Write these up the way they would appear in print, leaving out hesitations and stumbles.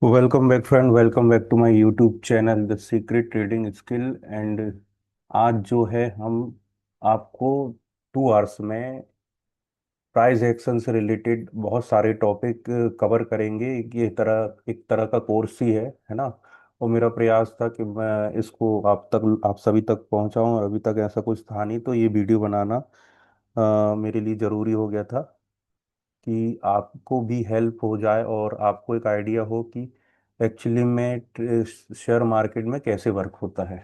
Welcome back friend, welcome back to my YouTube channel the secret trading skill. And आज जो है हम आपको 2 आवर्स में प्राइस एक्शन से रिलेटेड बहुत सारे टॉपिक कवर करेंगे। ये एक तरह का कोर्स ही है ना। और मेरा प्रयास था कि मैं इसको आप सभी तक पहुंचाऊं, और अभी तक ऐसा कुछ था नहीं, तो ये वीडियो बनाना मेरे लिए ज़रूरी हो गया था कि आपको भी हेल्प हो जाए और आपको एक आइडिया हो कि एक्चुअली में शेयर मार्केट में कैसे वर्क होता है।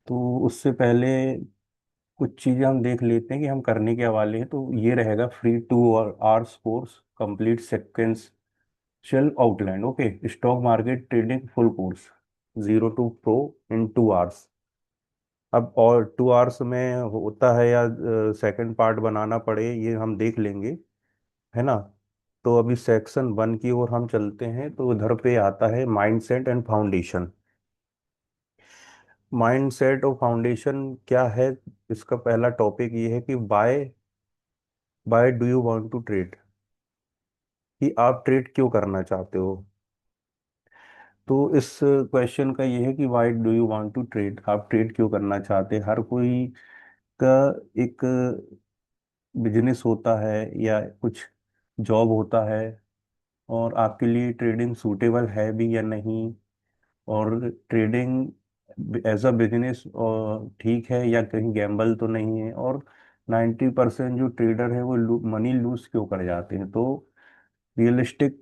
तो उससे पहले कुछ चीज़ें हम देख लेते हैं कि हम करने के वाले हैं। तो ये रहेगा free 2 hours course, complete sequential outline. Okay, stock market trading full course, 0 to Pro in 2 hours. अब और 2 आवर्स में होता है या सेकंड पार्ट बनाना पड़े, ये हम देख लेंगे, है ना। तो अभी सेक्शन 1 की ओर हम चलते हैं। तो उधर पे आता है माइंडसेट एंड फाउंडेशन। माइंडसेट और फाउंडेशन क्या है? इसका पहला टॉपिक ये है कि bye bye do you want to trade, कि आप ट्रेड क्यों करना चाहते हो। तो इस क्वेश्चन का ये है कि why do you want to trade, आप ट्रेड क्यों करना चाहते हैं। हर कोई का एक बिजनेस होता है या कुछ जॉब होता है, और आपके लिए ट्रेडिंग सूटेबल है भी या नहीं, और ट्रेडिंग एज अ बिजनेस और ठीक है या कहीं गैम्बल तो नहीं है, और 90% जो ट्रेडर है वो मनी लूज क्यों कर जाते हैं। तो रियलिस्टिक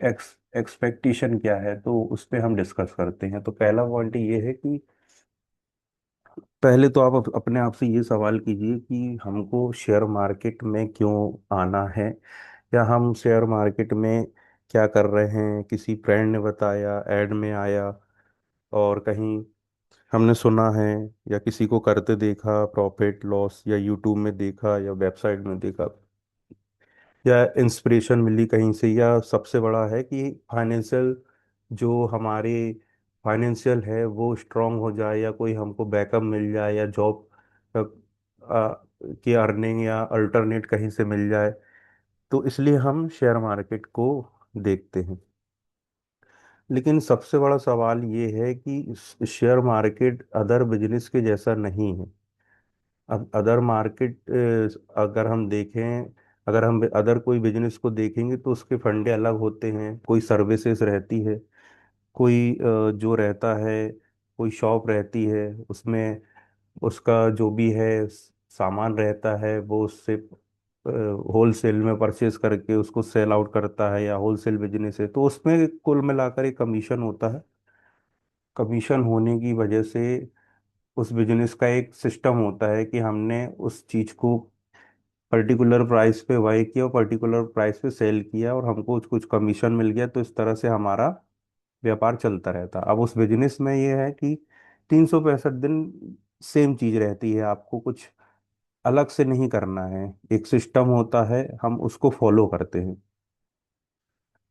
एक्सपेक्टेशन क्या है, तो उस पर हम डिस्कस करते हैं। तो पहला पॉइंट ये है कि पहले तो आप अपने आप से ये सवाल कीजिए कि हमको शेयर मार्केट में क्यों आना है, या हम शेयर मार्केट में क्या कर रहे हैं। किसी फ्रेंड ने बताया, ऐड में आया, और कहीं हमने सुना है, या किसी को करते देखा प्रॉफिट लॉस, या यूट्यूब में देखा, या वेबसाइट में देखा, या इंस्पिरेशन मिली कहीं से, या सबसे बड़ा है कि फाइनेंशियल जो हमारे फाइनेंशियल है वो स्ट्रांग हो जाए, या कोई हमको बैकअप मिल जाए, या जॉब की अर्निंग या अल्टरनेट कहीं से मिल जाए। तो इसलिए हम शेयर मार्केट को देखते हैं। लेकिन सबसे बड़ा सवाल ये है कि शेयर मार्केट अदर बिजनेस के जैसा नहीं है। अब अदर मार्केट अगर हम देखें, अगर हम अदर कोई बिजनेस को देखेंगे तो उसके फंडे अलग होते हैं। कोई सर्विसेज रहती है, कोई जो रहता है, कोई शॉप रहती है, उसमें उसका जो भी है सामान रहता है, वो उससे होलसेल में परचेज करके उसको सेल आउट करता है, या होलसेल बिजनेस है तो उसमें कुल मिलाकर एक कमीशन होता है। कमीशन होने की वजह से उस बिजनेस का एक सिस्टम होता है कि हमने उस चीज को पर्टिकुलर प्राइस पे बाई किया और पर्टिकुलर प्राइस पे सेल किया, और हमको कुछ कुछ कमीशन मिल गया। तो इस तरह से हमारा व्यापार चलता रहता। अब उस बिजनेस में ये है कि 365 दिन सेम चीज रहती है, आपको कुछ अलग से नहीं करना है। एक सिस्टम होता है, हम उसको फॉलो करते हैं।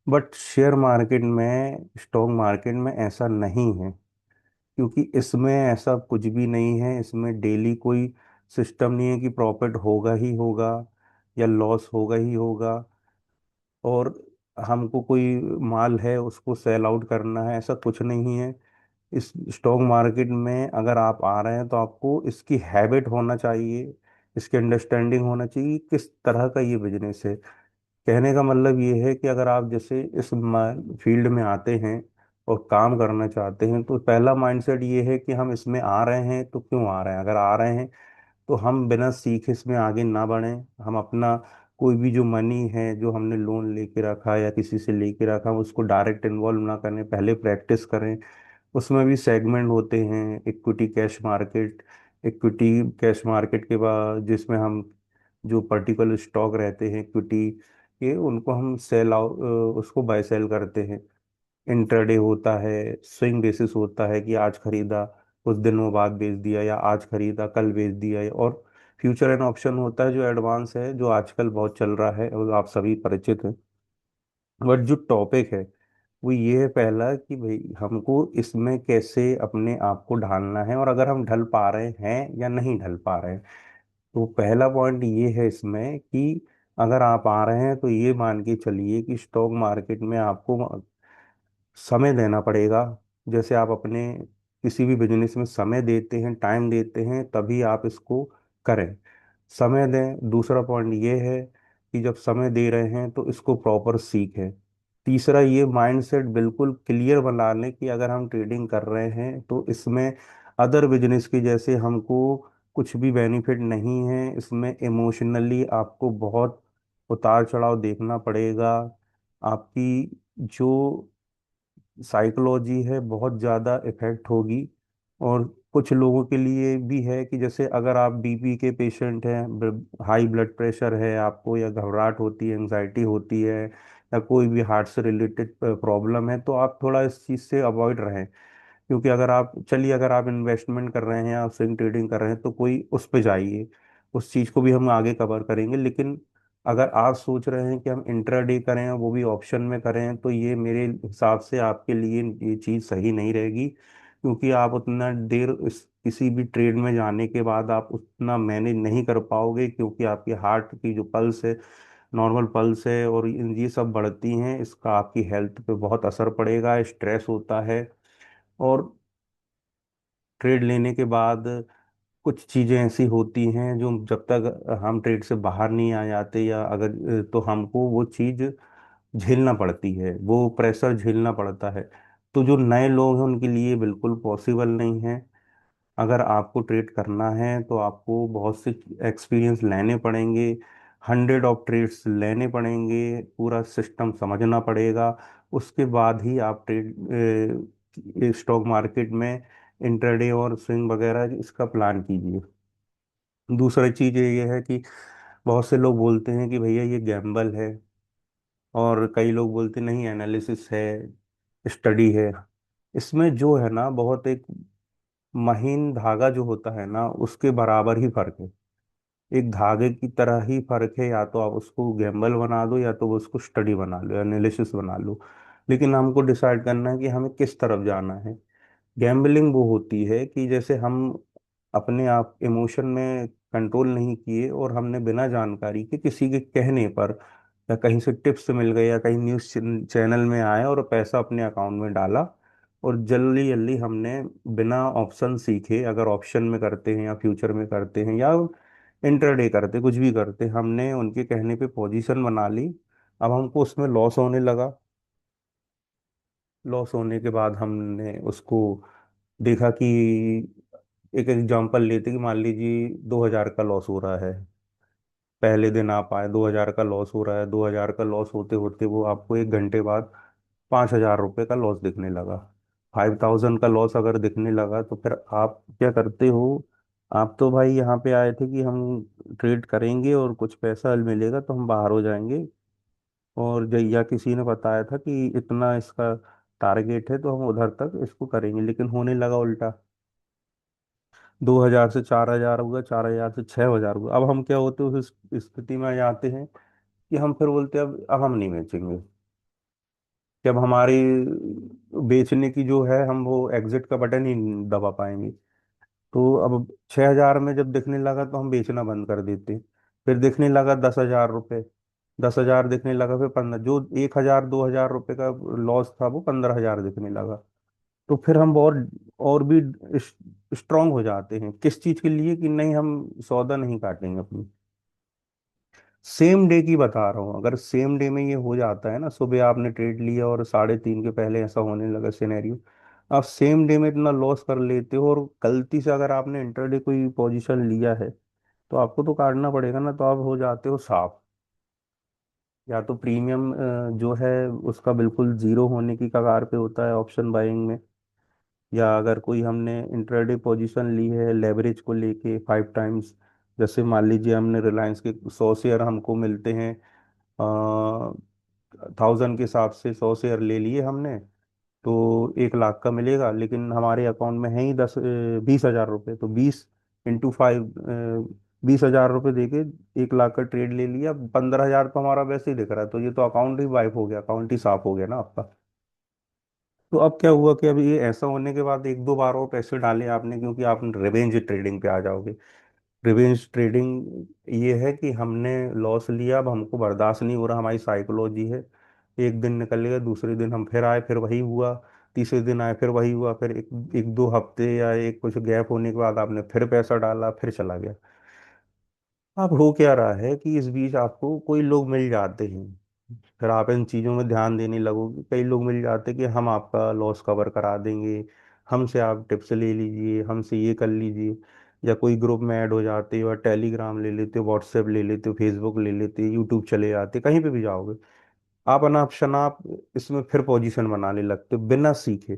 बट शेयर मार्केट में, स्टॉक मार्केट में ऐसा नहीं है, क्योंकि इसमें ऐसा कुछ भी नहीं है। इसमें डेली कोई सिस्टम नहीं है कि प्रॉफिट होगा ही होगा या लॉस होगा ही होगा, और हमको कोई माल है उसको सेल आउट करना है, ऐसा कुछ नहीं है। इस स्टॉक मार्केट में अगर आप आ रहे हैं तो आपको इसकी हैबिट होना चाहिए, इसकी अंडरस्टैंडिंग होना चाहिए कि किस तरह का ये बिजनेस है। कहने का मतलब ये है कि अगर आप जैसे इस फील्ड में आते हैं और काम करना चाहते हैं, तो पहला माइंडसेट ये है कि हम इसमें आ रहे हैं तो क्यों आ रहे हैं। अगर आ रहे हैं तो हम बिना सीखे इसमें आगे ना बढ़ें। हम अपना कोई भी जो मनी है, जो हमने लोन लेके रखा या किसी से लेके रखा, उसको डायरेक्ट इन्वॉल्व ना करें, पहले प्रैक्टिस करें। उसमें भी सेगमेंट होते हैं, equity cash market. Equity cash market के बाद जिसमें हम जो पर्टिकुलर स्टॉक रहते हैं इक्विटी के, उनको हम सेल आउट, उसको बाय सेल करते हैं। इंट्राडे होता है, स्विंग बेसिस होता है कि आज खरीदा कुछ दिनों बाद बेच दिया, या आज खरीदा कल बेच दिया। और फ्यूचर एंड ऑप्शन होता है जो एडवांस है, जो आजकल बहुत चल रहा है और आप सभी परिचित हैं। बट जो टॉपिक है वो ये है पहला कि भाई हमको इसमें कैसे अपने आप को ढालना है, और अगर हम ढल पा रहे हैं या नहीं ढल पा रहे हैं। तो पहला पॉइंट ये है इसमें कि अगर आप आ रहे हैं तो ये मान के चलिए कि स्टॉक मार्केट में आपको समय देना पड़ेगा। जैसे आप अपने किसी भी बिजनेस में समय देते हैं, टाइम देते हैं, तभी आप इसको करें। समय दें। दूसरा पॉइंट ये है कि जब समय दे रहे हैं तो इसको प्रॉपर सीखें। तीसरा, ये माइंडसेट बिल्कुल क्लियर बना लें कि अगर हम ट्रेडिंग कर रहे हैं तो इसमें अदर बिजनेस के जैसे हमको कुछ भी बेनिफिट नहीं है। इसमें इमोशनली आपको बहुत उतार चढ़ाव देखना पड़ेगा। आपकी जो साइकोलॉजी है बहुत ज़्यादा इफेक्ट होगी। और कुछ लोगों के लिए भी है कि जैसे अगर आप बीपी के पेशेंट हैं, हाई ब्लड प्रेशर है आपको, या घबराहट होती है, एंजाइटी होती है, या कोई भी हार्ट से रिलेटेड प्रॉब्लम है, तो आप थोड़ा इस चीज़ से अवॉइड रहें। क्योंकि अगर आप इन्वेस्टमेंट कर रहे हैं, आप स्विंग ट्रेडिंग कर रहे हैं, तो कोई उस पे जाइए। उस चीज़ को भी हम आगे कवर करेंगे। लेकिन अगर आप सोच रहे हैं कि हम इंट्राडे करें और वो भी ऑप्शन में करें, तो ये मेरे हिसाब से आपके लिए ये चीज़ सही नहीं रहेगी। क्योंकि आप उतना देर किसी भी ट्रेड में जाने के बाद आप उतना मैनेज नहीं कर पाओगे, क्योंकि आपके हार्ट की जो पल्स है, नॉर्मल पल्स है, और ये सब बढ़ती हैं, इसका आपकी हेल्थ पे बहुत असर पड़ेगा, स्ट्रेस होता है। और ट्रेड लेने के बाद कुछ चीज़ें ऐसी होती हैं जो जब तक हम ट्रेड से बाहर नहीं आ जाते, या अगर तो हमको वो चीज़ झेलना पड़ती है, वो प्रेशर झेलना पड़ता है। तो जो नए लोग हैं उनके लिए बिल्कुल पॉसिबल नहीं है। अगर आपको ट्रेड करना है तो आपको बहुत से एक्सपीरियंस लेने पड़ेंगे, 100 ऑफ ट्रेड्स लेने पड़ेंगे, पूरा सिस्टम समझना पड़ेगा। उसके बाद ही आप ट्रेड स्टॉक मार्केट में इंट्राडे और स्विंग वगैरह इसका प्लान कीजिए। दूसरी चीज़ ये है कि बहुत से लोग बोलते हैं कि भैया ये गैम्बल है, और कई लोग बोलते नहीं, एनालिसिस है, स्टडी है। इसमें जो है ना, बहुत एक महीन धागा जो होता है ना, उसके बराबर ही फर्क है। एक धागे की तरह ही फर्क है। या तो आप उसको गैम्बल बना दो, या तो वो उसको स्टडी बना लो, एनालिसिस बना लो। लेकिन हमको डिसाइड करना है कि हमें किस तरफ जाना है। गैम्बलिंग वो होती है कि जैसे हम अपने आप इमोशन में कंट्रोल नहीं किए, और हमने बिना जानकारी के किसी के कहने पर, या कहीं से टिप्स मिल गए, या कहीं न्यूज़ चैनल में आए और पैसा अपने अकाउंट में डाला, और जल्दी जल्दी हमने बिना ऑप्शन सीखे, अगर ऑप्शन में करते हैं या फ्यूचर में करते हैं या इंटरडे करते, कुछ भी करते, हमने उनके कहने पे पोजीशन बना ली। अब हमको उसमें लॉस होने लगा। लॉस होने के बाद हमने उसको देखा कि, एक एग्जांपल लेते कि मान लीजिए 2,000 का लॉस हो रहा है। पहले दिन आप आए, 2,000 का लॉस हो रहा है। 2,000 का लॉस होते होते वो आपको 1 घंटे बाद 5,000 रुपये का लॉस दिखने लगा। 5,000 का लॉस अगर दिखने लगा तो फिर आप क्या करते हो? आप तो भाई यहाँ पे आए थे कि हम ट्रेड करेंगे और कुछ पैसा मिलेगा तो हम बाहर हो जाएंगे, और या किसी ने बताया था कि इतना इसका टारगेट है तो हम उधर तक इसको करेंगे, लेकिन होने लगा उल्टा। 2,000 से 4,000 हुआ, 4,000 से 6,000 हुआ। अब हम क्या होते हैं, उस स्थिति में आ जाते हैं कि हम फिर बोलते हैं अब हम नहीं बेचेंगे। जब हमारी बेचने की जो है, हम वो एग्जिट का बटन ही नहीं दबा पाएंगे। तो अब 6,000 में जब दिखने लगा तो हम बेचना बंद कर देते। फिर दिखने लगा 10,000 रुपये। 10,000 दिखने लगा, फिर 15, जो 1,000 2,000 रुपये का लॉस था वो 15,000 दिखने लगा। तो फिर हम और भी स्ट्रांग हो जाते हैं, किस चीज के लिए कि नहीं, हम सौदा नहीं काटेंगे अपनी। सेम डे की बता रहा हूँ। अगर सेम डे में ये हो जाता है ना, सुबह आपने ट्रेड लिया और 3:30 के पहले ऐसा होने लगा सिनेरियो, आप सेम डे में इतना लॉस कर लेते हो, और गलती से अगर आपने इंटरडे कोई पोजीशन लिया है तो आपको तो काटना पड़ेगा ना, तो आप हो जाते हो साफ। या तो प्रीमियम जो है उसका बिल्कुल जीरो होने की कगार पे होता है ऑप्शन बाइंग में। या अगर कोई हमने इंट्राडे पोजीशन ली है लेवरेज को लेके 5 टाइम्स, जैसे मान लीजिए हमने रिलायंस के 100 शेयर हमको मिलते हैं, 1,000 के हिसाब से 100 शेयर ले लिए हमने, तो 1 लाख का मिलेगा। लेकिन हमारे अकाउंट में है ही 20,000 रुपये, तो 20 × 5, 20,000 रुपये देके 1 लाख का ट्रेड ले लिया। 15,000 तो हमारा वैसे ही दिख रहा है, तो ये तो अकाउंट ही वाइप हो गया, अकाउंट ही साफ हो गया ना आपका। तो अब क्या हुआ कि अभी ये ऐसा होने के बाद एक दो बार और पैसे डाले आपने, क्योंकि आप रिवेंज ट्रेडिंग पे आ जाओगे। रिवेंज ट्रेडिंग ये है कि हमने लॉस लिया, अब हमको बर्दाश्त नहीं हो रहा, हमारी साइकोलॉजी है। एक दिन निकल गया, दूसरे दिन हम फिर आए, फिर वही हुआ। तीसरे दिन आए, फिर वही हुआ। फिर एक दो हफ्ते या एक कुछ गैप होने के बाद आपने फिर पैसा डाला, फिर चला गया। अब हो क्या रहा है कि इस बीच आपको कोई लोग मिल जाते हैं, फिर आप इन चीज़ों में ध्यान देने लगोगे। कई लोग मिल जाते हैं कि हम आपका लॉस कवर करा देंगे, हमसे आप टिप्स ले लीजिए, हमसे ये कर लीजिए। या कोई ग्रुप में ऐड हो जाते हो, या टेलीग्राम ले लेते हो, व्हाट्सएप ले लेते हो, फेसबुक ले लेते हो, यूट्यूब चले जाते, कहीं पे भी जाओगे आप अनाप शनाप इसमें फिर पोजीशन बनाने लगते हो बिना सीखे।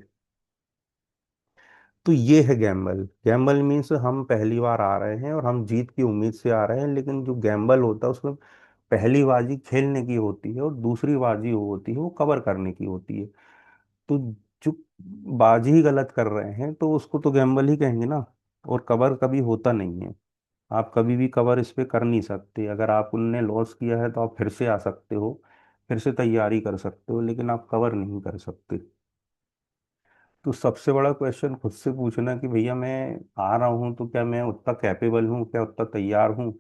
तो ये है गैम्बल। गैम्बल मीन्स हम पहली बार आ रहे हैं और हम जीत की उम्मीद से आ रहे हैं, लेकिन जो गैम्बल होता है उसमें पहली बाजी खेलने की होती है और दूसरी बाजी वो होती है वो कवर करने की होती है। तो जो बाजी ही गलत कर रहे हैं तो उसको तो गैम्बल ही कहेंगे ना। और कवर कभी होता नहीं है। आप कभी भी कवर इस पे कर नहीं सकते। अगर आप उनने लॉस किया है तो आप फिर से आ सकते हो, फिर से तैयारी कर सकते हो, लेकिन आप कवर नहीं कर सकते। तो सबसे बड़ा क्वेश्चन खुद से पूछना कि भैया मैं आ रहा हूँ तो क्या मैं उतना कैपेबल हूँ, क्या उतना तैयार हूँ,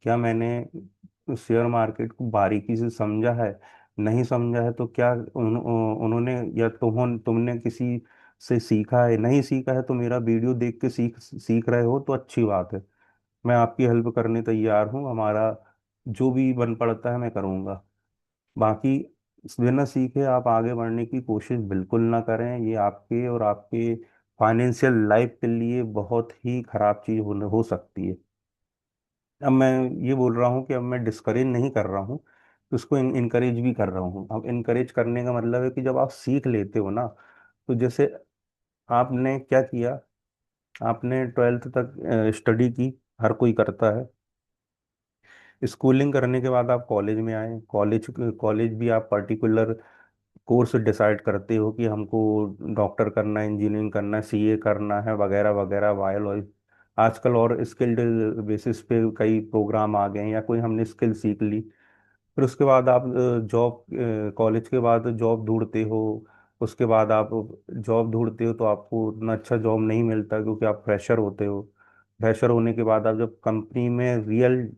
क्या मैंने शेयर मार्केट को बारीकी से समझा है। नहीं समझा है तो क्या उन्होंने या तुमने किसी से सीखा है। नहीं सीखा है तो मेरा वीडियो देख के सीख सीख रहे हो तो अच्छी बात है। मैं आपकी हेल्प करने तैयार हूँ, हमारा जो भी बन पड़ता है मैं करूँगा। बाकी बिना सीखे आप आगे बढ़ने की कोशिश बिल्कुल ना करें। ये आपके और आपके फाइनेंशियल लाइफ के लिए बहुत ही खराब चीज हो सकती है। अब मैं ये बोल रहा हूँ कि अब मैं डिस्करेज नहीं कर रहा हूँ, उसको इनकरेज भी कर रहा हूँ। अब इनकरेज करने का मतलब है कि जब आप सीख लेते हो ना, तो जैसे आपने क्या किया, आपने ट्वेल्थ तक स्टडी की, हर कोई करता है। स्कूलिंग करने के बाद आप कॉलेज में आए, कॉलेज कॉलेज भी आप पर्टिकुलर कोर्स डिसाइड करते हो कि हमको डॉक्टर करना है, इंजीनियरिंग करना है, सीए करना है, वगैरह वगैरह, बायोलॉजी। आजकल और स्किल्ड बेसिस पे कई प्रोग्राम आ गए हैं, या कोई हमने स्किल सीख ली। फिर उसके बाद आप जॉब, कॉलेज के बाद जॉब ढूंढते हो। उसके बाद आप जॉब ढूंढते हो तो आपको उतना अच्छा जॉब नहीं मिलता क्योंकि आप फ्रेशर होते हो। फ्रेशर होने के बाद आप जब कंपनी में रियल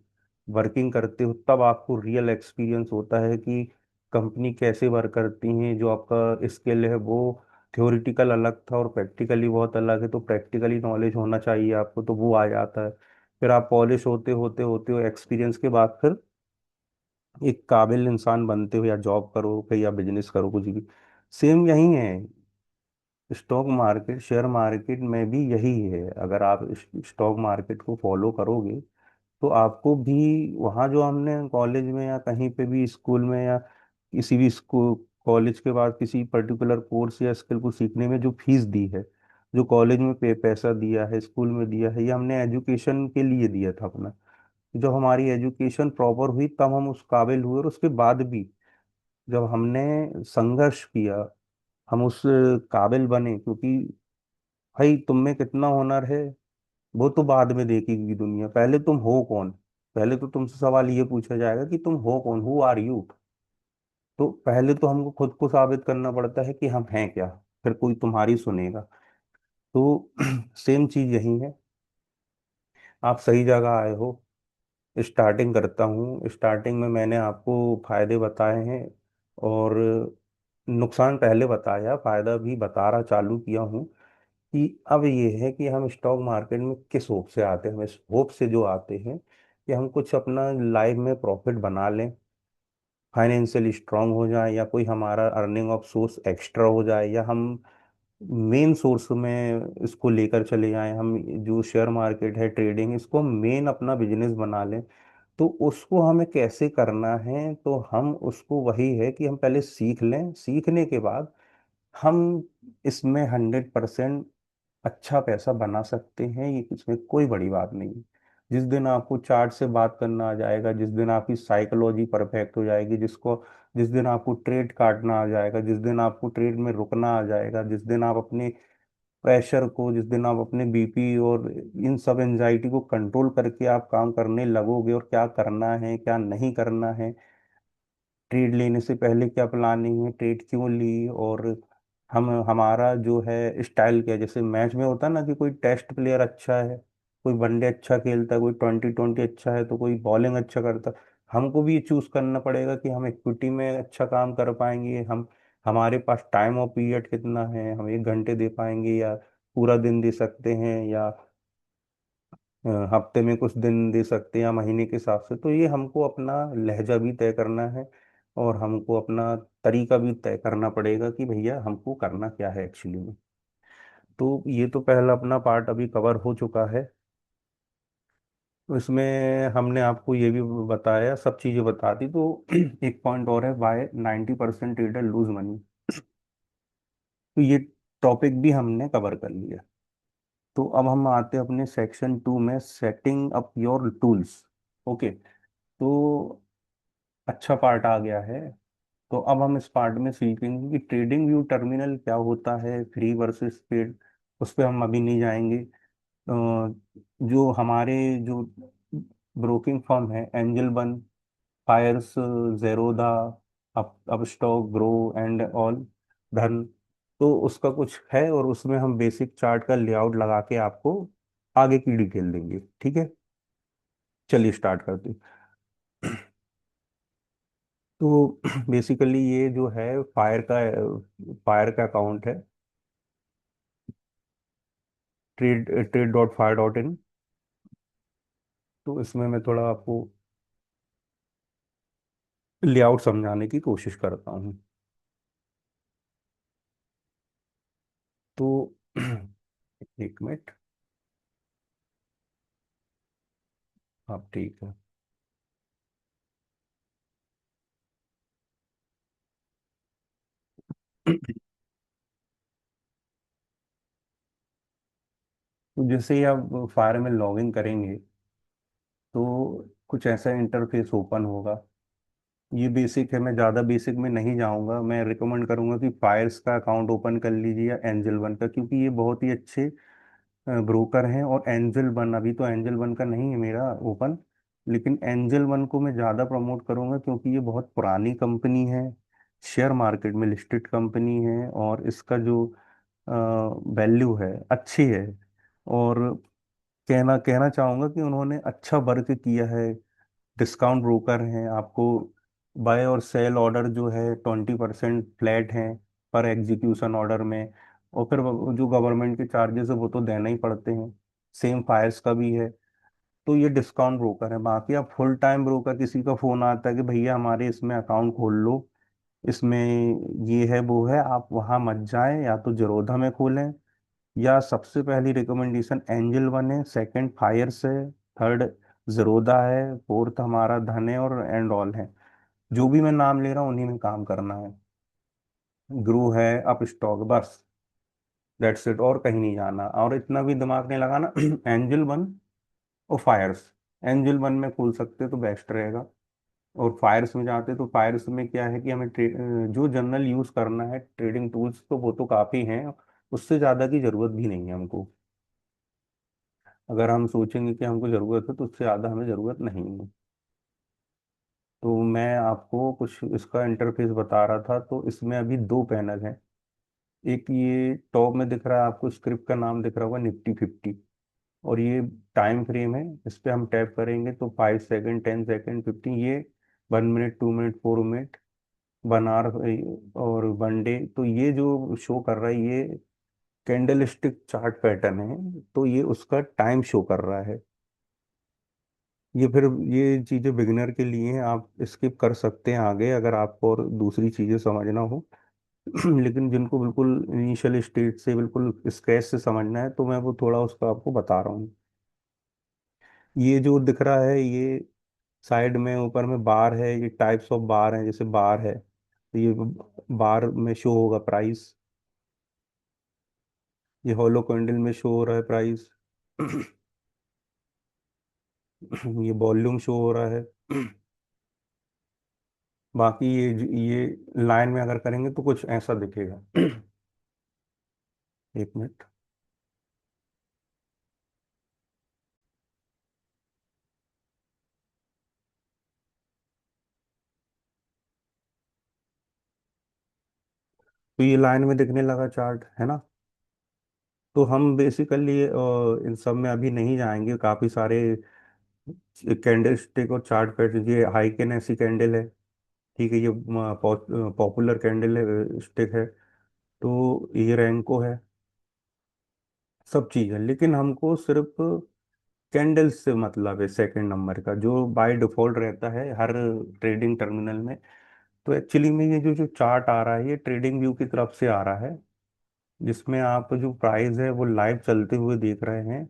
वर्किंग करते हो तब आपको रियल एक्सपीरियंस होता है कि कंपनी कैसे वर्क करती हैं। जो आपका स्किल है वो थ्योरेटिकल अलग था और प्रैक्टिकली बहुत अलग है, तो प्रैक्टिकली नॉलेज होना चाहिए आपको, तो वो आ जाता है। फिर आप पॉलिश होते होते होते हो एक्सपीरियंस के बाद फिर एक काबिल इंसान बनते हो, या जॉब करो फिर या बिजनेस करो, कुछ भी सेम यही है। स्टॉक मार्केट, शेयर मार्केट में भी यही है। अगर आप स्टॉक मार्केट को फॉलो करोगे तो आपको भी वहाँ जो हमने कॉलेज में या कहीं पे भी स्कूल में या किसी भी स्कूल कॉलेज के बाद किसी पर्टिकुलर कोर्स या स्किल को सीखने में जो फीस दी है, जो कॉलेज में पैसा दिया है, स्कूल में दिया है, ये हमने एजुकेशन के लिए दिया था अपना। जब हमारी एजुकेशन प्रॉपर हुई तब हम उस काबिल हुए, और उसके बाद भी जब हमने संघर्ष किया हम उस काबिल बने। क्योंकि भाई तुम में कितना हुनर है वो तो बाद में देखेगी दुनिया, पहले तुम हो कौन। पहले तो तुमसे सवाल ये पूछा जाएगा कि तुम हो कौन, हु आर यू। तो पहले तो हमको खुद को साबित करना पड़ता है कि हम हैं क्या, फिर कोई तुम्हारी सुनेगा। तो सेम चीज यही है। आप सही जगह आए हो। स्टार्टिंग करता हूँ, स्टार्टिंग में मैंने आपको फायदे बताए हैं और नुकसान पहले बताया, फायदा भी बता रहा चालू किया हूँ। कि अब ये है कि हम स्टॉक मार्केट में किस होप से आते हैं। हम इस होप से जो आते हैं कि हम कुछ अपना लाइफ में प्रॉफिट बना लें, फाइनेंशियली स्ट्रांग हो जाए, या कोई हमारा अर्निंग ऑफ सोर्स एक्स्ट्रा हो जाए, या हम मेन सोर्स में इसको लेकर चले जाएं। हम जो शेयर मार्केट है, ट्रेडिंग, इसको मेन अपना बिजनेस बना लें। तो उसको हमें कैसे करना है, तो हम उसको वही है कि हम पहले सीख लें। सीखने के बाद हम इसमें 100% अच्छा पैसा बना सकते हैं। ये इसमें कोई बड़ी बात नहीं है। जिस दिन आपको चार्ट से बात करना आ जाएगा, जिस दिन आपकी साइकोलॉजी परफेक्ट हो जाएगी, जिस दिन आपको ट्रेड काटना आ जाएगा, जिस दिन आपको ट्रेड में रुकना आ जाएगा, जिस दिन आप अपने प्रेशर को, जिस दिन आप अपने बीपी और इन सब एंजाइटी को कंट्रोल करके आप काम करने लगोगे, और क्या करना है क्या नहीं करना है, ट्रेड लेने से पहले क्या प्लानिंग है, ट्रेड क्यों ली, और हम हमारा जो है स्टाइल क्या है। जैसे मैच में होता है ना कि कोई टेस्ट प्लेयर अच्छा है, कोई वनडे अच्छा खेलता है, कोई ट्वेंटी ट्वेंटी अच्छा है, तो कोई बॉलिंग अच्छा करता है। हमको भी ये चूज करना पड़ेगा कि हम इक्विटी में अच्छा काम कर पाएंगे, हम हमारे पास टाइम और पीरियड कितना है, हम 1 घंटे दे पाएंगे या पूरा दिन दे सकते हैं, या हफ्ते में कुछ दिन दे सकते हैं, या महीने के हिसाब से। तो ये हमको अपना लहजा भी तय करना है, और हमको अपना तरीका भी तय करना पड़ेगा कि भैया हमको करना क्या है एक्चुअली में। तो ये तो पहला अपना पार्ट अभी कवर हो चुका है। तो इसमें हमने आपको ये भी बताया, सब चीज़ें बता दी। तो एक पॉइंट और है, वाई 90% ट्रेडर लूज मनी। तो ये टॉपिक भी हमने कवर कर लिया। तो अब हम आते हैं अपने सेक्शन 2 में, setting up your tools. Okay. तो अच्छा पार्ट आ गया है। तो अब हम इस पार्ट में सीखेंगे कि ट्रेडिंग व्यू टर्मिनल क्या होता है, फ्री वर्सेस पेड। उस पर हम अभी नहीं जाएंगे। जो हमारे जो ब्रोकिंग फर्म है, Angel One, Fyers, Zerodha, Upstox, Groww and all, Dhan, तो उसका कुछ है, और उसमें हम बेसिक चार्ट का लेआउट लगा के आपको आगे की डिटेल देंगे। ठीक है, चलिए स्टार्ट करते हैं। तो बेसिकली ये जो है फायर का अकाउंट है, trade.fire.in। तो इसमें मैं थोड़ा आपको लेआउट समझाने की कोशिश करता हूँ। तो 1 मिनट। हाँ ठीक है। तो जैसे ही आप फायर में लॉगिन करेंगे, तो कुछ ऐसा इंटरफेस ओपन होगा। ये बेसिक है, मैं ज़्यादा बेसिक में नहीं जाऊंगा। मैं रिकमेंड करूंगा कि फायर्स का अकाउंट ओपन कर लीजिए, या एंजल वन का, क्योंकि ये बहुत ही अच्छे ब्रोकर हैं। और एंजल वन, अभी तो एंजल वन का नहीं है मेरा ओपन, लेकिन एंजल वन को मैं ज़्यादा प्रमोट करूंगा, क्योंकि ये बहुत पुरानी कंपनी है, शेयर मार्केट में लिस्टेड कंपनी है, और इसका जो वैल्यू है अच्छी है। और कहना कहना चाहूंगा कि उन्होंने अच्छा वर्क किया है। डिस्काउंट ब्रोकर हैं, आपको बाय और सेल ऑर्डर जो है 20% फ्लैट हैं पर एग्जीक्यूशन ऑर्डर में। और फिर जो गवर्नमेंट के चार्जेस है वो तो देना ही पड़ते हैं, सेम फायर्स का भी है। तो ये डिस्काउंट ब्रोकर है। बाकी आप फुल टाइम ब्रोकर, किसी का फोन आता है कि भैया हमारे इसमें अकाउंट खोल लो, इसमें ये है वो है, आप वहां मत जाएं, या तो जरोधा में खोलें, या सबसे पहली रिकमेंडेशन एंजल वन है, सेकंड फायर्स है, थर्ड जरोदा है, फोर्थ हमारा धन है, और एंड ऑल है। जो भी मैं नाम ले रहा हूँ उन्हीं में काम करना है। ग्रू है, अप स्टॉक, बस दैट्स इट, और कहीं नहीं जाना, और इतना भी दिमाग नहीं लगाना। एंजल वन और फायर्स, एंजल वन में खोल सकते तो बेस्ट रहेगा। और फायर्स में जाते तो फायर्स में क्या है कि हमें जो जनरल यूज करना है ट्रेडिंग टूल्स, तो वो तो काफ़ी हैं, उससे ज़्यादा की ज़रूरत भी नहीं है हमको। अगर हम सोचेंगे कि हमको ज़रूरत है, तो उससे ज़्यादा हमें ज़रूरत नहीं है। तो मैं आपको कुछ इसका इंटरफेस बता रहा था। तो इसमें अभी दो पैनल हैं। एक ये टॉप में दिख रहा है आपको, स्क्रिप्ट का नाम दिख रहा होगा निफ्टी 50, और ये टाइम फ्रेम है। इस पे हम टैप करेंगे तो 5 सेकंड, 10 सेकंड, 15, ये 1 मिनट, 2 मिनट, 4 मिनट, 1 आवर और 1 डे। तो ये जो शो कर रहा है, ये कैंडल स्टिक चार्ट पैटर्न है, तो ये उसका टाइम शो कर रहा है। ये फिर ये चीज़ें बिगिनर के लिए हैं, आप स्किप कर सकते हैं आगे अगर आपको और दूसरी चीज़ें समझना हो। लेकिन जिनको बिल्कुल इनिशियल स्टेज से बिल्कुल स्क्रैच से समझना है, तो मैं वो थोड़ा उसका आपको बता रहा हूँ। ये जो दिख रहा है, ये साइड में ऊपर में बार है, ये टाइप्स ऑफ बार हैं। जैसे बार है तो ये बार में शो होगा प्राइस, ये हॉलो कैंडल में शो हो रहा है प्राइस। ये वॉल्यूम शो हो रहा है। बाकी ये लाइन में अगर करेंगे तो कुछ ऐसा दिखेगा। 1 मिनट। तो ये लाइन में दिखने लगा चार्ट, है ना। तो हम बेसिकली इन सब में अभी नहीं जाएंगे। काफ़ी सारे कैंडल स्टिक और चार्ट पैटर्न, ये हाइकेन ऐसी कैंडल है, ठीक है, ये पॉपुलर कैंडल स्टिक है, तो ये रैंको है, सब चीज़ है। लेकिन हमको सिर्फ कैंडल्स से मतलब है, सेकंड नंबर का जो बाय डिफॉल्ट रहता है हर ट्रेडिंग टर्मिनल में। तो एक्चुअली में ये जो जो चार्ट आ रहा है, ये ट्रेडिंग व्यू की तरफ से आ रहा है, जिसमें आप जो प्राइस है वो लाइव चलते हुए देख रहे हैं।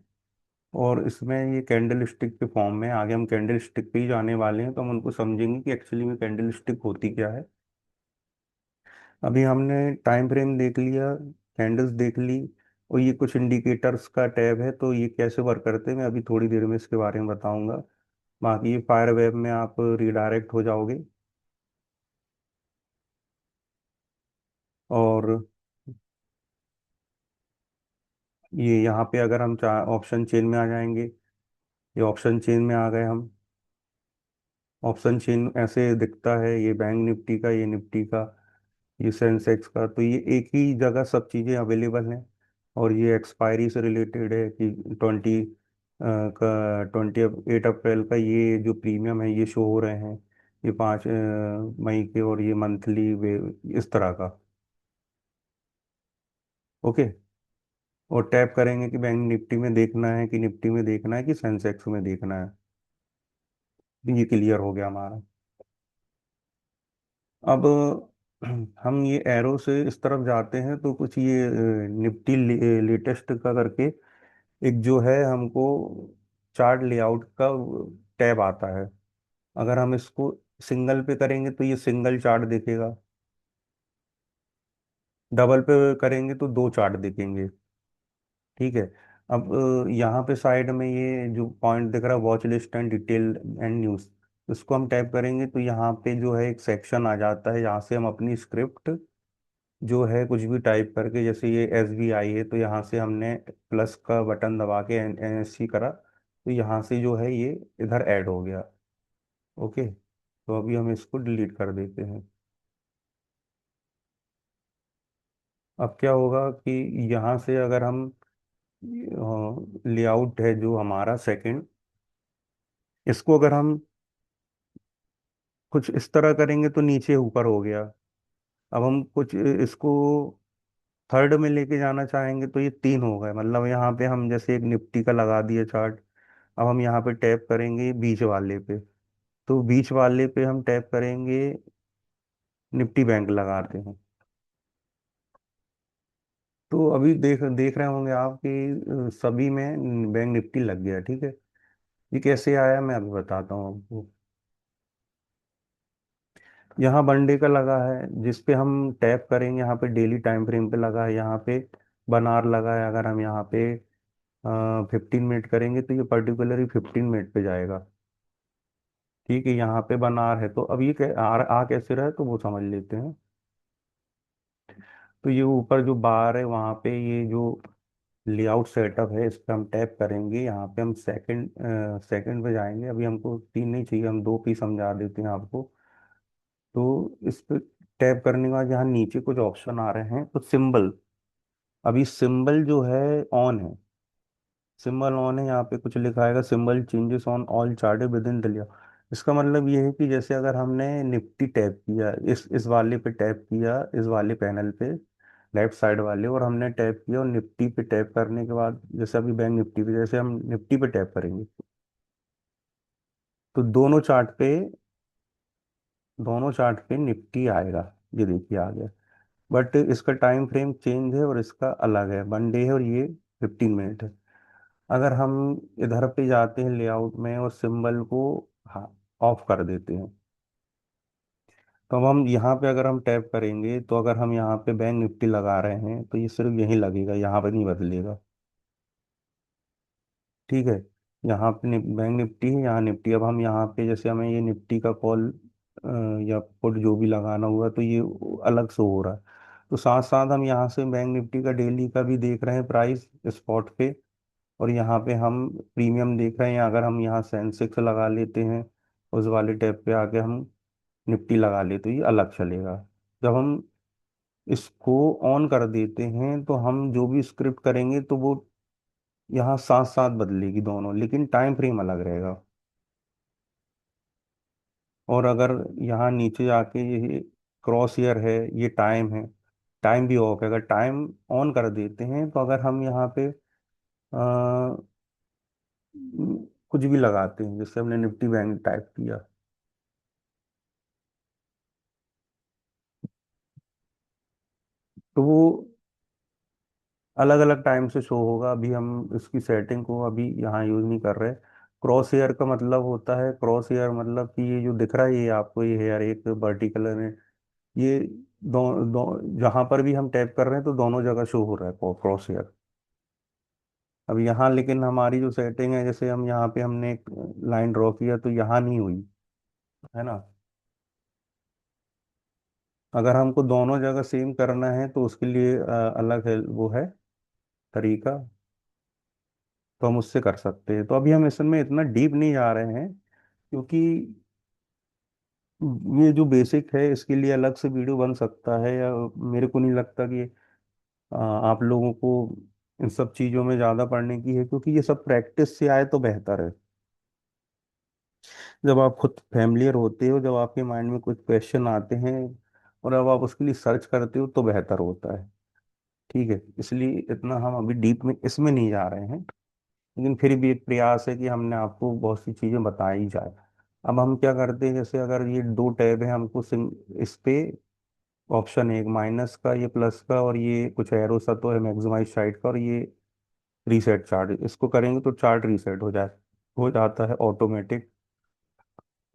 और इसमें ये कैंडल स्टिक के फॉर्म में, आगे हम कैंडल स्टिक पे ही जाने वाले हैं, तो हम उनको समझेंगे कि एक्चुअली में कैंडल स्टिक होती क्या है। अभी हमने टाइम फ्रेम देख लिया, कैंडल्स देख ली, और ये कुछ इंडिकेटर्स का टैब है, तो ये कैसे वर्क करते हैं मैं अभी थोड़ी देर में इसके बारे में बताऊंगा। बाकी ये फायर वेब में आप रिडायरेक्ट हो जाओगे। और ये यहाँ पे अगर हम ऑप्शन चेन में आ जाएंगे, ये ऑप्शन चेन में आ गए हम। ऑप्शन चेन ऐसे दिखता है, ये बैंक निफ्टी का, ये निफ्टी का, ये सेंसेक्स का, तो ये एक ही जगह सब चीज़ें अवेलेबल हैं। और ये एक्सपायरी से रिलेटेड है कि 28 अप्रैल का ये जो प्रीमियम है ये शो हो रहे हैं, ये 5 मई के, और ये मंथली वे इस तरह का। ओके। और टैप करेंगे कि बैंक निफ्टी में देखना है कि निफ्टी में देखना है कि सेंसेक्स में देखना है। ये क्लियर हो गया हमारा। अब हम ये एरो से इस तरफ जाते हैं, तो कुछ ये निफ्टी लेटेस्ट का करके एक जो है हमको चार्ट लेआउट का टैब आता है। अगर हम इसको सिंगल पे करेंगे तो ये सिंगल चार्ट दिखेगा, डबल पे करेंगे तो दो चार्ट दिखेंगे, ठीक है। अब यहाँ पे साइड में ये जो पॉइंट दिख रहा है, watch list and detail and news, इसको हम टैप करेंगे तो यहाँ पे जो है एक सेक्शन आ जाता है, यहाँ से हम अपनी स्क्रिप्ट जो है कुछ भी टाइप करके, जैसे ये SBI है, तो यहाँ से हमने प्लस का बटन दबा के NSC करा, तो यहाँ से जो है ये इधर ऐड हो गया। ओके, तो अभी हम इसको डिलीट कर देते हैं। अब क्या होगा कि यहाँ से अगर हम लेआउट है जो हमारा सेकंड, इसको अगर हम कुछ इस तरह करेंगे तो नीचे ऊपर हो गया। अब हम कुछ इसको थर्ड में लेके जाना चाहेंगे तो ये तीन हो गए, मतलब यहाँ पे हम जैसे एक निफ्टी का लगा दिए चार्ट। अब हम यहाँ पे टैप करेंगे बीच वाले पे, तो बीच वाले पे हम टैप करेंगे, निफ्टी बैंक लगाते हैं। तो अभी देख देख रहे होंगे आप कि सभी में बैंक निफ्टी लग गया, ठीक है। ये कैसे आया मैं अभी बताता हूँ आपको। यहाँ वनडे का लगा है, जिस पे हम टैप करेंगे, यहाँ पे डेली टाइम फ्रेम पे लगा है, यहाँ पे बनार लगा है। अगर हम यहाँ पे 15 मिनट करेंगे तो ये पर्टिकुलरली 15 मिनट पे जाएगा, ठीक है। यहाँ पे बनार है, तो अब ये आ कैसे रहा है तो वो समझ लेते हैं। तो ये ऊपर जो बार है वहाँ पे ये जो लेआउट सेटअप है, इस पर हम टैप करेंगे, यहाँ पे हम सेकंड पे जाएंगे। अभी हमको तीन नहीं चाहिए, हम दो पे ही समझा देते हैं आपको। तो इस पे टैप करने के बाद यहाँ नीचे कुछ ऑप्शन आ रहे हैं, तो सिंबल, अभी सिंबल जो है ऑन है, सिंबल ऑन है, यहाँ पे कुछ लिखा आएगा symbol changes on all chart with in the. इसका मतलब ये है कि जैसे अगर हमने निफ्टी टैप किया, इस वाले पे टैप किया, इस वाले पैनल पे लेफ्ट साइड वाले, और हमने टैप किया, और निफ्टी पे टैप करने के बाद जैसे अभी बैंक निफ्टी पे, जैसे हम निफ्टी पे टैप करेंगे तो दोनों चार्ट पे निफ्टी आएगा। ये देखिए आ गया, बट इसका टाइम फ्रेम चेंज है और इसका अलग है, 1 डे है और ये 15 मिनट है। अगर हम इधर पे जाते हैं लेआउट में और सिंबल को, हाँ, ऑफ कर देते हैं, तो अब हम यहाँ पे अगर हम टैप करेंगे, तो अगर हम यहाँ पे बैंक निफ्टी लगा रहे हैं तो ये सिर्फ यहीं लगेगा, यहाँ पे नहीं बदलेगा, ठीक है। यहाँ पे बैंक निफ्टी है, यहाँ निफ्टी। अब हम यहाँ पे जैसे हमें ये निफ्टी का कॉल या पुट जो भी लगाना हुआ, तो ये अलग से हो रहा है। तो साथ साथ हम यहाँ से बैंक निफ्टी का डेली का भी देख रहे हैं प्राइस स्पॉट पे, और यहाँ पे हम प्रीमियम देख रहे हैं। अगर हम यहाँ सेंसेक्स लगा लेते हैं, उस वाले टैब पे आके हम निफ्टी लगा लेते, तो ये अलग चलेगा। जब हम इसको ऑन कर देते हैं तो हम जो भी स्क्रिप्ट करेंगे तो वो यहाँ साथ साथ बदलेगी दोनों, लेकिन टाइम फ्रेम अलग रहेगा। और अगर यहाँ नीचे जाके ये क्रॉस ईयर है, ये टाइम है, टाइम भी ऑफ है। अगर टाइम ऑन कर देते हैं तो अगर हम यहाँ पे कुछ भी लगाते हैं, जैसे हमने निफ्टी बैंक टाइप किया, तो वो अलग अलग टाइम से शो होगा। अभी हम इसकी सेटिंग को अभी यहाँ यूज नहीं कर रहे। क्रॉस हेयर का मतलब होता है, क्रॉस हेयर मतलब कि ये जो दिख रहा है, ये आपको ये हेयर एक पर्टिकुलर है, ये जहाँ पर भी हम टैप कर रहे हैं तो दोनों जगह शो हो रहा है क्रॉस हेयर। अब यहाँ लेकिन हमारी जो सेटिंग है, जैसे हम यहाँ पे हमने एक लाइन ड्रॉ किया तो यहाँ नहीं हुई, है ना। अगर हमको दोनों जगह सेम करना है तो उसके लिए अलग है, वो है तरीका, तो हम उससे कर सकते हैं। तो अभी हम इसमें इतना डीप नहीं जा रहे हैं, क्योंकि ये जो बेसिक है इसके लिए अलग से वीडियो बन सकता है, या मेरे को नहीं लगता कि आप लोगों को इन सब चीज़ों में ज़्यादा पढ़ने की है, क्योंकि ये सब प्रैक्टिस से आए तो बेहतर है। जब आप खुद फैमिलियर होते हो, जब आपके माइंड में कुछ क्वेश्चन आते हैं और अब आप उसके लिए सर्च करते हो तो बेहतर होता है। ठीक है, इसलिए इतना हम अभी डीप में इसमें नहीं जा रहे हैं, लेकिन फिर भी एक प्रयास है कि हमने आपको बहुत सी चीज़ें बताई जाए। अब हम क्या करते हैं, जैसे अगर ये दो टैब है, हमको इस पे ऑप्शन है, एक माइनस का, ये प्लस का, और ये कुछ एरो सा तो है मैक्सिमाइज साइड का, और ये रीसेट चार्ट, इसको करेंगे तो चार्ट रीसेट हो जाता है ऑटोमेटिक।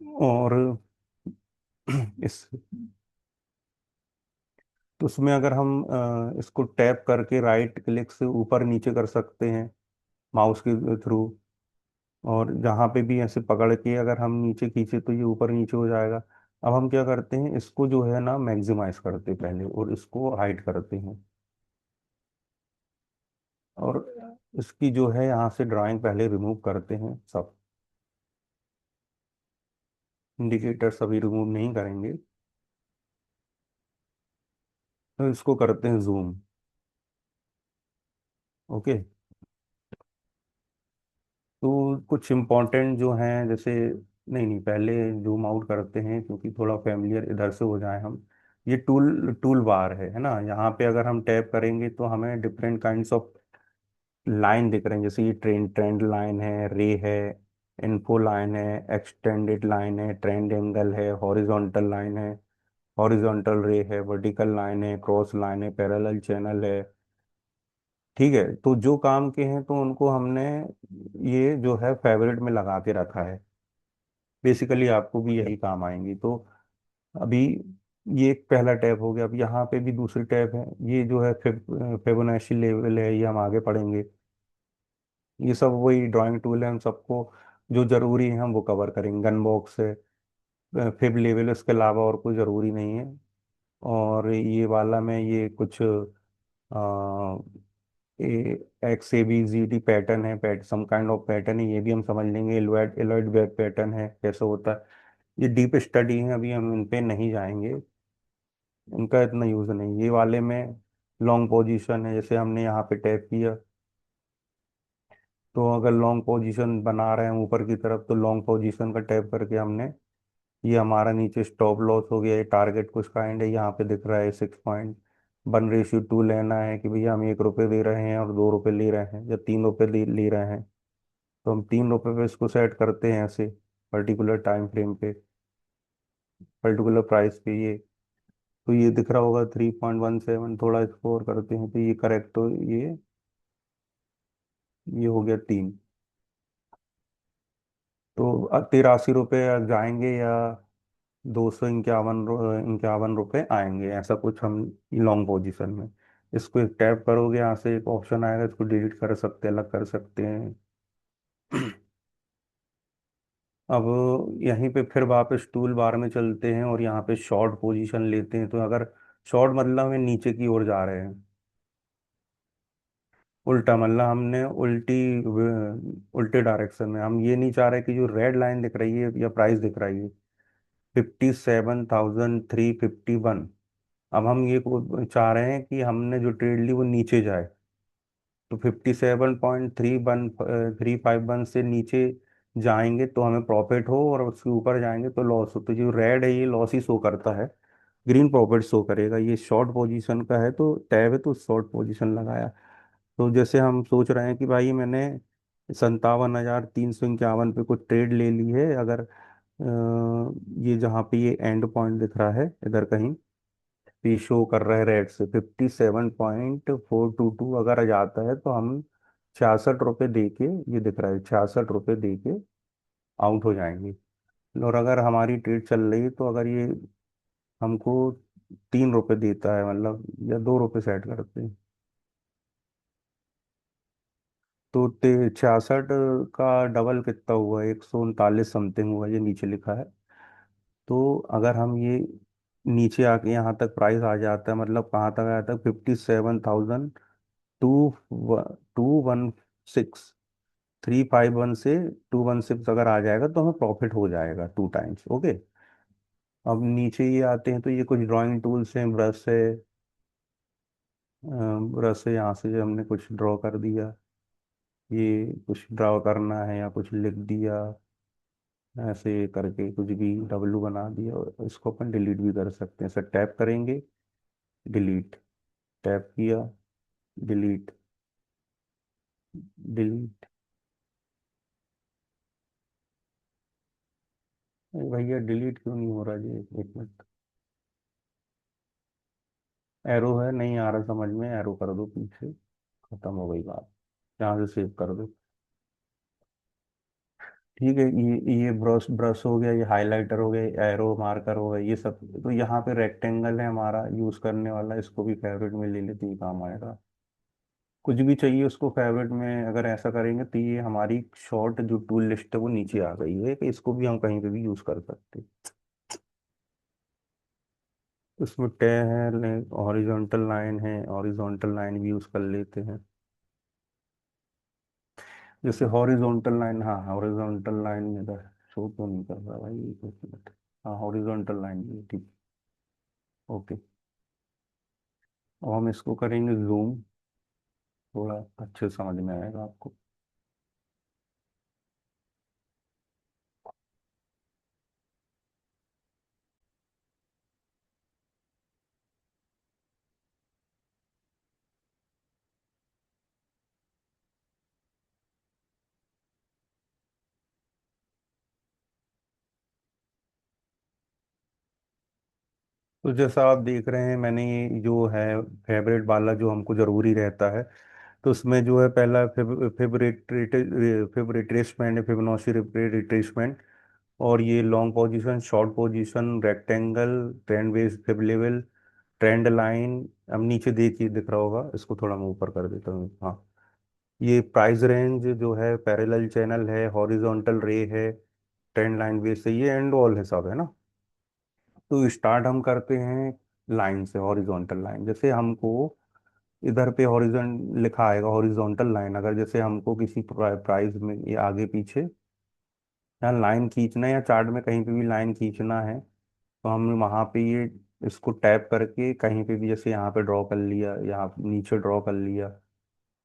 और इस तो उसमें अगर हम इसको टैप करके राइट क्लिक से ऊपर नीचे कर सकते हैं माउस के थ्रू, और जहाँ पे भी ऐसे पकड़ के अगर हम नीचे खींचे तो ये ऊपर नीचे हो जाएगा। अब हम क्या करते हैं, इसको जो है ना मैक्सिमाइज करते हैं पहले, और इसको हाइड करते हैं, और इसकी जो है यहाँ से ड्राइंग पहले रिमूव करते हैं सब। इंडिकेटर सभी रिमूव नहीं करेंगे, तो इसको करते हैं जूम। ओके। तो कुछ इम्पोर्टेंट जो हैं, जैसे, नहीं नहीं, पहले जूम आउट करते हैं क्योंकि थोड़ा फैमिलियर इधर से हो जाए हम। ये टूल टूल बार है ना, यहाँ पे अगर हम टैप करेंगे तो हमें डिफरेंट काइंड्स ऑफ लाइन दिख रहे हैं, जैसे ये ट्रेंड ट्रेंड लाइन है, रे है, इन्फो लाइन है, एक्सटेंडेड लाइन है, ट्रेंड एंगल है, हॉरिजॉन्टल लाइन है, हॉरिजॉन्टल रे है, वर्टिकल लाइन है, क्रॉस लाइन है, पैरेलल चैनल है। ठीक है, तो जो काम के हैं तो उनको हमने ये जो है फेवरेट में लगा के रखा है। बेसिकली आपको भी यही काम आएंगी। तो अभी ये एक पहला टैब हो गया। अब यहाँ पे भी दूसरी टैब है, ये जो है फिबोनाची लेवल है, ये हम आगे पढ़ेंगे। ये सब वही ड्राइंग टूल है, हम सबको जो जरूरी है हम वो कवर करेंगे। गन बॉक्स है, फिब लेवल, इसके अलावा और कोई ज़रूरी नहीं है। और ये वाला में ये कुछ X A B G D pattern है, सम काइंड ऑफ पैटर्न है, ये भी हम समझ लेंगे। एलॉयड एलॉयड वेब पैटर्न है, कैसे होता है, ये डीप स्टडी है, अभी हम इन पे नहीं जाएंगे, इनका इतना यूज़ नहीं। ये वाले में लॉन्ग पोजीशन है, जैसे हमने यहाँ पे टैप किया तो अगर लॉन्ग पोजीशन बना रहे हैं ऊपर की तरफ तो लॉन्ग पोजीशन का टैप करके हमने, ये हमारा नीचे स्टॉप लॉस हो गया, ये टारगेट कुछ काइंड है, यहाँ पे दिख रहा है 6.1:2 लेना है कि भैया हम 1 रुपये दे रहे हैं और 2 रुपये ले रहे हैं, या 3 रुपये ले रहे हैं, तो हम 3 रुपये पे इसको सेट करते हैं ऐसे, पर्टिकुलर टाइम फ्रेम पे, पर्टिकुलर प्राइस पे। ये तो ये दिख रहा होगा 3.17, थोड़ा स्कोर करते हैं तो ये करेक्ट, तो ये हो गया 3। तो 83 रुपये जाएंगे या 251 रुपये आएंगे, ऐसा कुछ हम लॉन्ग पोजीशन में। इसको एक टैप करोगे, यहाँ से एक ऑप्शन आएगा, इसको डिलीट कर सकते हैं, अलग कर सकते हैं। अब यहीं पे फिर वापस टूल बार में चलते हैं और यहाँ पे शॉर्ट पोजीशन लेते हैं। तो अगर शॉर्ट मतलब हमें नीचे की ओर जा रहे हैं, उल्टा मतलब हमने उल्टे डायरेक्शन में, हम ये नहीं चाह रहे कि जो रेड लाइन दिख रही है या प्राइस दिख रही है 57,351, अब हम ये चाह रहे हैं कि हमने जो ट्रेड ली वो नीचे जाए, तो 57.351 से नीचे जाएंगे तो हमें प्रॉफिट हो, और उसके ऊपर जाएंगे तो लॉस हो। तो जो रेड है ये लॉस ही शो करता है, ग्रीन प्रॉफिट शो करेगा। ये शॉर्ट पोजीशन का है, तो टैब है तो शॉर्ट पोजीशन लगाया। तो जैसे हम सोच रहे हैं कि भाई मैंने 57,351 पे कुछ ट्रेड ले ली है, अगर ये जहाँ पे ये एंड पॉइंट दिख रहा है इधर कहीं पे शो कर रहा है रेड से 57.422 अगर आ जाता है, तो हम 66 रुपये दे के, ये दिख रहा है 66 रुपये दे के आउट हो जाएंगे। और अगर हमारी ट्रेड चल रही है, तो अगर ये हमको 3 रुपये देता है, मतलब या 2 रुपये सेट करते हैं, तो 66 का डबल कितना हुआ, 139 समथिंग हुआ, ये नीचे लिखा है। तो अगर हम ये नीचे आके यहाँ तक प्राइस आ जाता है, मतलब कहाँ तक आया था, 57,2 216, 351 से 216 अगर आ जाएगा तो हमें प्रॉफिट हो जाएगा 2 टाइम्स। ओके। अब नीचे ये आते हैं तो ये कुछ ड्राइंग टूल्स हैं, ब्रश है, ब्रश है, यहाँ से हमने कुछ ड्रॉ कर दिया, ये कुछ ड्रॉ करना है या कुछ लिख दिया, ऐसे करके कुछ भी डब्लू बना दिया। और इसको अपन डिलीट भी कर सकते हैं, सर टैप करेंगे, डिलीट, टैप किया, डिलीट, डिलीट। भैया डिलीट क्यों नहीं हो रहा जी, एक मिनट। एरो है, नहीं आ रहा समझ में, एरो कर दो पीछे, खत्म हो गई बात, यहाँ से सेव कर दो। ठीक है, ये ब्रश ब्रश हो गया, ये हाइलाइटर हो गया, एरो मार्कर हो गया, ये सब। तो यहाँ पे रेक्टेंगल है हमारा यूज करने वाला, इसको भी फेवरेट में ले लेते ही काम आएगा। कुछ भी चाहिए उसको फेवरेट में अगर ऐसा करेंगे, तो ये हमारी शॉर्ट जो टूल लिस्ट है वो नीचे आ गई है, कि इसको भी हम कहीं पे भी यूज कर सकते हैं। उसमें टे है, हॉरिजॉन्टल लाइन है, हॉरिजॉन्टल लाइन भी यूज कर लेते हैं। जैसे हॉरिजॉन्टल लाइन, हाँ हॉरिजॉन्टल लाइन इधर शो तो नहीं कर रहा भाई, एक मिनट। हाँ हॉरिजॉन्टल लाइन भी है, ठीक। ओके। अब हम इसको करेंगे जूम, थोड़ा अच्छे से समझ में आएगा आपको। तो जैसा आप देख रहे हैं, मैंने ये जो है फेवरेट वाला जो हमको ज़रूरी रहता है, तो उसमें जो है पहला फेवरेट फेवरेट रिट्रेसमेंट है, फिबोनाची रिट्रेसमेंट। और ये long position, short position, rectangle, trend base Feb level, trend line. अब नीचे देखिए दिख रहा होगा, इसको थोड़ा मैं ऊपर कर देता हूँ, हाँ। ये प्राइस रेंज जो है, पैरेलल चैनल है, हॉरिजॉन्टल रे है, ट्रेंड लाइन बेस है, ये एंड ऑल है, सब है ना। तो स्टार्ट हम करते हैं लाइन से, हॉरिजॉन्टल लाइन। जैसे हमको इधर पे हॉरिजॉन लिखा आएगा, हॉरिजॉन्टल लाइन, अगर जैसे हमको किसी प्राइस में ये आगे पीछे यहाँ लाइन खींचना है, या चार्ट में कहीं पे भी लाइन खींचना है, तो हम वहाँ पे ये इसको टैप करके कहीं पे भी, जैसे यहाँ पे ड्रॉ कर लिया, यहाँ नीचे ड्रॉ कर लिया,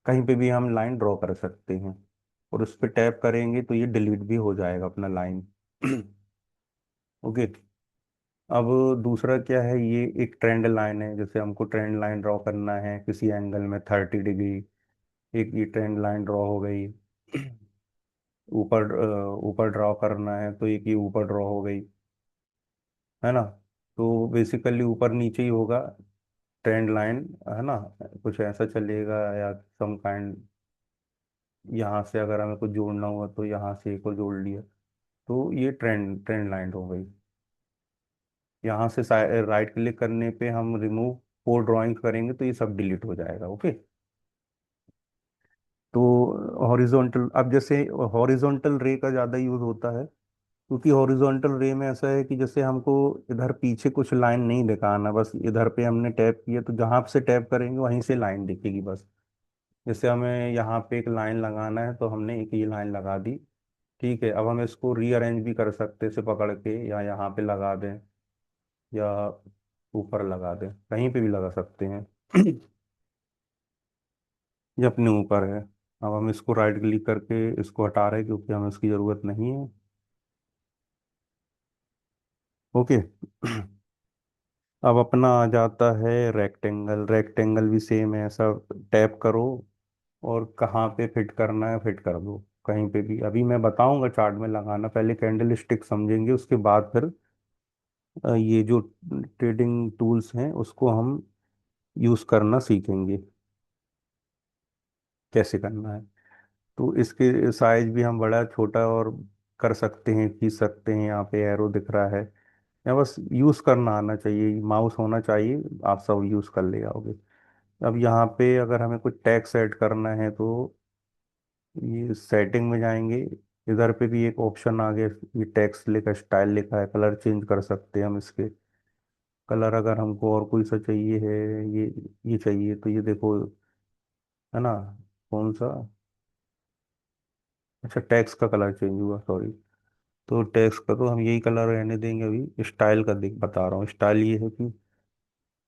कहीं पे भी हम लाइन ड्रॉ कर सकते हैं। और उस पर टैप करेंगे तो ये डिलीट भी हो जाएगा अपना लाइन। ओके। अब दूसरा क्या है, ये एक ट्रेंड लाइन है, जैसे हमको ट्रेंड लाइन ड्रॉ करना है किसी एंगल में 30 डिग्री, एक ये ट्रेंड लाइन ड्रॉ हो गई। ऊपर ऊपर ड्रॉ करना है तो एक ये ऊपर ड्रॉ हो गई, है ना। तो बेसिकली ऊपर नीचे ही होगा ट्रेंड लाइन, है ना। कुछ ऐसा चलेगा, या सम काइंड, यहाँ से अगर हमें कुछ जोड़ना हुआ तो यहाँ से एक को जोड़ लिया, तो ये ट्रेंड ट्रेंड लाइन हो गई। यहाँ से राइट क्लिक करने पे हम रिमूव फोर ड्राइंग करेंगे तो ये सब डिलीट हो जाएगा। ओके। तो हॉरिजॉन्टल, अब जैसे हॉरिजॉन्टल रे का ज़्यादा यूज होता है, क्योंकि हॉरिजॉन्टल रे में ऐसा है कि जैसे हमको इधर पीछे कुछ लाइन नहीं दिखाना, बस इधर पे हमने टैप किया तो जहाँ से टैप करेंगे वहीं से लाइन दिखेगी बस। जैसे हमें यहाँ पे एक लाइन लगाना है तो हमने एक ये लाइन लगा दी। ठीक है, अब हम इसको रीअरेंज भी कर सकते हैं, इसे पकड़ के या यहाँ पे लगा दें, या ऊपर लगा दें, कहीं पे भी लगा सकते हैं। ये अपने ऊपर है। अब हम इसको राइट क्लिक करके इसको हटा रहे हैं क्योंकि हमें इसकी ज़रूरत नहीं है। ओके। अब अपना आ जाता है रेक्टेंगल। रेक्टेंगल भी सेम है, ऐसा टैप करो और कहाँ पे फिट करना है फिट कर दो, कहीं पे भी। अभी मैं बताऊंगा चार्ट में लगाना, पहले कैंडल स्टिक समझेंगे, उसके बाद फिर ये जो ट्रेडिंग टूल्स हैं उसको हम यूज़ करना सीखेंगे, कैसे करना है। तो इसके साइज भी हम बड़ा छोटा और कर सकते हैं, खींच सकते हैं। यहाँ पे एरो दिख रहा है, या बस यूज़ करना आना चाहिए, माउस होना चाहिए, आप सब यूज़ कर ले आओगे। अब यहाँ पे अगर हमें कुछ टैक्स ऐड करना है तो ये सेटिंग में जाएंगे। इधर पे भी एक ऑप्शन आ गया, ये टैक्स लिखा, स्टाइल लिखा है, कलर चेंज कर सकते हैं हम इसके। कलर अगर हमको और कोई सा चाहिए है, ये चाहिए तो ये देखो, है ना, कौन सा, अच्छा टैक्स का कलर चेंज हुआ, सॉरी। तो टैक्स का तो हम यही कलर रहने देंगे। अभी स्टाइल का देख बता रहा हूँ, स्टाइल ये है कि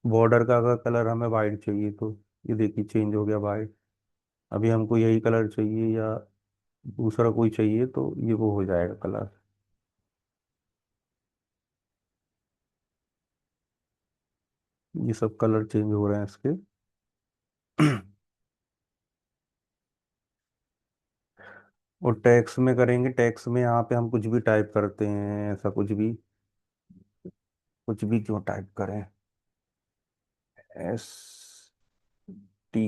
बॉर्डर का अगर कलर हमें वाइट चाहिए तो ये देखिए चेंज हो गया वाइट। अभी हमको यही कलर चाहिए या दूसरा कोई चाहिए तो ये वो हो जाएगा कलर। ये सब कलर चेंज हो रहे हैं इसके। और टैक्स में करेंगे, टैक्स में यहाँ पे हम कुछ भी टाइप करते हैं, ऐसा कुछ भी, कुछ भी क्यों टाइप करें, एस टी,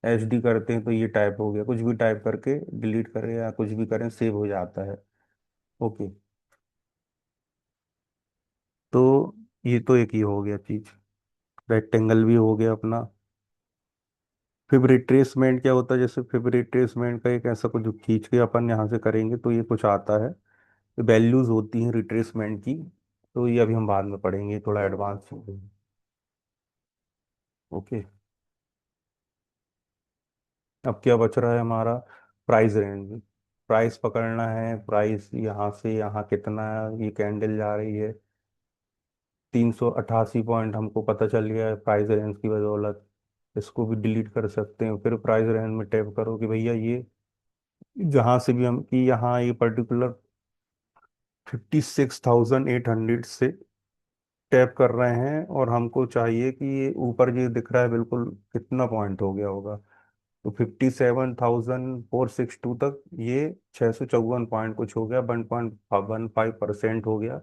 एच डी करते हैं तो ये टाइप हो गया, कुछ भी टाइप करके डिलीट करें या कुछ भी करें सेव हो जाता है। ओके। तो ये तो एक ही हो गया चीज, रेक्टेंगल भी हो गया अपना। फिर रिट्रेसमेंट क्या होता है, जैसे फिर रिट्रेसमेंट का एक ऐसा कुछ खींच के अपन यहाँ से करेंगे तो ये कुछ आता है, वैल्यूज होती हैं रिट्रेसमेंट की। तो ये अभी हम बाद में पढ़ेंगे, थोड़ा एडवांस। ओके। अब क्या बच रहा है हमारा, प्राइस रेंज। प्राइस पकड़ना है, प्राइस यहाँ से यहाँ कितना है, ये कैंडल जा रही है 388 पॉइंट, हमको पता चल गया है प्राइस रेंज की बदौलत। इसको भी डिलीट कर सकते हैं, फिर प्राइस रेंज में टैप करो कि भैया ये जहाँ से भी हम कि यहाँ ये पर्टिकुलर 56,800 से टैप कर रहे हैं और हमको चाहिए कि ये ऊपर जो दिख रहा है बिल्कुल कितना पॉइंट हो गया होगा। तो 57,462 तक ये 654 पॉइंट कुछ हो गया, 1.15% हो गया,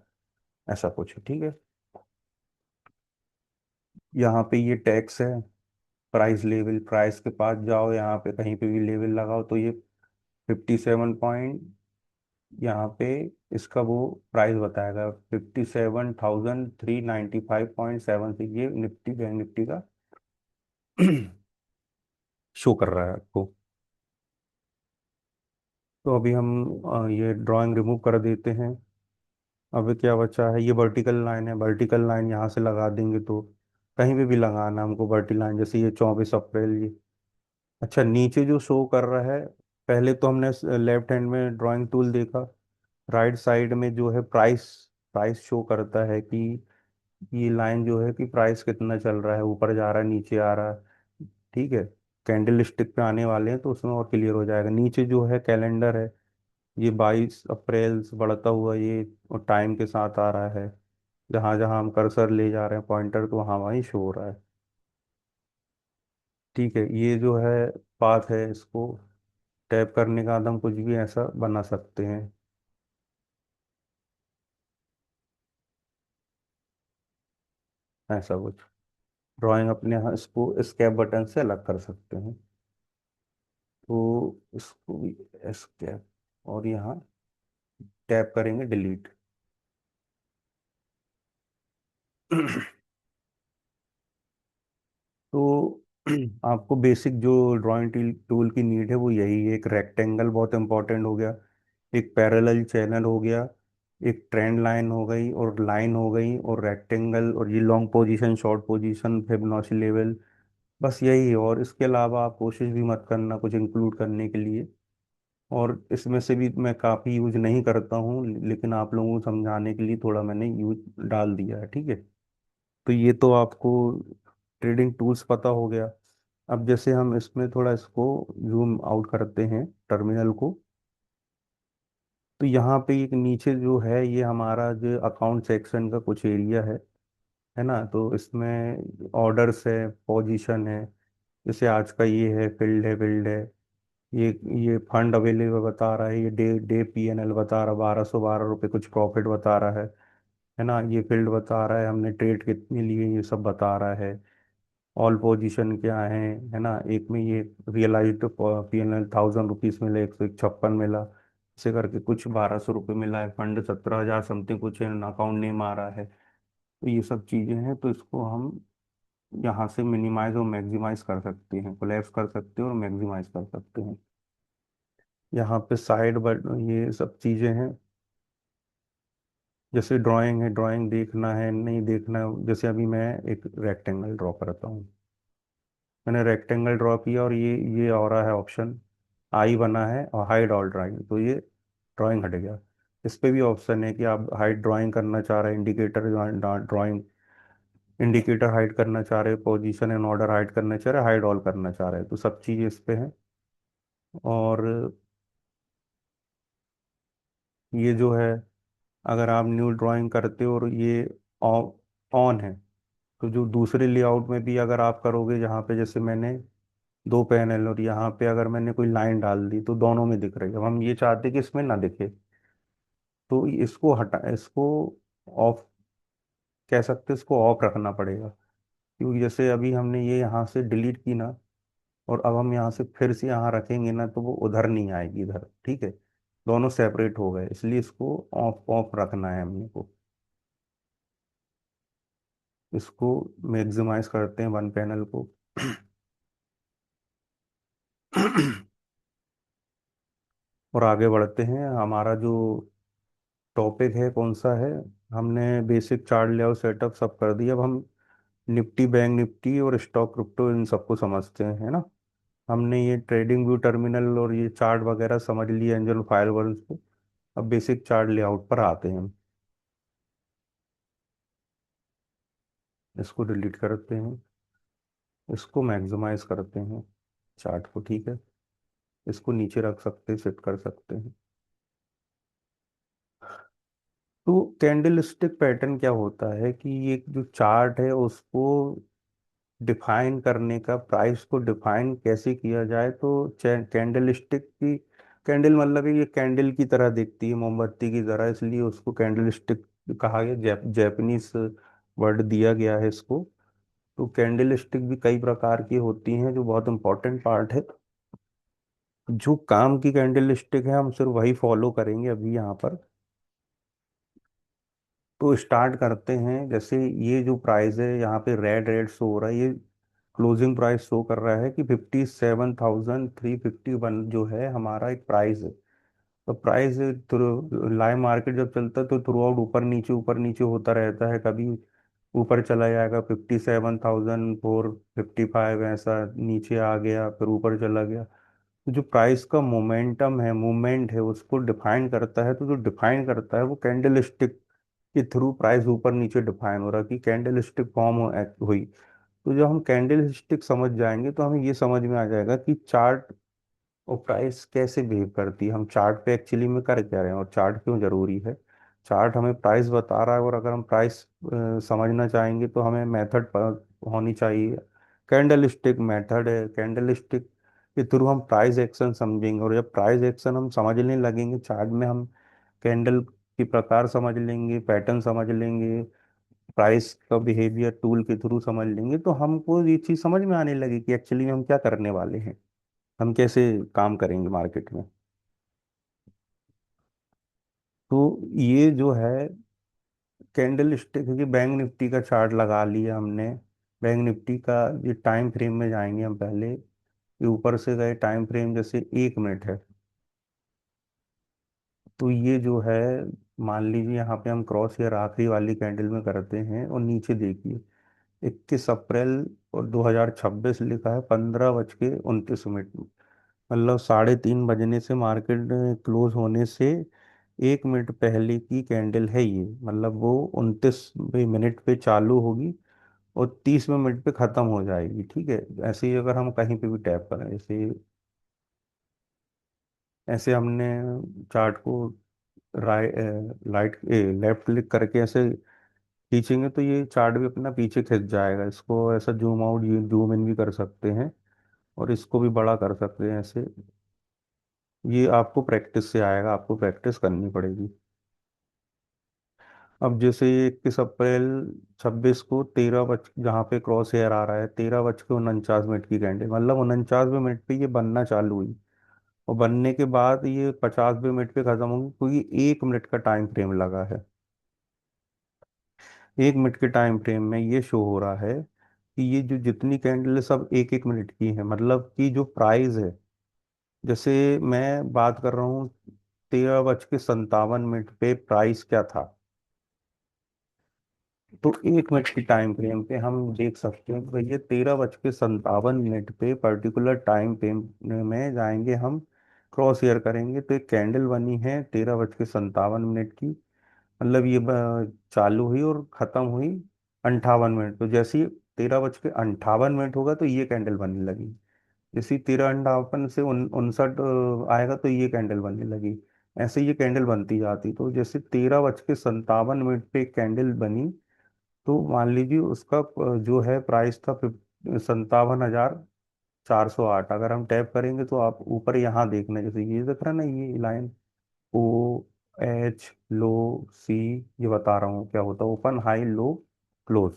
ऐसा कुछ है, ठीक है। यहाँ पे ये टैक्स है, प्राइस लेवल, प्राइस के पास जाओ, यहाँ पे कहीं पे भी लेवल लगाओ तो ये 57 पॉइंट, यहाँ पे इसका वो प्राइस बताएगा 57,395.76, ये निफ्टी बैंक निफ्टी का शो कर रहा है आपको। तो अभी हम ये ड्राइंग रिमूव कर देते हैं। अब क्या बचा है, ये वर्टिकल लाइन है, वर्टिकल लाइन यहाँ से लगा देंगे तो कहीं पे भी लगाना हमको वर्टिकल लाइन, जैसे ये 24 अप्रैल ये। अच्छा नीचे जो शो कर रहा है, पहले तो हमने लेफ्ट हैंड में ड्राइंग टूल देखा, राइट साइड में जो है प्राइस, प्राइस शो करता है कि ये लाइन जो है कि प्राइस कितना चल रहा है, ऊपर जा रहा है नीचे आ रहा है, ठीक है। कैंडल स्टिक पे आने वाले हैं तो उसमें और क्लियर हो जाएगा। नीचे जो है कैलेंडर है, ये 22 अप्रैल से बढ़ता हुआ ये टाइम के साथ आ रहा है, जहाँ जहाँ हम कर्सर ले जा रहे हैं पॉइंटर तो वहाँ वहीं शो हो रहा है, ठीक है। ये जो है पाथ है, इसको टैप करने का बाद हम कुछ भी ऐसा बना सकते हैं, ऐसा कुछ ड्राइंग अपने यहाँ इसको स्केप बटन से अलग कर सकते हैं। तो इसको भी स्केप, और यहाँ टैप करेंगे डिलीट। तो आपको बेसिक जो ड्राइंग टूल की नीड है वो यही है, एक रेक्टेंगल बहुत इंपॉर्टेंट हो गया, एक पैरेलल चैनल हो गया, एक ट्रेंड लाइन हो गई और लाइन हो गई, और रेक्टेंगल, और ये long position short position Fibonacci level, बस यही है। और इसके अलावा आप कोशिश भी मत करना कुछ इंक्लूड करने के लिए। और इसमें से भी मैं काफ़ी यूज नहीं करता हूँ, लेकिन आप लोगों को समझाने के लिए थोड़ा मैंने यूज डाल दिया है, ठीक है। तो ये तो आपको ट्रेडिंग टूल्स पता हो गया। अब जैसे हम इसमें थोड़ा इसको जूम आउट करते हैं टर्मिनल को, तो यहाँ पे एक नीचे जो है ये हमारा जो अकाउंट सेक्शन का कुछ एरिया है ना। तो इसमें ऑर्डर्स है, पोजीशन है, जैसे आज का ये है, फील्ड है, ये ये फंड अवेलेबल बता रहा है, ये डे डे P&L बता रहा है, 1212 रुपये कुछ प्रॉफिट बता रहा है ना। ये फील्ड बता रहा है हमने ट्रेड कितने लिए, ये सब बता रहा है। ऑल पोजीशन क्या है ना। एक में ये रियलाइज्ड P&L 1000 रुपीज मिला, 156 मिला, ऐसे करके कुछ 1200 रुपये मिला है। फंड 17,000 समथिंग कुछ है, अकाउंट नेम आ रहा है। तो ये सब चीजें हैं, तो इसको हम यहाँ से मिनिमाइज और मैक्सिमाइज कर सकते हैं, कोलैप्स कर सकते हैं और मैक्सिमाइज कर सकते हैं। यहाँ पे साइड बट ये सब चीजें हैं। जैसे ड्राइंग है, ड्राइंग देखना है नहीं देखना, जैसे अभी मैं एक रेक्टेंगल ड्रॉ करता हूँ। मैंने रेक्टेंगल ड्रॉ किया और ये आ रहा है ऑप्शन, आई बना है और हाइड ऑल ड्राइंग, तो ये ड्राइंग हट गया। इस पे भी ऑप्शन है कि आप हाइड ड्राइंग करना चाह रहे हैं, इंडिकेटर ड्राइंग, इंडिकेटर हाइड करना चाह रहे हैं, पोजीशन एंड ऑर्डर हाइड करना चाह रहे हैं, हाइड ऑल करना चाह रहे हैं, तो सब चीज़ इस पे है। और ये जो है, अगर आप न्यू ड्राइंग करते हो और ये ऑन है, तो जो दूसरे लेआउट में भी अगर आप करोगे, जहाँ पे जैसे मैंने दो पैनल और यहाँ पे अगर मैंने कोई लाइन डाल दी तो दोनों में दिख रही है। अब हम ये चाहते हैं कि इसमें ना दिखे, तो इसको हटा, इसको ऑफ कह सकते हैं, इसको ऑफ रखना पड़ेगा। क्योंकि जैसे अभी हमने ये यहाँ से डिलीट की ना, और अब हम यहाँ से फिर से यहाँ रखेंगे ना, तो वो उधर नहीं आएगी इधर, ठीक है। दोनों सेपरेट हो गए, इसलिए इसको ऑफ ऑफ रखना है हमने को। इसको मैक्सिमाइज करते हैं वन पैनल को। और आगे बढ़ते हैं। हमारा जो टॉपिक है कौन सा है, हमने बेसिक चार्ट लेआउट सेटअप सब कर दिया। अब हम निफ्टी, बैंक निफ्टी और स्टॉक क्रिप्टो इन सबको समझते हैं, है ना। हमने ये ट्रेडिंग व्यू टर्मिनल और ये चार्ट वगैरह समझ लिया, एंजल फाइल वर्ल्स को। अब बेसिक चार्ट लेआउट पर आते हैं हम। इसको डिलीट करते हैं, इसको मैक्सिमाइज करते हैं चार्ट को, ठीक है। इसको नीचे रख सकते हैं, सेट कर सकते हैं। तो कैंडल स्टिक पैटर्न क्या होता है कि ये जो चार्ट है उसको डिफाइन करने का, प्राइस को डिफाइन कैसे किया जाए, तो कैंडल स्टिक की, कैंडल मतलब ये कैंडल की तरह दिखती है, मोमबत्ती की तरह, इसलिए उसको कैंडल स्टिक कहा गया। जैपनीज वर्ड दिया गया है इसको। तो कैंडल स्टिक भी कई प्रकार की होती हैं, जो बहुत इंपॉर्टेंट पार्ट है। जो काम की कैंडल स्टिक है हम सिर्फ वही फॉलो करेंगे अभी यहाँ पर। तो स्टार्ट करते हैं। जैसे ये जो प्राइस है यहाँ पे रेड रेड शो हो रहा है, ये क्लोजिंग प्राइस शो कर रहा है कि 57,351 जो है हमारा एक प्राइस है। तो प्राइस लाइव मार्केट जब चलता है तो थ्रू आउट ऊपर नीचे होता रहता है। कभी ऊपर चला जाएगा 57,455, ऐसा नीचे आ गया, फिर ऊपर चला गया। तो जो प्राइस का मोमेंटम है, मूवमेंट है, उसको डिफाइन करता है। तो जो डिफाइन करता है वो कैंडल स्टिक के थ्रू प्राइस ऊपर नीचे डिफाइन हो रहा है कि कैंडल स्टिक फॉर्म हुई। तो जब हम कैंडल स्टिक समझ जाएंगे तो हमें ये समझ में आ जाएगा कि चार्ट और प्राइस कैसे बिहेव करती है, हम चार्ट पे एक्चुअली में कर क्या रहे हैं और चार्ट क्यों जरूरी है। चार्ट हमें प्राइस बता रहा है, और अगर हम प्राइस समझना चाहेंगे तो हमें मेथड होनी चाहिए। कैंडल स्टिक मेथड है, कैंडल स्टिक के थ्रू हम प्राइस एक्शन समझेंगे, और जब प्राइस एक्शन हम समझने लगेंगे चार्ट में, हम कैंडल की प्रकार समझ लेंगे, पैटर्न समझ लेंगे, प्राइस का बिहेवियर टूल के थ्रू समझ लेंगे, तो हमको ये चीज़ समझ में आने लगी कि एक्चुअली हम क्या करने वाले हैं, हम कैसे काम करेंगे मार्केट में। तो ये जो है कैंडल स्टिक है कि बैंक निफ्टी का चार्ट लगा लिया हमने। बैंक निफ्टी का ये टाइम फ्रेम में जाएंगे हम पहले। ये ऊपर से गए, टाइम फ्रेम जैसे 1 मिनट है, तो ये जो है, मान लीजिए यहाँ पे हम क्रॉस हेयर आखिरी वाली कैंडल में करते हैं, और नीचे देखिए 21 अप्रैल और 2026 लिखा है, 15:29। मतलब 3:30 बजने से, मार्केट क्लोज होने से 1 मिनट पहले की कैंडल है ये। मतलब वो 29 मिनट पे चालू होगी और 30वें मिनट पे ख़त्म हो जाएगी, ठीक है। ऐसे ही अगर हम कहीं पे भी टैप करें, ऐसे ऐसे हमने चार्ट को राइट लाइट लेफ्ट क्लिक करके ऐसे खींचेंगे तो ये चार्ट भी अपना पीछे खिंच जाएगा। इसको ऐसा जूम आउट जूम इन भी कर सकते हैं, और इसको भी बड़ा कर सकते हैं ऐसे। ये आपको प्रैक्टिस से आएगा, आपको प्रैक्टिस करनी पड़ेगी। अब जैसे 21 अप्रैल 26 को 13 बज जहाँ पे क्रॉस हेयर आ रहा है, 13 बज के 49 मिनट की कैंडल, मतलब 49वें मिनट पे ये बनना चालू हुई। और बनने के बाद ये 50वें मिनट पे खत्म होगी, क्योंकि 1 मिनट का टाइम फ्रेम लगा है। 1 मिनट के टाइम फ्रेम में ये शो हो रहा है कि ये जो जितनी कैंडल है सब 1 1 मिनट की है, मतलब कि जो प्राइस है, जैसे मैं बात कर रहा हूँ 13 बज के 57 मिनट पे प्राइस क्या था, तो 1 मिनट की टाइम फ्रेम पे हम देख सकते हैं कि भैया 13 बज के 57 मिनट पे पर्टिकुलर टाइम फ्रेम में जाएंगे हम, क्रॉस हेयर करेंगे तो एक कैंडल बनी है 13 बज के 57 मिनट की। मतलब ये चालू हुई और खत्म हुई 58 मिनट, तो जैसे ही 13 बज के 58 मिनट होगा तो ये कैंडल बनने लगी। जैसे ही 13 58 से 59 आएगा तो ये कैंडल बनने लगी। ऐसे ये कैंडल बनती जाती, तो जैसे 13 बज के 57 मिनट पे एक कैंडल बनी, तो मान लीजिए उसका जो है प्राइस था 57,408। अगर हम टैप करेंगे तो आप ऊपर यहाँ देखना, जैसे ये दिख रहा है ना, ये लाइन ओ एच लो सी, ये बता रहा हूँ क्या होता है, ओपन हाई लो क्लोज।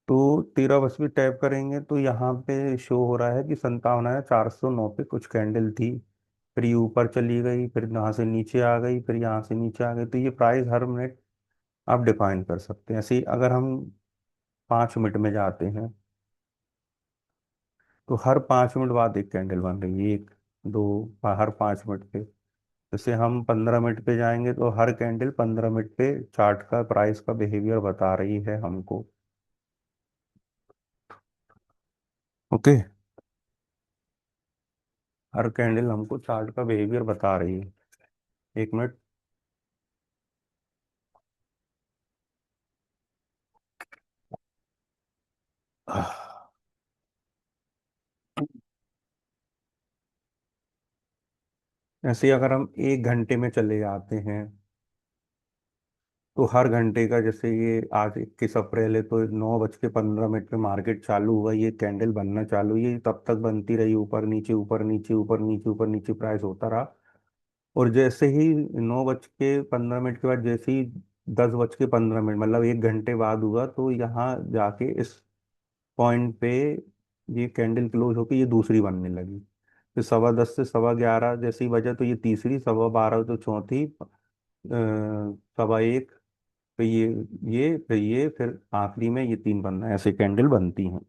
तो 13 बस भी टैप करेंगे तो यहाँ पे शो हो रहा है कि 57,409 पे कुछ कैंडल थी, फिर ये ऊपर चली गई, फिर यहाँ से नीचे आ गई, फिर यहाँ से नीचे आ गई। तो ये प्राइस हर मिनट आप डिफाइन कर सकते हैं। ऐसे ही अगर हम 5 मिनट में जाते हैं तो हर 5 मिनट बाद एक कैंडल बन रही है, एक दो, हर 5 मिनट पे। जैसे हम 15 मिनट पे जाएंगे तो हर कैंडल 15 मिनट पे चार्ट का प्राइस का बिहेवियर बता रही है हमको। ओके, हर कैंडल हमको चार्ट का बिहेवियर बता रही है। 1 मिनट। ऐसे ही अगर हम 1 घंटे में चले जाते हैं तो हर घंटे का, जैसे ये आज 21 अप्रैल है तो 9 बज के 15 मिनट पे मार्केट चालू हुआ, ये कैंडल बनना चालू हुई, ये तब तक बनती रही, ऊपर नीचे ऊपर नीचे ऊपर नीचे ऊपर नीचे प्राइस होता रहा। और जैसे ही 9 बज के 15 मिनट के बाद, जैसे ही 10 बज के 15 मिनट, मतलब 1 घंटे बाद हुआ, तो यहाँ जाके इस पॉइंट पे ये कैंडल क्लोज होके ये दूसरी बनने लगी। फिर 10:15 से 11:15 जैसे ही बजा तो ये तीसरी, 12:15 तो चौथी, 1:15, फिर ये फिर ये, फिर आखिरी में ये तीन बनना है, ऐसे कैंडल बनती हैं।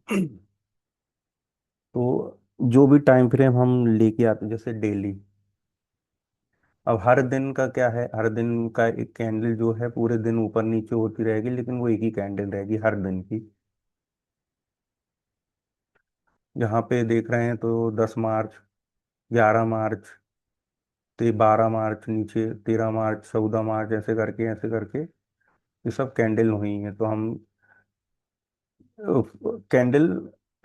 तो जो भी टाइम फ्रेम हम लेके आते हैं, जैसे डेली, अब हर दिन का क्या है, हर दिन का एक कैंडल जो है पूरे दिन ऊपर नीचे होती रहेगी, लेकिन वो एक ही कैंडल रहेगी हर दिन की। यहाँ पे देख रहे हैं तो 10 मार्च, 11 मार्च, 12 मार्च नीचे, 13 मार्च, 14 मार्च, ऐसे करके ये सब कैंडल हुई हैं। तो हम कैंडल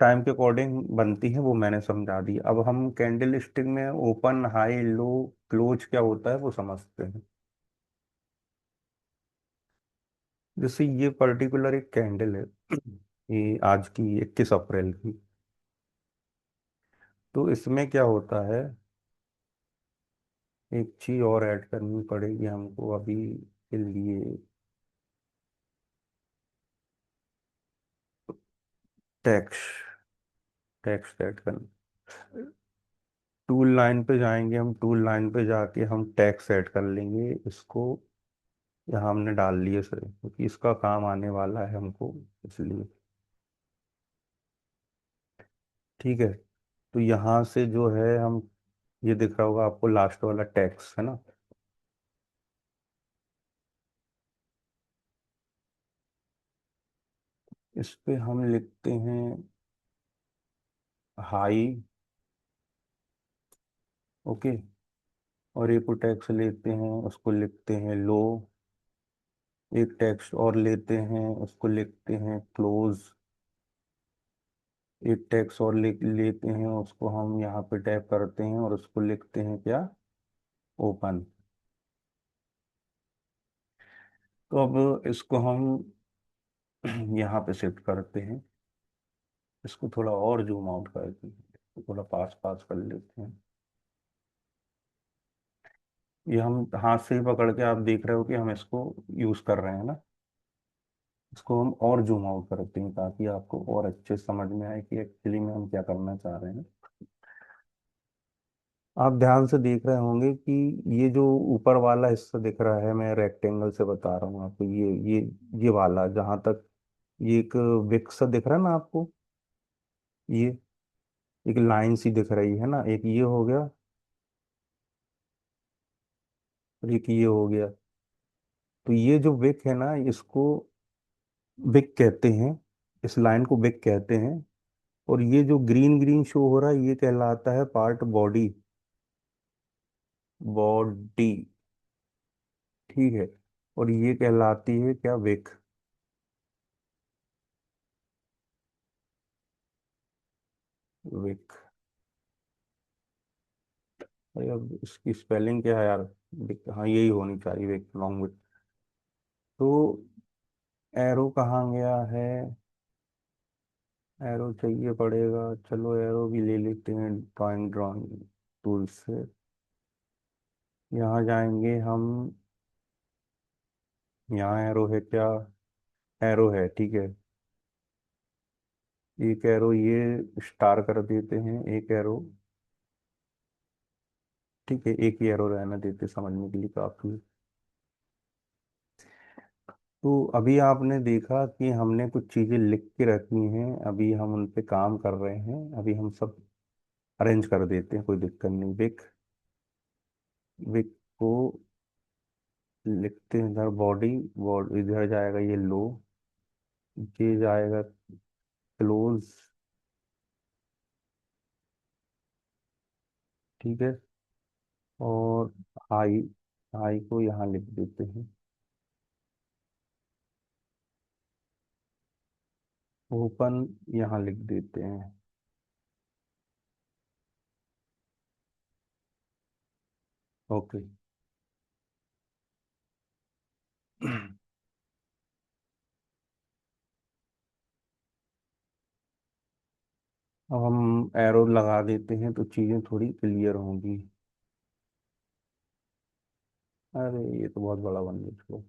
टाइम के अकॉर्डिंग बनती है, वो मैंने समझा दी। अब हम कैंडल स्टिक में ओपन हाई लो क्लोज क्या होता है वो समझते हैं। जैसे ये पर्टिकुलर एक कैंडल है, ये आज की 21 अप्रैल की। तो इसमें क्या होता है, एक चीज और ऐड करनी पड़ेगी हमको अभी के लिए, टैक्स टैक्स ऐड करना। टूल लाइन पे जाएंगे, हम टूल लाइन पे जाके हम टैक्स ऐड कर लेंगे इसको। यहाँ हमने डाल लिए सर, क्योंकि इसका काम आने वाला है हमको, इसलिए। ठीक है, तो यहाँ से जो है हम, ये दिख रहा होगा आपको लास्ट वाला टैक्स है ना, इस पे हम लिखते हैं हाई। ओके, और एक टैक्स लेते हैं उसको लिखते हैं लो। एक टेक्स्ट और लेते हैं, उसको लिखते हैं क्लोज। एक टेक्स्ट और लिख लेते हैं, उसको हम यहाँ पे टैप करते हैं और उसको लिखते हैं क्या, ओपन। तो अब इसको हम यहाँ पे शिफ्ट करते हैं, इसको थोड़ा और जूम आउट करते हैं, इसको थोड़ा पास पास कर लेते हैं। ये हम हाथ से ही पकड़ के, आप देख रहे हो कि हम इसको यूज कर रहे हैं ना। इसको हम और जूम आउट करते हैं ताकि आपको और अच्छे से समझ में आए कि एक्चुअली में हम क्या करना चाह रहे हैं। आप ध्यान से देख रहे होंगे कि ये जो ऊपर वाला हिस्सा दिख रहा है, मैं रेक्टेंगल से बता रहा हूँ आपको, ये वाला जहाँ तक, ये एक विक सा दिख रहा है ना आपको, ये एक लाइन सी दिख रही है ना, एक ये हो गया और एक ये हो गया। तो ये जो विक है ना, इसको विक कहते हैं, इस लाइन को विक कहते हैं। और ये जो ग्रीन ग्रीन शो हो रहा है, ये कहलाता है पार्ट बॉडी, बॉडी, ठीक है। और ये कहलाती है क्या, विक, विक। अरे अब इसकी स्पेलिंग क्या है यार, हाँ यही होनी चाहिए, विक लॉन्ग विक। तो एरो कहाँ गया है, एरो चाहिए पड़ेगा, चलो एरो भी ले लेते हैं ड्राइंग टूल से। यहाँ जाएंगे हम, यहाँ एरो है क्या, एरो है, ठीक है। एक एरो ये स्टार कर देते हैं, एक एरो, ठीक है, एक ही एरो रहना देते, समझने के लिए काफी। तो अभी आपने देखा कि हमने कुछ चीजें लिख के रखी हैं, अभी हम उन पे काम कर रहे हैं, अभी हम सब अरेंज कर देते हैं, कोई दिक्कत नहीं। विक, विक को लिखते हैं इधर, बॉडी, बॉडी इधर जाएगा ये लो, ये जाएगा क्लोज, ठीक है। और हाई, हाई को यहाँ लिख देते हैं, ओपन यहाँ लिख देते हैं, ओके। अब हम एरो लगा देते हैं तो चीज़ें थोड़ी क्लियर होंगी। अरे ये तो बहुत बड़ा बन गया, इसको।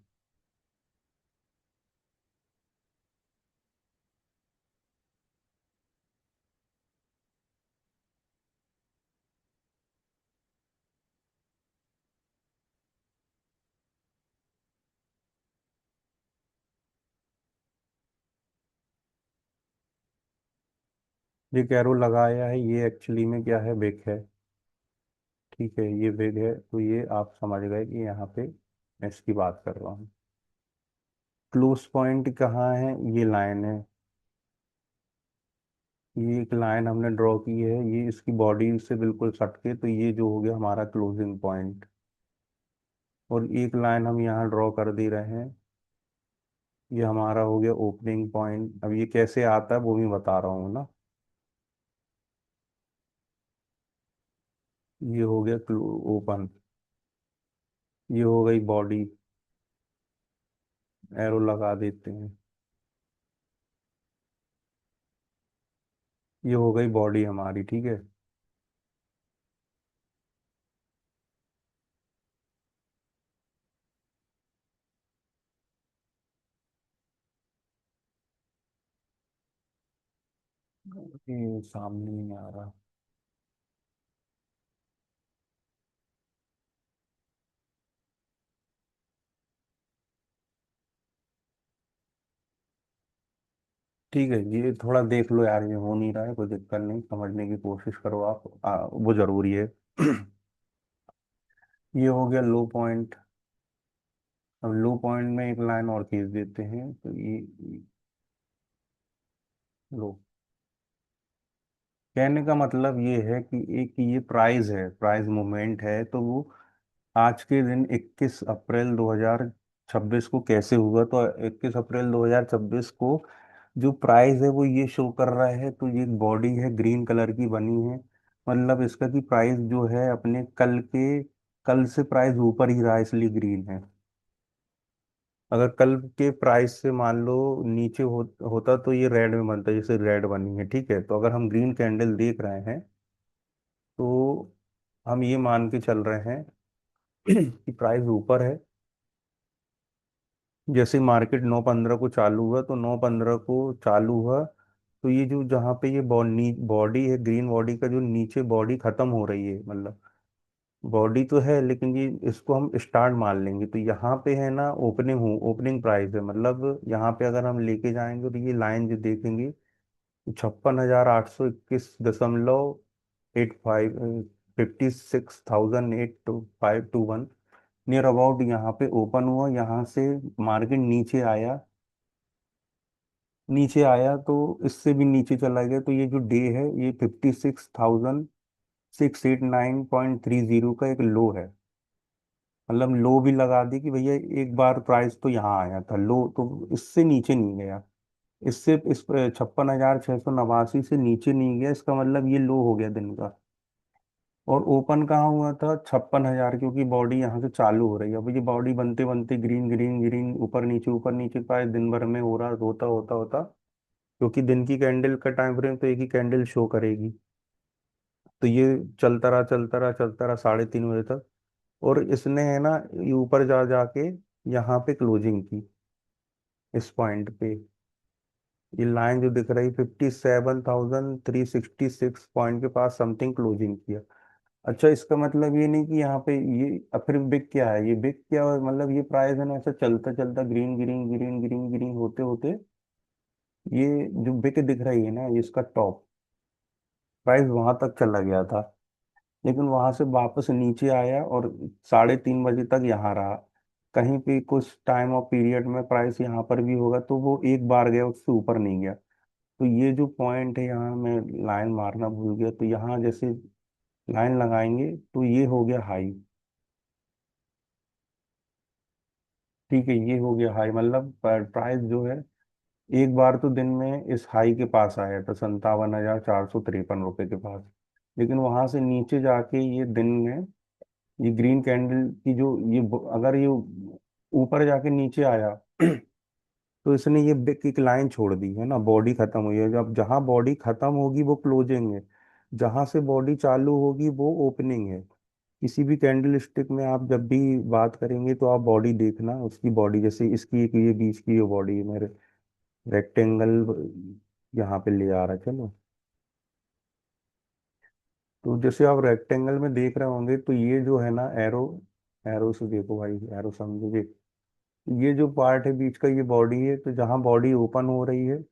ये एरो लगाया है, ये एक्चुअली में क्या है, विग है, ठीक है, ये विग है, तो ये आप समझ गए कि यहाँ पे मैं इसकी बात कर रहा हूँ। क्लोज पॉइंट कहाँ है, ये लाइन है, ये एक लाइन हमने ड्रॉ की है, ये इसकी बॉडी से बिल्कुल सट के, तो ये जो हो गया हमारा क्लोजिंग पॉइंट। और एक लाइन हम यहाँ ड्रॉ कर दे रहे हैं, ये हमारा हो गया ओपनिंग पॉइंट। अब ये कैसे आता है वो भी बता रहा हूँ ना। ये हो गया ओपन, ये हो गई बॉडी, एरो लगा देते हैं, ये हो गई बॉडी हमारी, ठीक है। ये सामने नहीं आ रहा, ठीक है। ये थोड़ा देख लो यार, ये हो नहीं रहा है, कोई दिक्कत नहीं, समझने की कोशिश करो आप, वो जरूरी है। ये हो गया लो पॉइंट। अब लो पॉइंट में एक लाइन और खींच देते हैं, तो ये लो। कहने का मतलब ये है कि एक ये प्राइस है, प्राइस मूवमेंट है, तो वो आज के दिन 21 अप्रैल 2024 छब्बीस को कैसे हुआ, तो 21 अप्रैल 2026 को जो प्राइस है वो ये शो कर रहा है। तो ये बॉडी है ग्रीन कलर की बनी है, मतलब इसका की प्राइस जो है अपने कल से प्राइस ऊपर ही रहा है, इसलिए ग्रीन है। अगर कल के प्राइस से मान लो नीचे होता तो ये रेड में बनता, जैसे रेड बनी है, ठीक है। तो अगर हम ग्रीन कैंडल देख रहे हैं तो हम ये मान के चल रहे हैं कि प्राइस ऊपर है। जैसे मार्केट 9:15 को चालू हुआ, तो 9:15 को चालू हुआ, तो ये जो जहाँ पे ये बॉडी है ग्रीन बॉडी का, जो नीचे बॉडी खत्म हो रही है, मतलब बॉडी तो है लेकिन ये इसको हम स्टार्ट मान लेंगे। तो यहाँ पे है ना ओपनिंग प्राइस है, मतलब यहाँ पे अगर हम लेके जाएंगे तो ये लाइन जो देखेंगे 56,821.85, 56,82521 नियर अबाउट यहाँ पे ओपन हुआ। यहाँ से मार्केट नीचे आया तो इससे भी नीचे चला गया। तो ये जो डे है ये 56,689.30 का एक लो है, मतलब लो भी लगा दी कि भैया एक बार प्राइस तो यहाँ आया था लो, तो इससे नीचे नहीं गया। इससे इस 56,689 से नीचे नहीं गया, इसका मतलब ये लो हो गया दिन का। और ओपन कहाँ हुआ था? 56,000, क्योंकि बॉडी यहाँ से चालू हो रही है। अब ये बॉडी बनते बनते ग्रीन ग्रीन ग्रीन ऊपर नीचे का दिन भर में हो रहा, होता होता होता, क्योंकि दिन की कैंडल का टाइम फ्रेम तो एक ही कैंडल शो करेगी। तो ये चलता रहा 3:30 बजे तक। और इसने है ना ये ऊपर जा जाके यहाँ पे क्लोजिंग की, इस पॉइंट पे। ये लाइन जो दिख रही 57,366 पॉइंट के पास समथिंग क्लोजिंग किया। अच्छा, इसका मतलब ये नहीं कि यहाँ पे ये अब फिर बिग क्या है, ये बिग क्या है, मतलब ये प्राइस है ना ऐसा चलता चलता green green green green green होते होते ये जो बिग दिख रही है ना, ये इसका टॉप प्राइस वहां तक चला गया था। लेकिन वहां से वापस नीचे आया और 3:30 बजे तक यहाँ रहा। कहीं पे कुछ टाइम और पीरियड में प्राइस यहाँ पर भी होगा, तो वो एक बार गया, उससे ऊपर नहीं गया। तो ये जो पॉइंट है यहाँ मैं लाइन मारना भूल गया, तो यहाँ जैसे लाइन लगाएंगे तो ये हो गया हाई। ठीक है, ये हो गया हाई, मतलब प्राइस जो है एक बार तो दिन में इस हाई के पास आया था 57,453 रुपये के पास। लेकिन वहां से नीचे जाके ये दिन में ये ग्रीन कैंडल की जो अगर ये ऊपर जाके नीचे आया तो इसने ये बिग एक लाइन छोड़ दी है ना, बॉडी खत्म हुई है। जब जहां बॉडी खत्म होगी वो क्लोजिंग है, जहां से बॉडी चालू होगी वो ओपनिंग है। किसी भी कैंडल स्टिक में आप जब भी बात करेंगे तो आप बॉडी देखना, उसकी बॉडी जैसे इसकी एक ये बीच की ये बॉडी है मेरे रेक्टेंगल यहाँ पे ले आ रहा है, चलो। तो जैसे आप रेक्टेंगल में देख रहे होंगे तो ये जो है ना एरो, एरो से देखो भाई, एरो समझोगे। ये जो पार्ट है बीच का ये बॉडी है, तो जहाँ बॉडी ओपन हो रही है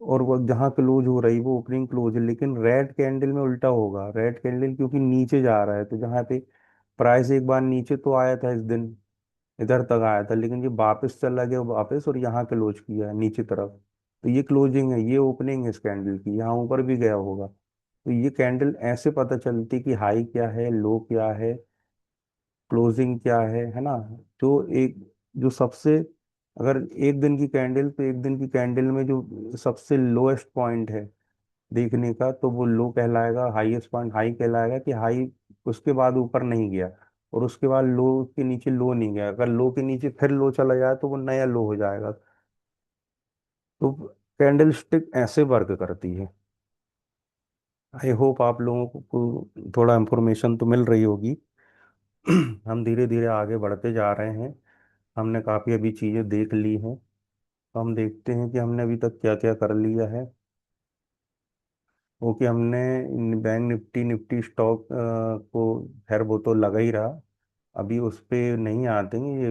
और वो जहाँ क्लोज हो रही है वो ओपनिंग क्लोज है। लेकिन रेड कैंडल में उल्टा होगा, रेड कैंडल क्योंकि नीचे जा रहा है, तो जहाँ पे प्राइस एक बार नीचे तो आया था इस दिन, इधर तक आया था, लेकिन ये वापस चला गया वापस और यहाँ क्लोज किया है नीचे तरफ। तो ये क्लोजिंग है, ये ओपनिंग है इस कैंडल की, यहाँ ऊपर भी गया होगा। तो ये कैंडल ऐसे पता चलती कि हाई क्या है, लो क्या है, क्लोजिंग क्या है ना। जो एक जो सबसे, अगर एक दिन की कैंडल, तो एक दिन की कैंडल में जो सबसे लोएस्ट पॉइंट है देखने का, तो वो लो कहलाएगा, हाईएस्ट पॉइंट हाई कहलाएगा कि हाई उसके बाद ऊपर नहीं गया और उसके बाद लो के नीचे लो नहीं गया। अगर लो के नीचे फिर लो चला जाए तो वो नया लो हो जाएगा। तो कैंडल स्टिक ऐसे वर्क करती है। आई होप आप लोगों को थोड़ा इन्फॉर्मेशन तो मिल रही होगी। हम धीरे धीरे आगे बढ़ते जा रहे हैं, हमने काफ़ी अभी चीज़ें देख ली हैं। तो हम देखते हैं कि हमने अभी तक क्या क्या कर लिया है। ओके, हमने बैंक निफ्टी स्टॉक को, खैर वो तो लगा ही रहा, अभी उस पे नहीं आते हैं ये।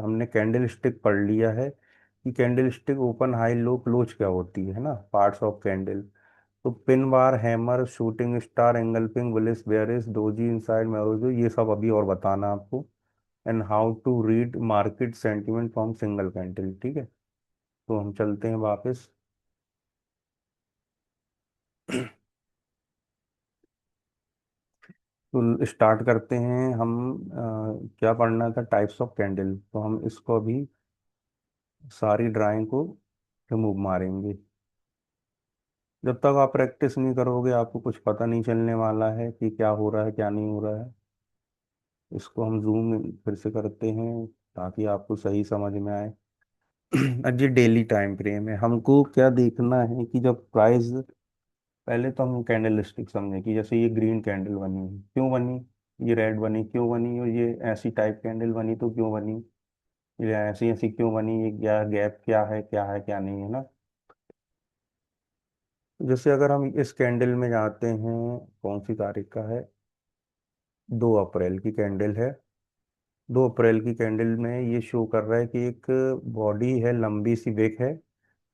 हमने कैंडल स्टिक पढ़ लिया है कि candle stick open high low close क्या होती है ना, पार्ट्स ऑफ कैंडल। तो pin bar, hammer, shooting star, engulfing, bullish, bearish, doji, inside, marubozu, ये सब अभी और बताना आपको। And how to read market sentiment from single candle, ठीक है। तो हम चलते हैं वापस। तो स्टार्ट करते हैं हम। क्या पढ़ना था, टाइप्स ऑफ कैंडल, तो हम इसको अभी सारी ड्राइंग को रिमूव मारेंगे। जब तक आप प्रैक्टिस नहीं करोगे आपको कुछ पता नहीं चलने वाला है कि क्या हो रहा है क्या नहीं हो रहा है। इसको हम जूम फिर से करते हैं ताकि आपको सही समझ में आए। अब ये डेली टाइम फ्रेम है, हमको क्या देखना है कि जब प्राइस, पहले तो हम कैंडल स्टिक समझें कि जैसे ये ग्रीन कैंडल बनी, क्यों बनी, ये रेड बनी क्यों बनी, और ये ऐसी टाइप कैंडल बनी तो क्यों बनी, ये ऐसी ऐसी क्यों बनी, ये क्या गैप क्या है क्या नहीं है ना। जैसे अगर हम इस कैंडल में जाते हैं, कौन सी तारीख का है, 2 अप्रैल की कैंडल है। 2 अप्रैल की कैंडल में ये शो कर रहा है कि एक बॉडी है, लंबी सी बेक है,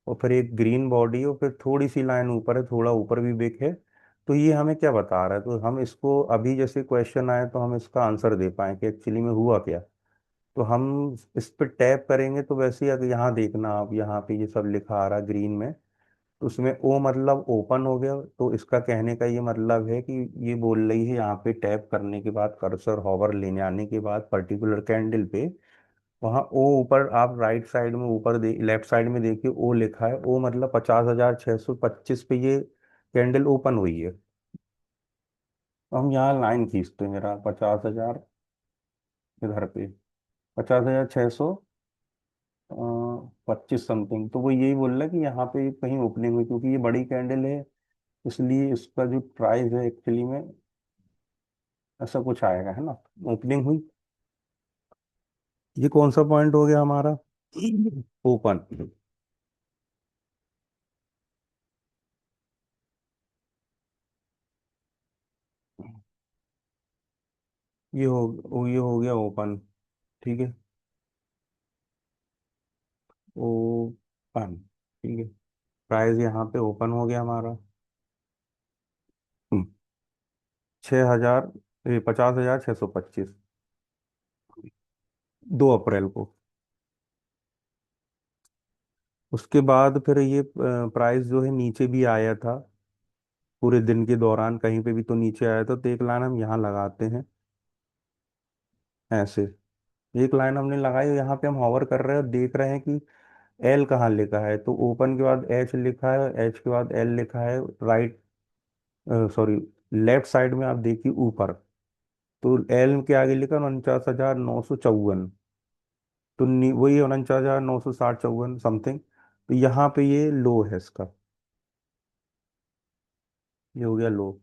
और फिर एक ग्रीन बॉडी, और फिर थोड़ी सी लाइन ऊपर है, थोड़ा ऊपर भी बेक है। तो ये हमें क्या बता रहा है, तो हम इसको अभी जैसे क्वेश्चन आए तो हम इसका आंसर दे पाए कि एक्चुअली में हुआ क्या। तो हम इस पर टैप करेंगे तो वैसे ही, अगर यहाँ देखना आप, यहाँ पे ये सब लिखा आ रहा ग्रीन में, तो उसमें ओ मतलब ओपन हो गया। तो इसका कहने का ये मतलब है कि ये बोल रही है यहाँ पे टैप करने के बाद, कर्सर हॉवर लेने आने के बाद पर्टिकुलर कैंडल पे, वहाँ ओ ऊपर, आप राइट साइड में ऊपर लेफ्ट साइड में देखिए ओ लिखा है, ओ मतलब 50,625 पे ये कैंडल ओपन हुई है। तो हम यहाँ लाइन खींचते हैं जरा, 50,000 इधर पे, 50,625 समथिंग, तो वो यही बोल रहा है कि यहाँ पे कहीं ओपनिंग हुई, क्योंकि ये बड़ी कैंडल है, इसलिए इसका जो प्राइस है एक्चुअली में ऐसा कुछ आएगा, है ना। ओपनिंग हुई, ये कौन सा पॉइंट हो गया हमारा, ओपन। ये हो गया ओपन, ठीक है, ओपन, ठीक है। प्राइस यहाँ पे ओपन हो गया हमारा, 6,000, 50,625, 2 अप्रैल को। उसके बाद फिर ये प्राइस जो है नीचे भी आया था, पूरे दिन के दौरान कहीं पे भी तो नीचे आया था, तो एक लाइन हम यहाँ लगाते हैं ऐसे। एक लाइन हमने लगाई, यहाँ पे हम हॉवर कर रहे हैं और देख रहे हैं कि एल कहाँ लिखा है, तो ओपन के बाद एच लिखा है, एच के बाद एल लिखा है, राइट, सॉरी, लेफ्ट साइड में आप देखिए ऊपर, तो एल के आगे लिखा 49,954, तो वही 49,960 54 समथिंग। तो यहाँ पे ये लो है इसका, ये हो गया लो,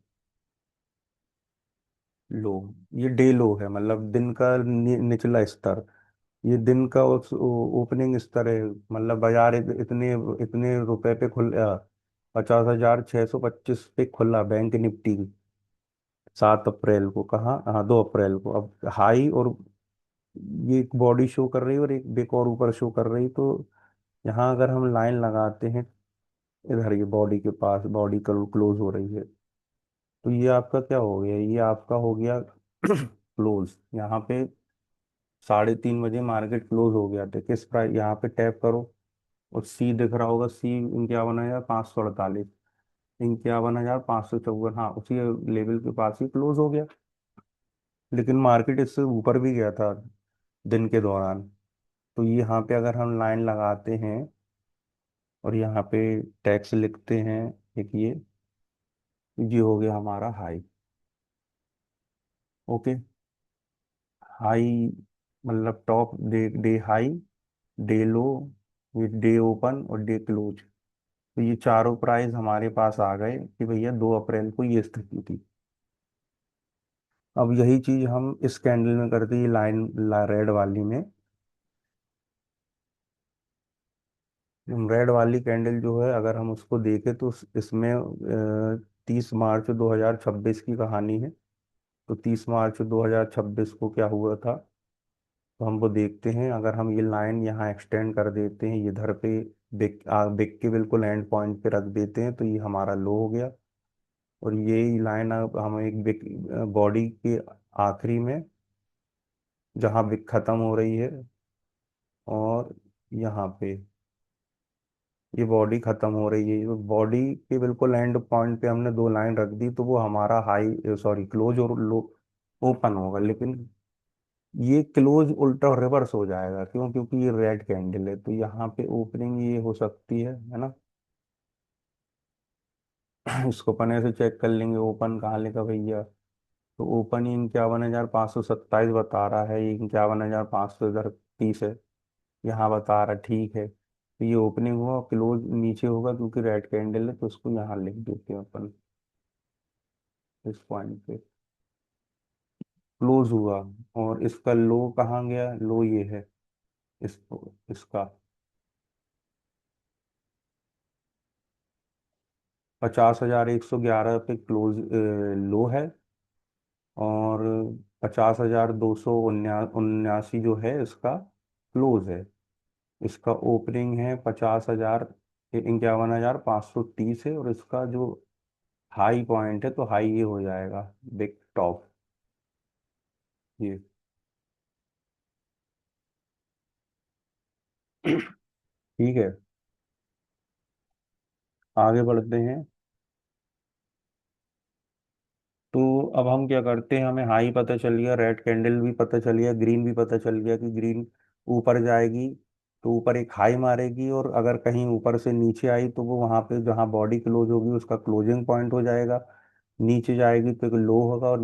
लो, ये डे लो है, मतलब दिन का निचला स्तर, ये दिन का ओपनिंग स्तर है, मतलब बाजार इतने इतने रुपए पे खुल 50,625 पे खुला बैंक निफ्टी 7 अप्रैल को, कहाँ, हाँ 2 अप्रैल को। अब हाई और ये एक बॉडी शो कर रही है और एक बेक और ऊपर शो कर रही, तो यहाँ अगर हम लाइन लगाते हैं इधर, ये बॉडी के पास, बॉडी क्लोज हो रही है, तो ये आपका क्या हो गया, ये आपका हो गया क्लोज। यहाँ पे 3:30 बजे मार्केट क्लोज हो गया था, किस प्राइस, यहाँ पे टैप करो और सी दिख रहा होगा, सी 51,548, 51,554, हाँ उसी लेवल के पास ही क्लोज हो गया। लेकिन मार्केट इससे ऊपर भी गया था दिन के दौरान। तो ये यहाँ पे अगर हम लाइन लगाते हैं और यहाँ पे टैक्स लिखते हैं, एक ये हो गया हमारा हाई। ओके, हाई मतलब top, day day high, day लो, ये डे ओपन और डे क्लोज। तो ये चारों प्राइस हमारे पास आ गए कि भैया 2 अप्रैल को ये स्थिति थी। अब यही चीज हम इस कैंडल में करते हैं, लाइन रेड वाली में। रेड वाली कैंडल जो है, अगर हम उसको देखें तो इसमें 30 मार्च 2026 की कहानी है। तो 30 मार्च 2026 को क्या हुआ था, तो हम वो देखते हैं, अगर हम ये लाइन यहाँ एक्सटेंड कर देते हैं इधर पे, बिक के बिल्कुल एंड पॉइंट पे रख देते हैं, तो ये हमारा लो हो गया। और ये लाइन अब हम एक बिक बॉडी के आखिरी में, जहाँ बिक खत्म हो रही है, और यहाँ पे ये बॉडी खत्म हो रही है, तो बॉडी के बिल्कुल एंड पॉइंट पे हमने 2 लाइन रख दी, तो वो हमारा हाई, सॉरी, क्लोज और लो, ओपन होगा, लेकिन ये क्लोज उल्टा रिवर्स हो जाएगा। क्यों? क्योंकि ये रेड कैंडल है, तो यहाँ पे ओपनिंग ये हो सकती है ना। इसको अपन ऐसे चेक कर लेंगे, ओपन कहाँ लिखा भैया। तो ओपन ही 51,527 बता रहा है, ये 51,500 इधर 30 है, यहाँ बता रहा है, ठीक है। तो ये ओपनिंग हुआ, क्लोज नीचे होगा क्योंकि रेड कैंडल है, तो उसको यहाँ लिख देते हैं अपन, इस पॉइंट पे क्लोज हुआ। और इसका लो कहाँ गया? लो ये है, इसको इसका 50,111 पे क्लोज लो है। और 50,279 जो है इसका क्लोज है। इसका ओपनिंग है 51,530 है, और इसका जो हाई पॉइंट है, तो हाई ये हो जाएगा, बिग टॉप ये। ठीक है, आगे बढ़ते हैं। तो अब हम क्या करते हैं, हमें हाई पता चल गया, रेड कैंडल भी पता चल गया, ग्रीन भी पता चल गया कि ग्रीन ऊपर जाएगी तो ऊपर एक हाई मारेगी, और अगर कहीं ऊपर से नीचे आई तो वो वहां पे जहाँ बॉडी क्लोज होगी उसका क्लोजिंग पॉइंट हो जाएगा। नीचे जाएगी तो एक लो होगा, और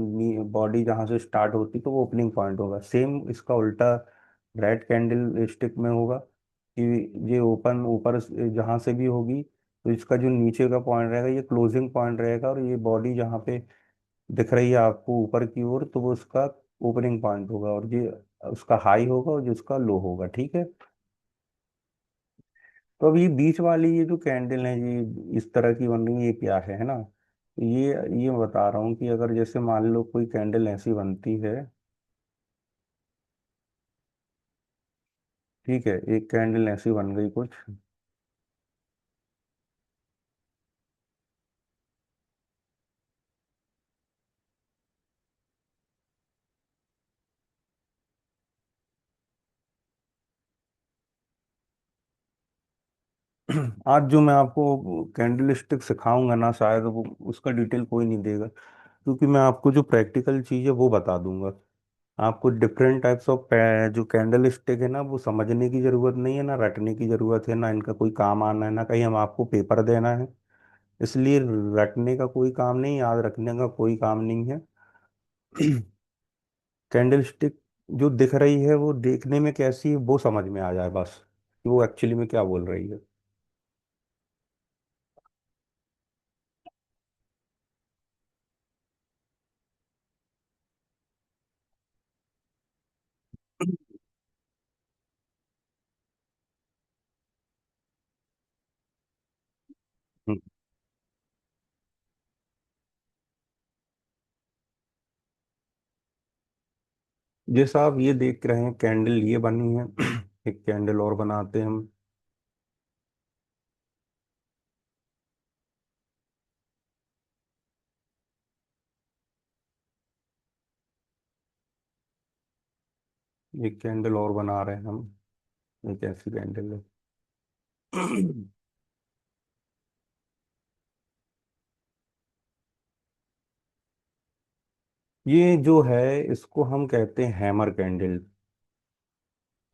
बॉडी जहाँ से स्टार्ट होती तो वो ओपनिंग पॉइंट होगा। सेम इसका उल्टा रेड कैंडल स्टिक में होगा कि ये ओपन ऊपर जहाँ से भी होगी तो इसका जो नीचे का पॉइंट रहेगा ये क्लोजिंग पॉइंट रहेगा, और ये बॉडी जहाँ पे दिख रही है आपको ऊपर की ओर, तो वो उसका ओपनिंग पॉइंट होगा, और ये उसका हाई होगा और जिसका लो होगा। ठीक है। तो अब ये बीच वाली ये जो कैंडल है, ये इस तरह की बन रही है, ये क्या है ना। तो ये मैं बता रहा हूँ कि अगर जैसे मान लो कोई कैंडल ऐसी बनती है, ठीक है, एक कैंडल ऐसी बन गई कुछ, आज जो मैं आपको कैंडल स्टिक सिखाऊंगा ना, शायद वो उसका डिटेल कोई नहीं देगा, क्योंकि मैं आपको जो प्रैक्टिकल चीज़ है वो बता दूंगा। आपको डिफरेंट टाइप्स ऑफ जो कैंडल स्टिक है ना, वो समझने की जरूरत नहीं है, ना रटने की जरूरत है, ना इनका कोई काम आना है, ना कहीं हम आपको पेपर देना है। इसलिए रटने का कोई काम नहीं, याद रखने का कोई काम नहीं है। कैंडल स्टिक जो दिख रही है वो देखने में कैसी है वो समझ में आ जाए बस, कि वो एक्चुअली में क्या बोल रही है। हम्म, जैसा आप ये देख रहे हैं, कैंडल ये बनी है। एक कैंडल और बनाते हैं हम। एक कैंडल और बना रहे हैं हम। एक ऐसी कैंडल है। ये जो है इसको हम कहते हैं हैमर कैंडल।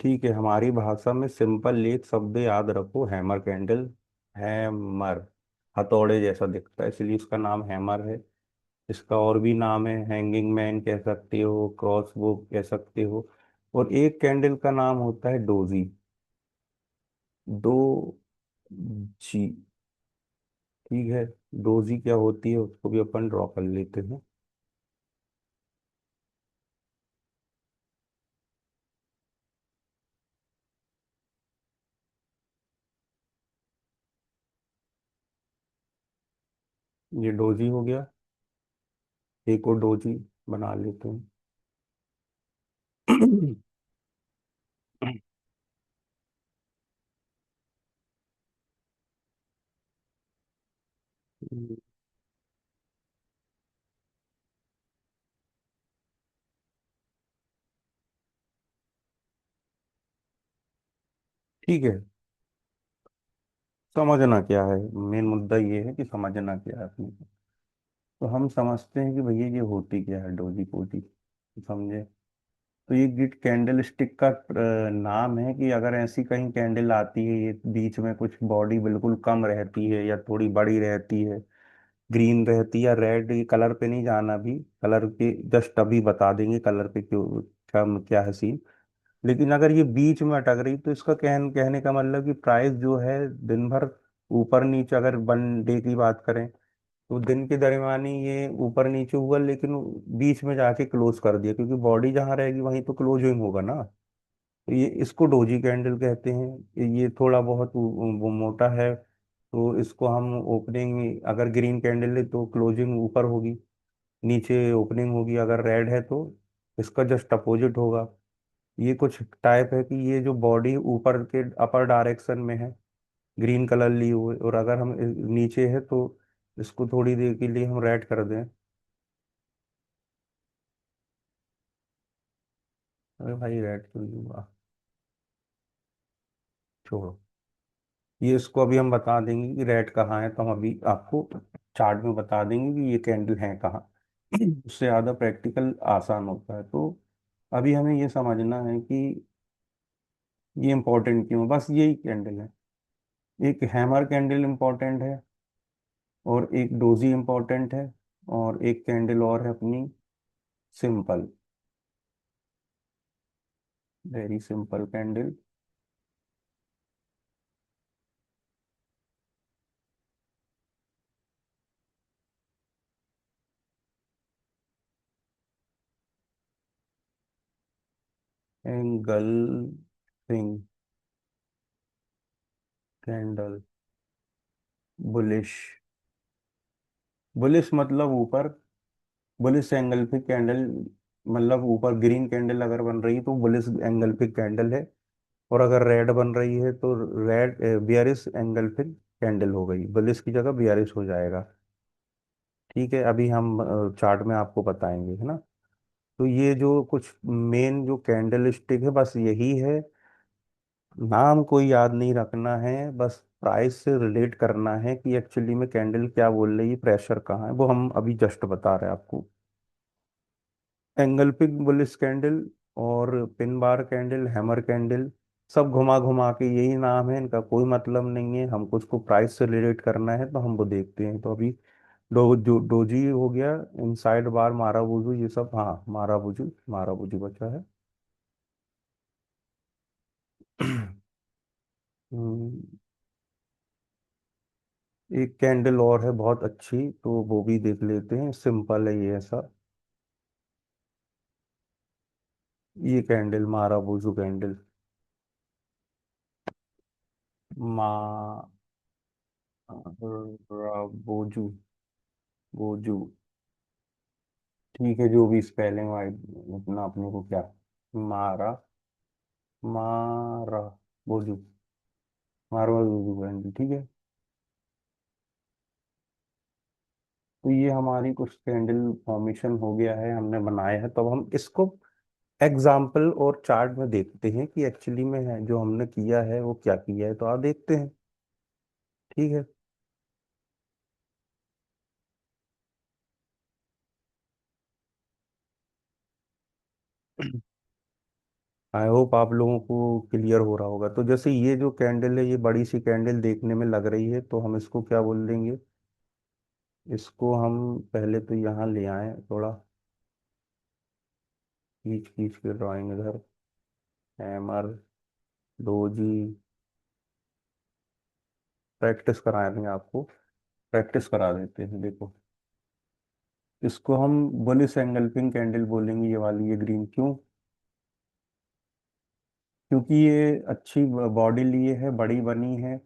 ठीक है, हमारी भाषा में सिंपल एक शब्द याद रखो, हैमर कैंडल। हैमर, हथौड़े जैसा दिखता है, इसलिए इसका नाम हैमर है। इसका और भी नाम है, हैंगिंग मैन कह सकते हो, क्रॉस वो कह सकते हो। और एक कैंडल का नाम होता है डोजी। दो जी, ठीक है। डोजी क्या होती है उसको भी अपन ड्रॉ कर लेते हैं। ये डोजी हो गया, एक और डोजी बना लेते हैं। ठीक है, समझना क्या है, मेन मुद्दा ये है कि समझना क्या है अपने को। तो हम समझते हैं कि भैया ये होती क्या है डोजी पोजी। समझे? तो ये गिट कैंडल स्टिक का नाम है कि अगर ऐसी कहीं कैंडल आती है, ये बीच में कुछ बॉडी बिल्कुल कम रहती है या थोड़ी बड़ी रहती है, ग्रीन रहती है या रेड, ये कलर पे नहीं जाना भी, कलर के जस्ट अभी बता देंगे कलर पे क्यों, क्या क्या है सीन। लेकिन अगर ये बीच में अटक रही तो इसका कहने का मतलब कि प्राइस जो है दिन भर ऊपर नीचे, अगर वन डे की बात करें तो दिन के दरमियानी ये ऊपर नीचे हुआ, लेकिन बीच में जाके क्लोज कर दिया, क्योंकि बॉडी जहाँ रहेगी वहीं तो क्लोजिंग होगा ना। तो ये इसको डोजी कैंडल कहते हैं। ये थोड़ा बहुत वो मोटा है, तो इसको हम ओपनिंग, अगर ग्रीन कैंडल है तो क्लोजिंग ऊपर होगी, नीचे ओपनिंग होगी। अगर रेड है तो इसका जस्ट अपोजिट होगा। ये कुछ टाइप है कि ये जो बॉडी ऊपर के अपर डायरेक्शन में है, ग्रीन कलर ली हुई, और अगर हम नीचे है तो इसको थोड़ी देर के लिए हम रेड कर दें। अरे भाई रेड क्यों नहीं हुआ, छोड़ो। ये इसको अभी हम बता देंगे कि रेड कहाँ है, तो हम अभी आपको चार्ट में बता देंगे कि ये कैंडल है कहाँ। उससे ज़्यादा प्रैक्टिकल आसान होता है। तो अभी हमें ये समझना है कि ये इम्पोर्टेंट क्यों है। बस यही कैंडल है। एक हैमर कैंडल इम्पोर्टेंट है, और एक डोजी इम्पोर्टेंट है, और एक कैंडल और है अपनी simple, very simple candle, engulfing candle, bullish. Bullish मतलब ऊपर, बुलिश एंगल्फिक कैंडल मतलब ऊपर ग्रीन कैंडल अगर बन रही है तो बुलिश एंगल्फिक कैंडल है। और अगर रेड बन रही है तो रेड बियरिश एंगल्फिक कैंडल हो गई, बुलिश की जगह बियरिश हो जाएगा। ठीक है, अभी हम चार्ट में आपको बताएंगे, है ना। तो ये जो कुछ मेन जो कैंडल स्टिक है, बस यही है। नाम कोई याद नहीं रखना है, बस प्राइस से रिलेट करना है कि एक्चुअली में कैंडल क्या बोल रही है, प्रेशर कहाँ है, वो हम अभी जस्ट बता रहे हैं आपको। एंगल्पिक बुलिस कैंडल और pin bar candle, hammer candle, सब घुमा घुमा के यही नाम है, इनका कोई मतलब नहीं है। हमको उसको प्राइस से रिलेट करना है तो हम वो देखते हैं। तो अभी डोजी हो गया, इनसाइड बार, मारा बुजू, ये सब। हाँ, मारा बुजू बचा है। हम्म, एक कैंडल और है बहुत अच्छी, तो वो भी देख लेते हैं। सिंपल है ये ऐसा, ये कैंडल मारा बुजू कैंडल, मारा बोजू, बोजू। ठीक है, जो भी स्पेलिंग वाइज अपना, अपने को क्या, मारा, मारा बोजू, मारवा बोजू कैंडल, ठीक है। तो ये हमारी कुछ कैंडल फॉर्मेशन हो गया है, हमने बनाया है। तो अब हम इसको एग्जाम्पल और चार्ट में देखते हैं कि एक्चुअली में है जो हमने किया है वो क्या किया है, तो आप देखते हैं। ठीक है। आई होप आप लोगों को क्लियर हो रहा होगा। तो जैसे ये जो कैंडल है, ये बड़ी सी कैंडल देखने में लग रही है, तो हम इसको क्या बोल देंगे, इसको हम पहले तो यहाँ ले आए थोड़ा, खींच खींच के ड्राइंग इधर, हैमर, डोजी, प्रैक्टिस करा देंगे आपको, प्रैक्टिस करा देते हैं। देखो, इसको हम बुलिस एंगल्फिंग कैंडल बोलेंगे, ये वाली, ये ग्रीन। क्यों? क्योंकि ये अच्छी बॉडी लिए है, बड़ी बनी है।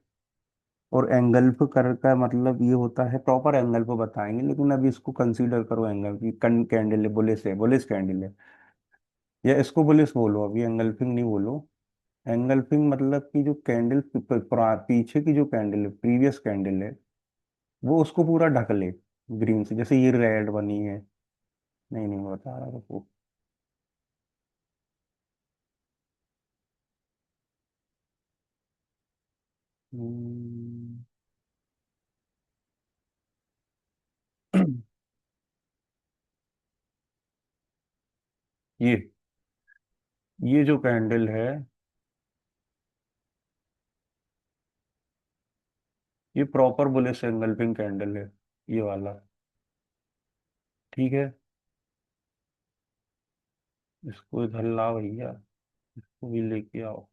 और एंगल्फ कर का मतलब ये होता है, प्रॉपर एंगल्फ बताएंगे, लेकिन अभी इसको कंसीडर करो एंगल की कैंडल है, बुलिस कैंडल है, या इसको बुलिस बोलो, अभी एंगल्फिंग नहीं बोलो। एंगल्फिंग मतलब कि जो कैंडल पीछे की जो कैंडल है, प्रीवियस कैंडल है, वो उसको पूरा ढक ले ग्रीन से, जैसे ये रेड बनी है। नहीं नहीं, मैं बता रहा हूँ। हम्म, ये जो कैंडल है, ये प्रॉपर बुलिश एंगल्फिंग कैंडल है, ये वाला। ठीक है, इसको इधर लाओ भैया, इसको भी लेके आओ।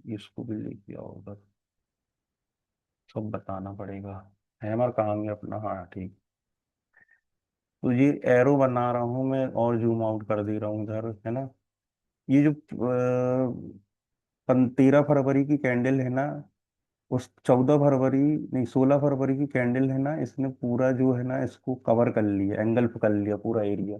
इसको भी लेके आओ उधर। सब बताना पड़ेगा। हैमर कहाँ गया अपना? हाँ ठीक। तो ये एरो बना रहा हूँ मैं, और जूम आउट कर दे रहा हूँ इधर, है ना। ये जो 13 फरवरी की कैंडल है ना, उस 14 फरवरी, नहीं 16 फरवरी की कैंडल है ना, इसने पूरा जो है ना इसको कवर कर लिया, एंगल्फ कर लिया पूरा एरिया।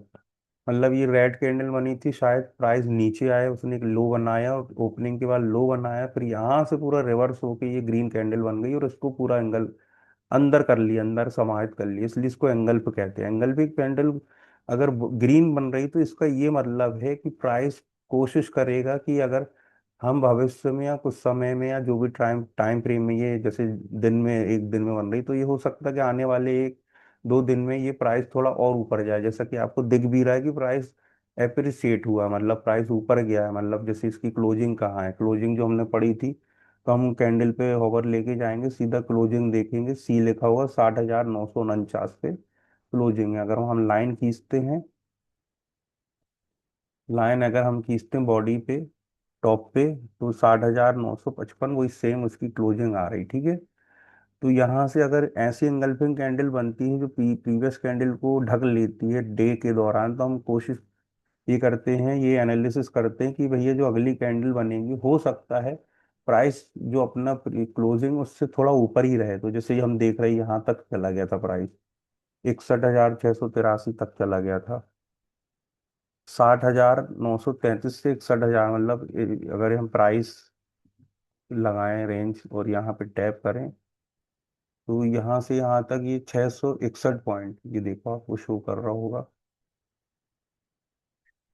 मतलब ये रेड कैंडल बनी थी, शायद प्राइस नीचे आए, उसने एक लो बनाया और ओपनिंग के बाद लो बनाया, फिर यहाँ से पूरा रिवर्स होके ये ग्रीन कैंडल बन गई और इसको पूरा एंगल अंदर कर लिया, अंदर समाहित कर लिया, इसलिए इसको एंगल्फ कहते हैं। एंगल्फिक कैंडल अगर ग्रीन बन रही तो इसका ये मतलब है कि प्राइस कोशिश करेगा कि अगर हम भविष्य में या कुछ समय में या जो भी टाइम टाइम फ्रेम में, ये जैसे दिन में, एक दिन में बन रही, तो ये हो सकता है कि आने वाले 1-2 दिन में ये प्राइस थोड़ा और ऊपर जाए, जैसा कि आपको दिख भी रहा है कि प्राइस एप्रिसिएट हुआ, मतलब प्राइस ऊपर गया है। मतलब जैसे इसकी क्लोजिंग कहाँ है, क्लोजिंग जो हमने पढ़ी थी, तो हम कैंडल पे होवर लेके जाएंगे, सीधा क्लोजिंग देखेंगे, सी लिखा हुआ 60,949 पे क्लोजिंग है। अगर हम लाइन खींचते हैं, लाइन अगर हम खींचते हैं बॉडी पे, टॉप पे, तो 60,955 वही सेम उसकी क्लोजिंग आ रही, ठीक है। तो यहाँ से अगर ऐसी एंगल्फिंग कैंडल बनती है जो प्रीवियस कैंडल को ढक लेती है डे के दौरान, तो हम कोशिश ये करते हैं, ये एनालिसिस करते हैं कि भैया जो अगली कैंडल बनेगी, हो सकता है प्राइस जो अपना क्लोजिंग उससे थोड़ा ऊपर ही रहे। तो जैसे ये हम देख रहे हैं, यहाँ तक चला गया था प्राइस, 61,683 तक चला गया था। 60,933 से 61,000, मतलब अगर हम प्राइस लगाएं रेंज और यहाँ पे टैप करें, तो यहाँ से यहाँ तक ये 661 पॉइंट, ये देखो आपको शो कर रहा होगा,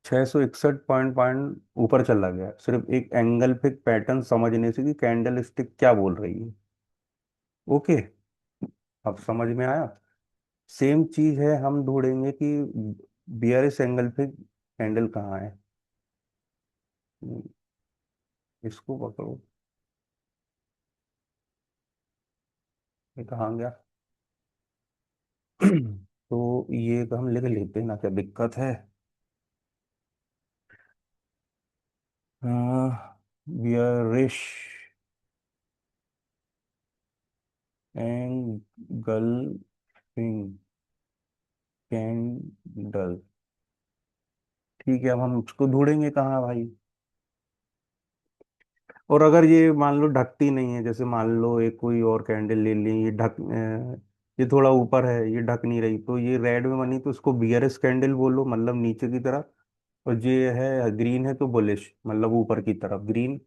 661 पॉइंट ऊपर चला गया, सिर्फ एक एंगल पे पैटर्न समझने से कि कैंडल स्टिक क्या बोल रही है। ओके, अब समझ में आया। सेम चीज है, हम ढूंढेंगे कि बियरिश एंगल पे कैंडल कहाँ है। इसको पकड़ो, ये कहाँ गया? तो ये हम लेके लेते हैं ना, क्या दिक्कत है? बियरिश एंगल्फिंग कैंडल, ठीक है, अब हम उसको ढूंढेंगे कहाँ भाई। और अगर ये मान लो ढकती नहीं है, जैसे मान लो एक कोई और कैंडल ले ली, ये ये थोड़ा ऊपर है, ये ढक नहीं रही, तो ये रेड में बनी तो उसको बियरिश कैंडल बोलो, मतलब नीचे की तरफ। और ये है ग्रीन है तो बुलिश, मतलब ऊपर की तरफ ग्रीन।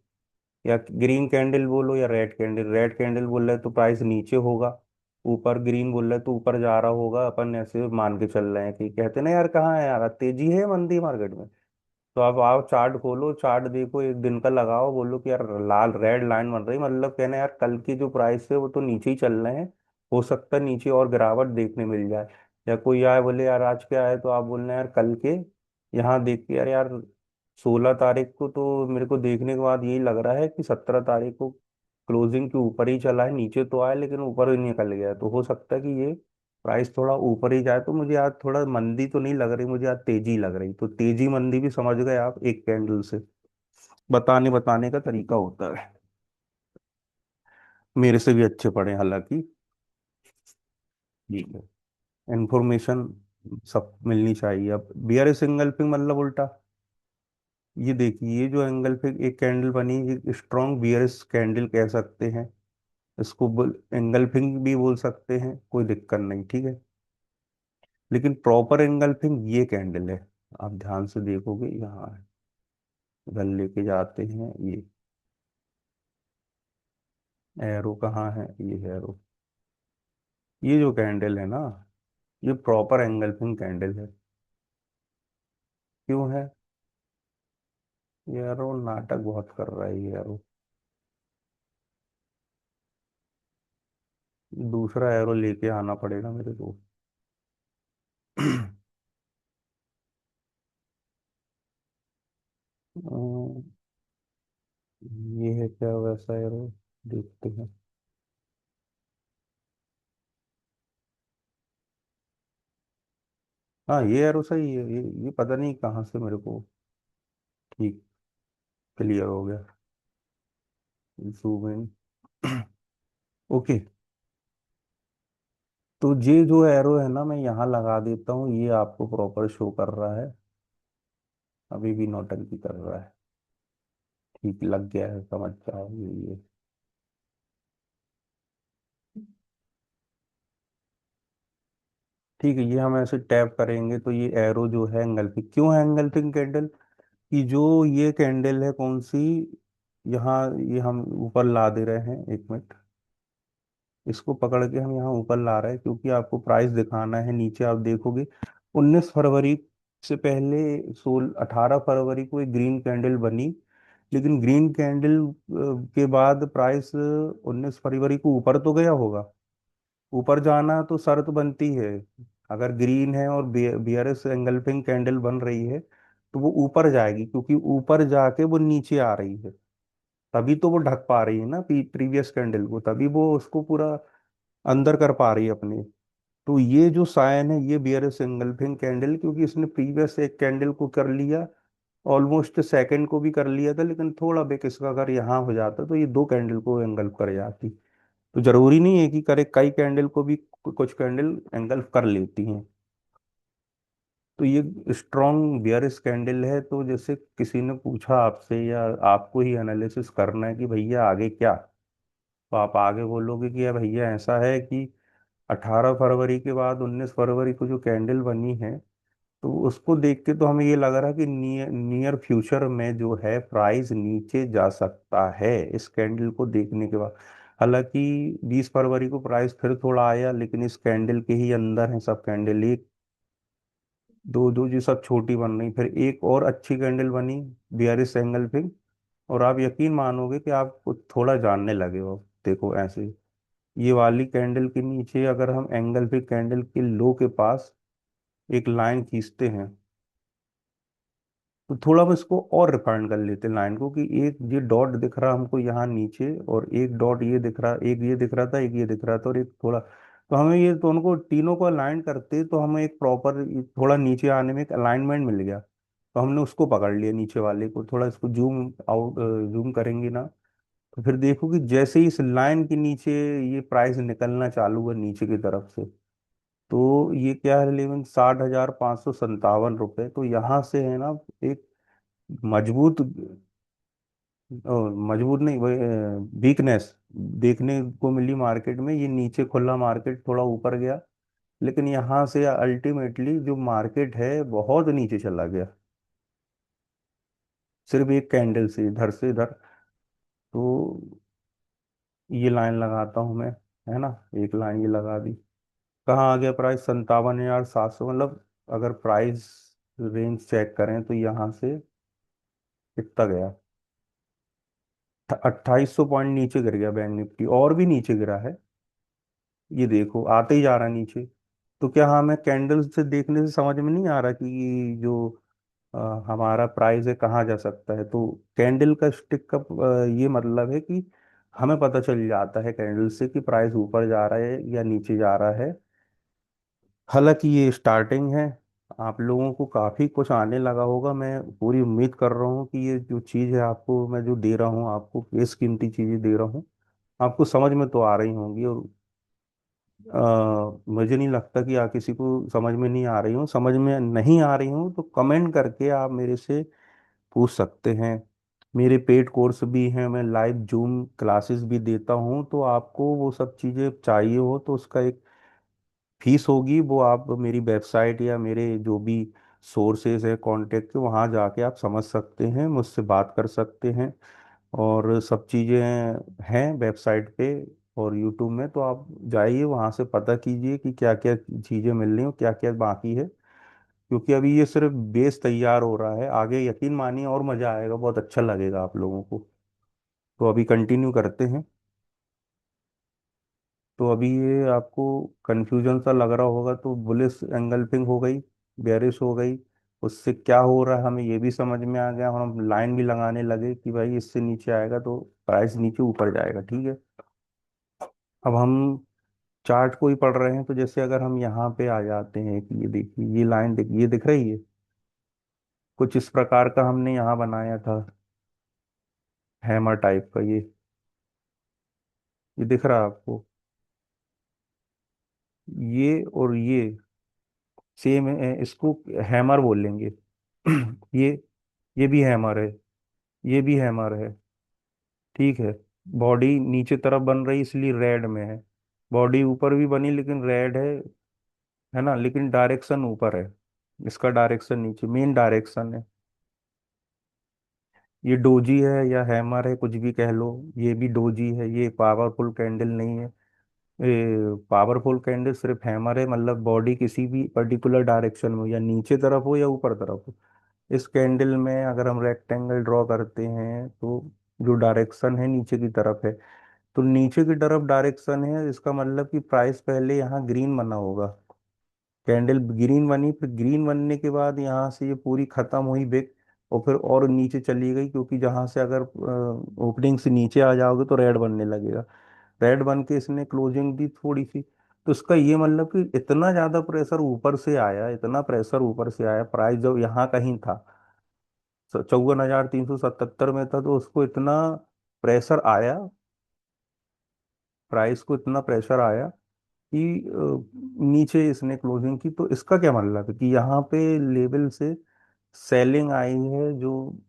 या ग्रीन कैंडल बोलो या रेड कैंडल, रेड कैंडल बोल रहे हैं तो प्राइस नीचे होगा, ऊपर ग्रीन बोल रहे हैं तो ऊपर जा रहा होगा। अपन ऐसे मान के चल रहे हैं कि कहते ना यार कहाँ है यार, तेजी है मंदी मार्केट में। तो आप आओ चार्ट खोलो, चार्ट देखो, एक दिन का लगाओ, बोलो कि यार लाल रेड लाइन बन रही, मतलब कहना यार कल की जो प्राइस है वो तो नीचे ही चल रहे हैं, हो सकता है नीचे और गिरावट देखने मिल जाए। या कोई आए बोले यार आज क्या है, तो आप बोल रहे हैं यार कल के, यहाँ देख के यार यार 16 तारीख को तो मेरे को देखने के बाद यही लग रहा है कि 17 तारीख को क्लोजिंग के ऊपर ही चला है, नीचे तो आया लेकिन ऊपर ही निकल गया है। तो हो सकता है कि ये प्राइस थोड़ा ऊपर ही जाए। तो मुझे आज थोड़ा मंदी तो नहीं लग रही, मुझे आज तेजी लग रही। तो तेजी मंदी भी समझ गए आप, एक कैंडल से बताने बताने का तरीका होता है। मेरे से भी अच्छे पढ़े हालांकि। ठीक है, इंफॉर्मेशन सब मिलनी चाहिए। अब बियर सिंगल पिंग मतलब उल्टा, ये देखिए, ये जो एंगल पे एक कैंडल बनी, ये स्ट्रॉन्ग बियरिश कैंडल कह सकते हैं इसको, एंगल्फिंग भी बोल सकते हैं, कोई दिक्कत नहीं, ठीक है। लेकिन प्रॉपर एंगल्फिंग ये कैंडल है, आप ध्यान से देखोगे यहाँ है, इधर लेके जाते हैं, ये एरो कहाँ है, ये एरो, ये जो कैंडल है ना, ये प्रॉपर एंगल्फिंग कैंडल है। क्यों है? ये एरो नाटक बहुत कर रहा है, ये एरो दूसरा एरो लेके आना पड़ेगा मेरे को। क्या वैसा एरो, देखते हैं। हाँ ये एरो सही है, ये पता नहीं कहाँ से मेरे को ठीक क्लियर हो गया। Zoom in. ओके। तो ये जो एरो है ना, मैं यहाँ लगा देता हूँ, ये आपको प्रॉपर शो कर रहा है। अभी भी नौटंकी कर रहा है। ठीक लग गया है, समझ जाओ ये। ठीक है, ये हम ऐसे टैप करेंगे तो ये एरो जो है एंगल्फिंग, क्यों है एंगल्फिंग कैंडल? कि जो ये कैंडल है कौन सी, यहाँ ये हम ऊपर ला दे रहे हैं, एक मिनट। इसको पकड़ के हम यहाँ ऊपर ला रहे हैं क्योंकि आपको प्राइस दिखाना है। नीचे आप देखोगे 19 फरवरी से पहले 18 फरवरी को एक ग्रीन कैंडल बनी, लेकिन ग्रीन कैंडल के बाद प्राइस 19 फरवरी को ऊपर तो गया होगा। ऊपर जाना तो शर्त बनती है, अगर ग्रीन है और बियरस एंगल्फिंग कैंडल बन रही है तो वो ऊपर जाएगी, क्योंकि ऊपर जाके वो नीचे आ रही है, तभी तो वो ढक पा रही है ना प्रीवियस कैंडल को, तभी वो उसको पूरा अंदर कर पा रही है अपने। तो ये जो साइन है ये बियरस एंगल्फिंग कैंडल, क्योंकि इसने प्रीवियस एक कैंडल को कर लिया, ऑलमोस्ट सेकंड को भी कर लिया था, लेकिन थोड़ा बेक इसका अगर यहाँ हो जाता तो ये दो कैंडल को एंगल्फ कर जाती। तो जरूरी नहीं है कि करे, कई कैंडल को भी कुछ कैंडल एंगल्फ कर लेती हैं। तो ये स्ट्रॉन्ग बियरिश कैंडल है। तो जैसे किसी ने पूछा आपसे, या आपको ही एनालिसिस करना है कि भैया आगे क्या, तो आप आगे बोलोगे कि यार भैया ऐसा है कि 18 फरवरी के बाद 19 फरवरी को जो कैंडल बनी है, तो उसको देख के तो हमें ये लग रहा है कि नियर नियर फ्यूचर में जो है प्राइस नीचे जा सकता है इस कैंडल को देखने के बाद। हालांकि 20 फरवरी को प्राइस फिर थोड़ा आया, लेकिन इस कैंडल के ही अंदर है सब कैंडल, एक दो दो जो सब छोटी बन रही, फिर एक और अच्छी कैंडल बनी बियरिश एंगल पे, और आप यकीन मानोगे कि आप कुछ थोड़ा जानने लगे हो। देखो ऐसे, ये वाली कैंडल के नीचे अगर हम एंगल पे कैंडल के लो के पास एक लाइन खींचते हैं, तो थोड़ा हम इसको और रिफाइन कर लेते हैं लाइन को, कि एक ये डॉट दिख रहा हमको यहाँ नीचे, और एक डॉट ये दिख रहा, एक ये दिख रहा था, एक ये दिख रहा था, और एक थोड़ा, तो हमें ये तो उनको तीनों को अलाइन करते तो हमें एक प्रॉपर थोड़ा नीचे आने में एक अलाइनमेंट मिल गया। तो हमने उसको पकड़ लिया नीचे वाले को, थोड़ा इसको जूम आउट, जूम करेंगे ना, तो फिर देखो कि जैसे ही इस लाइन के नीचे ये प्राइस निकलना चालू हुआ नीचे की तरफ से, तो ये क्या है, 60,557 रुपये, तो यहाँ से है ना एक मजबूत, मजबूत नहीं, वीकनेस देखने को मिली मार्केट में। ये नीचे खुला मार्केट थोड़ा ऊपर गया, लेकिन यहाँ से अल्टीमेटली जो मार्केट है बहुत नीचे चला गया, सिर्फ एक कैंडल से इधर से इधर। तो ये लाइन लगाता हूँ मैं, है ना, एक लाइन ये लगा दी। कहाँ आ गया प्राइस? 57,700, मतलब अगर प्राइस रेंज चेक करें तो यहाँ से कितना गया, 2800 पॉइंट नीचे गिर गया बैंक निफ्टी, और भी नीचे गिरा है। ये देखो आते ही जा रहा है नीचे। तो क्या हमें कैंडल से देखने से समझ में नहीं आ रहा कि जो अ, हमारा प्राइस है कहाँ जा सकता है? तो कैंडल का स्टिक का ये मतलब है कि हमें पता चल जाता है कैंडल से कि प्राइस ऊपर जा रहा है या नीचे जा रहा है। हालांकि ये स्टार्टिंग है, आप लोगों को काफ़ी कुछ आने लगा होगा। मैं पूरी उम्मीद कर रहा हूँ कि ये जो चीज़ है आपको मैं जो दे रहा हूँ, आपको बेशकीमती चीज़ें दे रहा हूँ, आपको समझ में तो आ रही होंगी। और मुझे नहीं लगता कि किसी को समझ में नहीं आ रही हूँ। समझ में नहीं आ रही हूँ तो कमेंट करके आप मेरे से पूछ सकते हैं। मेरे पेड कोर्स भी हैं, मैं लाइव जूम क्लासेस भी देता हूँ, तो आपको वो सब चीज़ें चाहिए हो तो उसका एक फीस होगी, वो आप मेरी वेबसाइट या मेरे जो भी सोर्सेज है कांटेक्ट के, वहाँ जाके आप समझ सकते हैं, मुझसे बात कर सकते हैं। और सब चीज़ें हैं वेबसाइट पे और यूट्यूब में, तो आप जाइए वहाँ से पता कीजिए कि क्या क्या चीज़ें मिल रही हो, क्या क्या बाकी है। क्योंकि अभी ये सिर्फ बेस तैयार हो रहा है, आगे यकीन मानिए और मज़ा आएगा, बहुत अच्छा लगेगा आप लोगों को। तो अभी कंटिन्यू करते हैं। तो अभी ये आपको कंफ्यूजन सा लग रहा होगा, तो बुलिश एंगल्फिंग हो गई, बेरिश हो गई, उससे क्या हो रहा है हमें ये भी समझ में आ गया, और हम लाइन भी लगाने लगे कि भाई इससे नीचे आएगा तो प्राइस नीचे ऊपर जाएगा, ठीक है। अब हम चार्ट को ही पढ़ रहे हैं, तो जैसे अगर हम यहाँ पे आ जाते हैं कि ये देखिए, ये लाइन देखिए, ये दिख रही है, कुछ इस प्रकार का हमने यहाँ बनाया था, हैमर टाइप का, ये दिख रहा है आपको, ये और ये सेम है, इसको हैमर बोलेंगे। ये ये भी हैमर है, ये भी हैमर है, ठीक है। बॉडी नीचे तरफ बन रही इसलिए रेड में है, बॉडी ऊपर भी बनी लेकिन रेड है ना, लेकिन डायरेक्शन ऊपर है, इसका डायरेक्शन नीचे, मेन डायरेक्शन है। ये डोजी है या हैमर है, कुछ भी कह लो, ये भी डोजी है, ये पावरफुल कैंडल नहीं है। पावरफुल कैंडल सिर्फ हैमर है, मतलब बॉडी किसी भी पर्टिकुलर डायरेक्शन में हो, या नीचे तरफ हो या ऊपर तरफ हो। इस कैंडल में अगर हम रेक्टेंगल ड्रॉ करते हैं तो जो डायरेक्शन है नीचे की तरफ है, तो नीचे की तरफ डायरेक्शन है, इसका मतलब कि प्राइस पहले यहाँ ग्रीन बना होगा, कैंडल ग्रीन बनी, फिर ग्रीन बनने के बाद यहाँ से ये पूरी खत्म हुई बिक, और फिर और नीचे चली गई, क्योंकि जहां से अगर ओपनिंग से नीचे आ जाओगे तो रेड बनने लगेगा, रेड बन के इसने क्लोजिंग दी थोड़ी सी। तो इसका ये मतलब कि इतना ज्यादा प्रेशर ऊपर से आया, इतना प्रेशर ऊपर से आया, प्राइस जब यहाँ कहीं था 54,377 में था, तो उसको इतना प्रेशर आया, प्राइस को इतना प्रेशर आया कि नीचे इसने क्लोजिंग की। तो इसका क्या मतलब है कि यहाँ पे लेवल से सेलिंग आई है, जो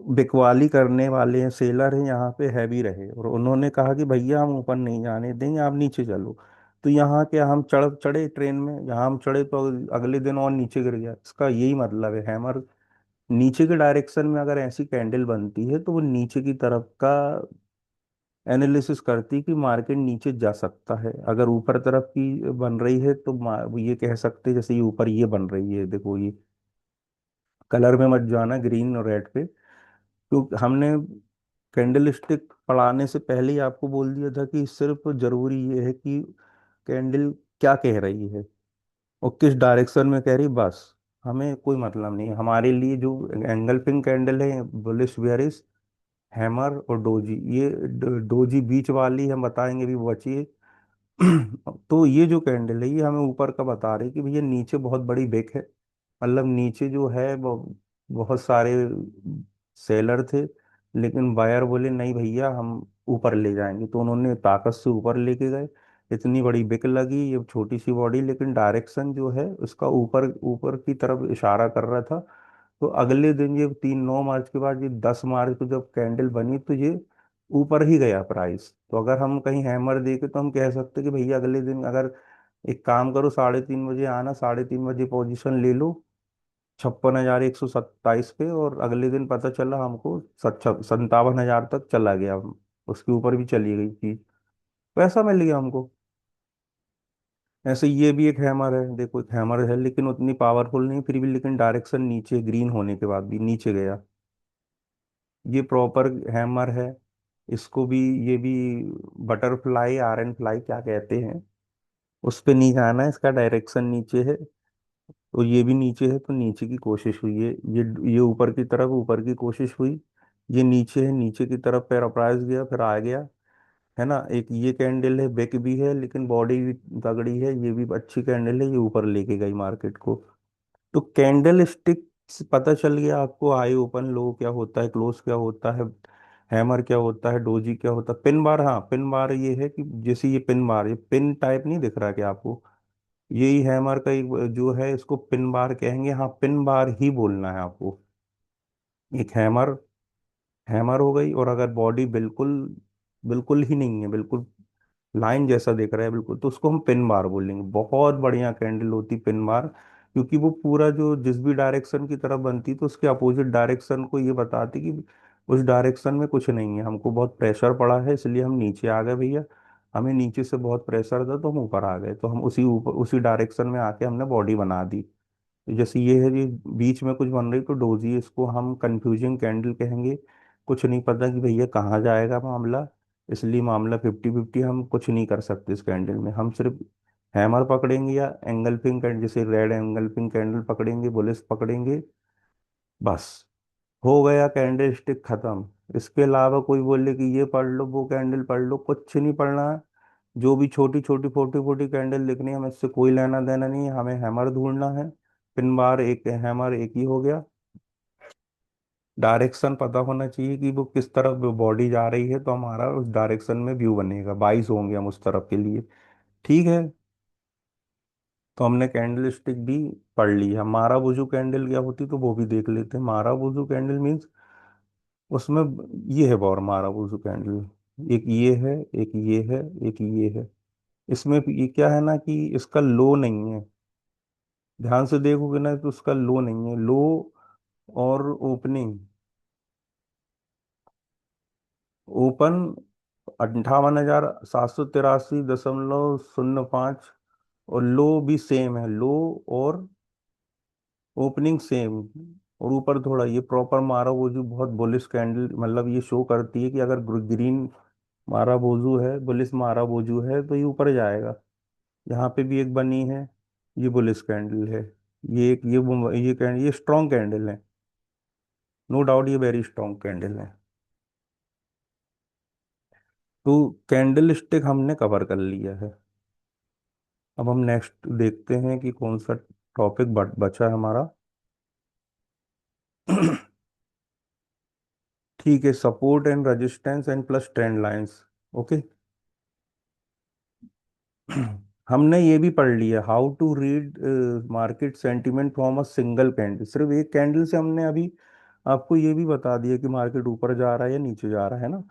बिकवाली करने वाले हैं, सेलर हैं, यहाँ पे हैवी रहे, और उन्होंने कहा कि भैया हम ऊपर नहीं जाने देंगे, आप नीचे चलो। तो यहाँ के हम चढ़े ट्रेन में, यहाँ हम चढ़े तो अगले दिन और नीचे गिर गया, इसका यही मतलब है। हैमर नीचे के डायरेक्शन में अगर ऐसी कैंडल बनती है तो वो नीचे की तरफ का एनालिसिस करती कि मार्केट नीचे जा सकता है। अगर ऊपर तरफ की बन रही है तो ये कह सकते जैसे ये ऊपर ये बन रही है, देखो ये कलर में मत जाना, ग्रीन और रेड पे, क्योंकि हमने कैंडल स्टिक पढ़ाने से पहले ही आपको बोल दिया था कि सिर्फ जरूरी ये है कि कैंडल क्या कह रही है और किस डायरेक्शन में कह रही, बस। हमें कोई मतलब नहीं, हमारे लिए जो एंगल्फिंग कैंडल है, बुलिश बेयरिश, हैमर और डोजी, ये डोजी बीच वाली हम बताएंगे भी, बचिए। तो ये जो कैंडल है ये हमें ऊपर का बता रही है कि भैया नीचे बहुत बड़ी बेक है, मतलब नीचे जो है वो बहुत सारे सेलर थे, लेकिन बायर बोले नहीं भैया हम ऊपर ले जाएंगे, तो उन्होंने ताकत से ऊपर लेके गए। इतनी बड़ी बिक लगी, ये छोटी सी बॉडी, लेकिन डायरेक्शन जो है उसका ऊपर ऊपर की तरफ इशारा कर रहा था। तो अगले दिन ये 9 मार्च के बाद, ये 10 मार्च को जब कैंडल बनी, तो ये ऊपर ही गया प्राइस। तो अगर हम कहीं हैमर देखे तो हम कह सकते कि भैया अगले दिन अगर एक काम करो, 3:30 बजे आना, 3:30 बजे पोजीशन ले लो 56,127 पे, और अगले दिन पता चला हमको 57,000 तक चला गया, उसके ऊपर भी चली गई चीज, पैसा मिल गया हमको। ऐसे ये भी एक हैमर है, देखो एक हैमर है, लेकिन उतनी पावरफुल नहीं फिर भी, लेकिन डायरेक्शन नीचे, ग्रीन होने के बाद भी नीचे गया। ये प्रॉपर हैमर है, इसको भी, ये भी बटरफ्लाई, आयरन फ्लाई क्या कहते हैं, उस पे नहीं जाना है, इसका डायरेक्शन नीचे है। तो ये भी नीचे है, तो नीचे की कोशिश हुई है, ये ऊपर की तरफ, ऊपर की कोशिश हुई, ये नीचे है, नीचे की तरफ पैर प्राइस गया, फिर आ गया, है ना। एक ये कैंडल है, बेक भी है लेकिन बॉडी भी तगड़ी है, ये भी अच्छी कैंडल है, ये ऊपर लेके गई मार्केट को। तो कैंडल स्टिक से पता चल गया आपको, हाई ओपन लो क्या होता है, क्लोज क्या होता है, हैमर क्या होता है, डोजी क्या होता है, पिन बार। हाँ, पिन बार ये है कि जैसे ये पिन बार, ये पिन टाइप नहीं दिख रहा क्या आपको, यही हैमर का एक जो है, इसको पिन बार कहेंगे। हाँ, पिन बार ही बोलना है आपको। एक हैमर, हैमर हो गई, और अगर बॉडी बिल्कुल बिल्कुल ही नहीं है, बिल्कुल लाइन जैसा दिख रहा है बिल्कुल, तो उसको हम पिन बार बोलेंगे। बहुत बढ़िया कैंडल होती पिन बार, क्योंकि वो पूरा जो जिस भी डायरेक्शन की तरफ बनती तो उसके अपोजिट डायरेक्शन को ये बताती कि उस डायरेक्शन में कुछ नहीं है, हमको बहुत प्रेशर पड़ा है इसलिए हम नीचे आ गए भैया, हमें नीचे से बहुत प्रेशर था तो हम ऊपर आ गए, तो हम उसी ऊपर उसी डायरेक्शन में आके हमने बॉडी बना दी। तो जैसे ये है, ये बीच में कुछ बन रही तो डोजी, इसको हम कंफ्यूजिंग कैंडल कहेंगे, कुछ नहीं पता कि भैया कहाँ जाएगा मामला, इसलिए मामला 50-50, हम कुछ नहीं कर सकते इस कैंडल में, हम सिर्फ हैमर पकड़ेंगे या एंगल्फिंग कैंडल, जैसे रेड एंगल्फिंग कैंडल पकड़ेंगे, बुलिस पकड़ेंगे, बस हो गया, कैंडल स्टिक खत्म। इसके अलावा कोई बोले कि ये पढ़ लो वो कैंडल पढ़ लो, कुछ नहीं पढ़ना है। जो भी छोटी छोटी फोटी फोटी कैंडल लिखनी है, हमें इससे कोई लेना देना नहीं है, हमें हैमर ढूंढना है। पिन बार एक, हैमर एक ही हो गया। डायरेक्शन पता होना चाहिए कि वो किस तरफ बॉडी जा रही है, तो हमारा उस डायरेक्शन में व्यू बनेगा, 22 होंगे हम उस तरफ के लिए। ठीक है। तो हमने कैंडल स्टिक भी पढ़ ली है। मारा बुझू कैंडल क्या होती तो वो भी देख लेते हैं। मारा बुझू कैंडल मीन्स उसमें ये है, और मारा बुझू कैंडल एक ये है, एक ये है, एक ये है। इसमें ये क्या है ना कि इसका लो नहीं है, ध्यान से देखोगे ना तो उसका लो नहीं है। लो और ओपनिंग, ओपन 58,783.05, और लो भी सेम है, लो और ओपनिंग सेम। और ऊपर थोड़ा ये प्रॉपर मारा वो जो बहुत बुलिश कैंडल, मतलब ये शो करती है कि अगर ग्रीन मारा बोजू है, बुलिश मारा बोजू है, तो ये ऊपर जाएगा। यहाँ पे भी एक बनी है, ये बुलिश कैंडल है। ये कैंडल, ये स्ट्रॉन्ग कैंडल है, नो डाउट ये वेरी स्ट्रॉन्ग कैंडल है। तो कैंडल स्टिक हमने कवर कर लिया है। अब हम नेक्स्ट देखते हैं कि कौन सा टॉपिक बचा है हमारा। ठीक है, support and resistance and plus trend lines. Okay. हमने ये भी पढ़ लिया, how to read market sentiment from a single candle. सिर्फ एक कैंडल से हमने अभी आपको ये भी बता दिया कि मार्केट ऊपर जा रहा है या नीचे जा रहा है ना।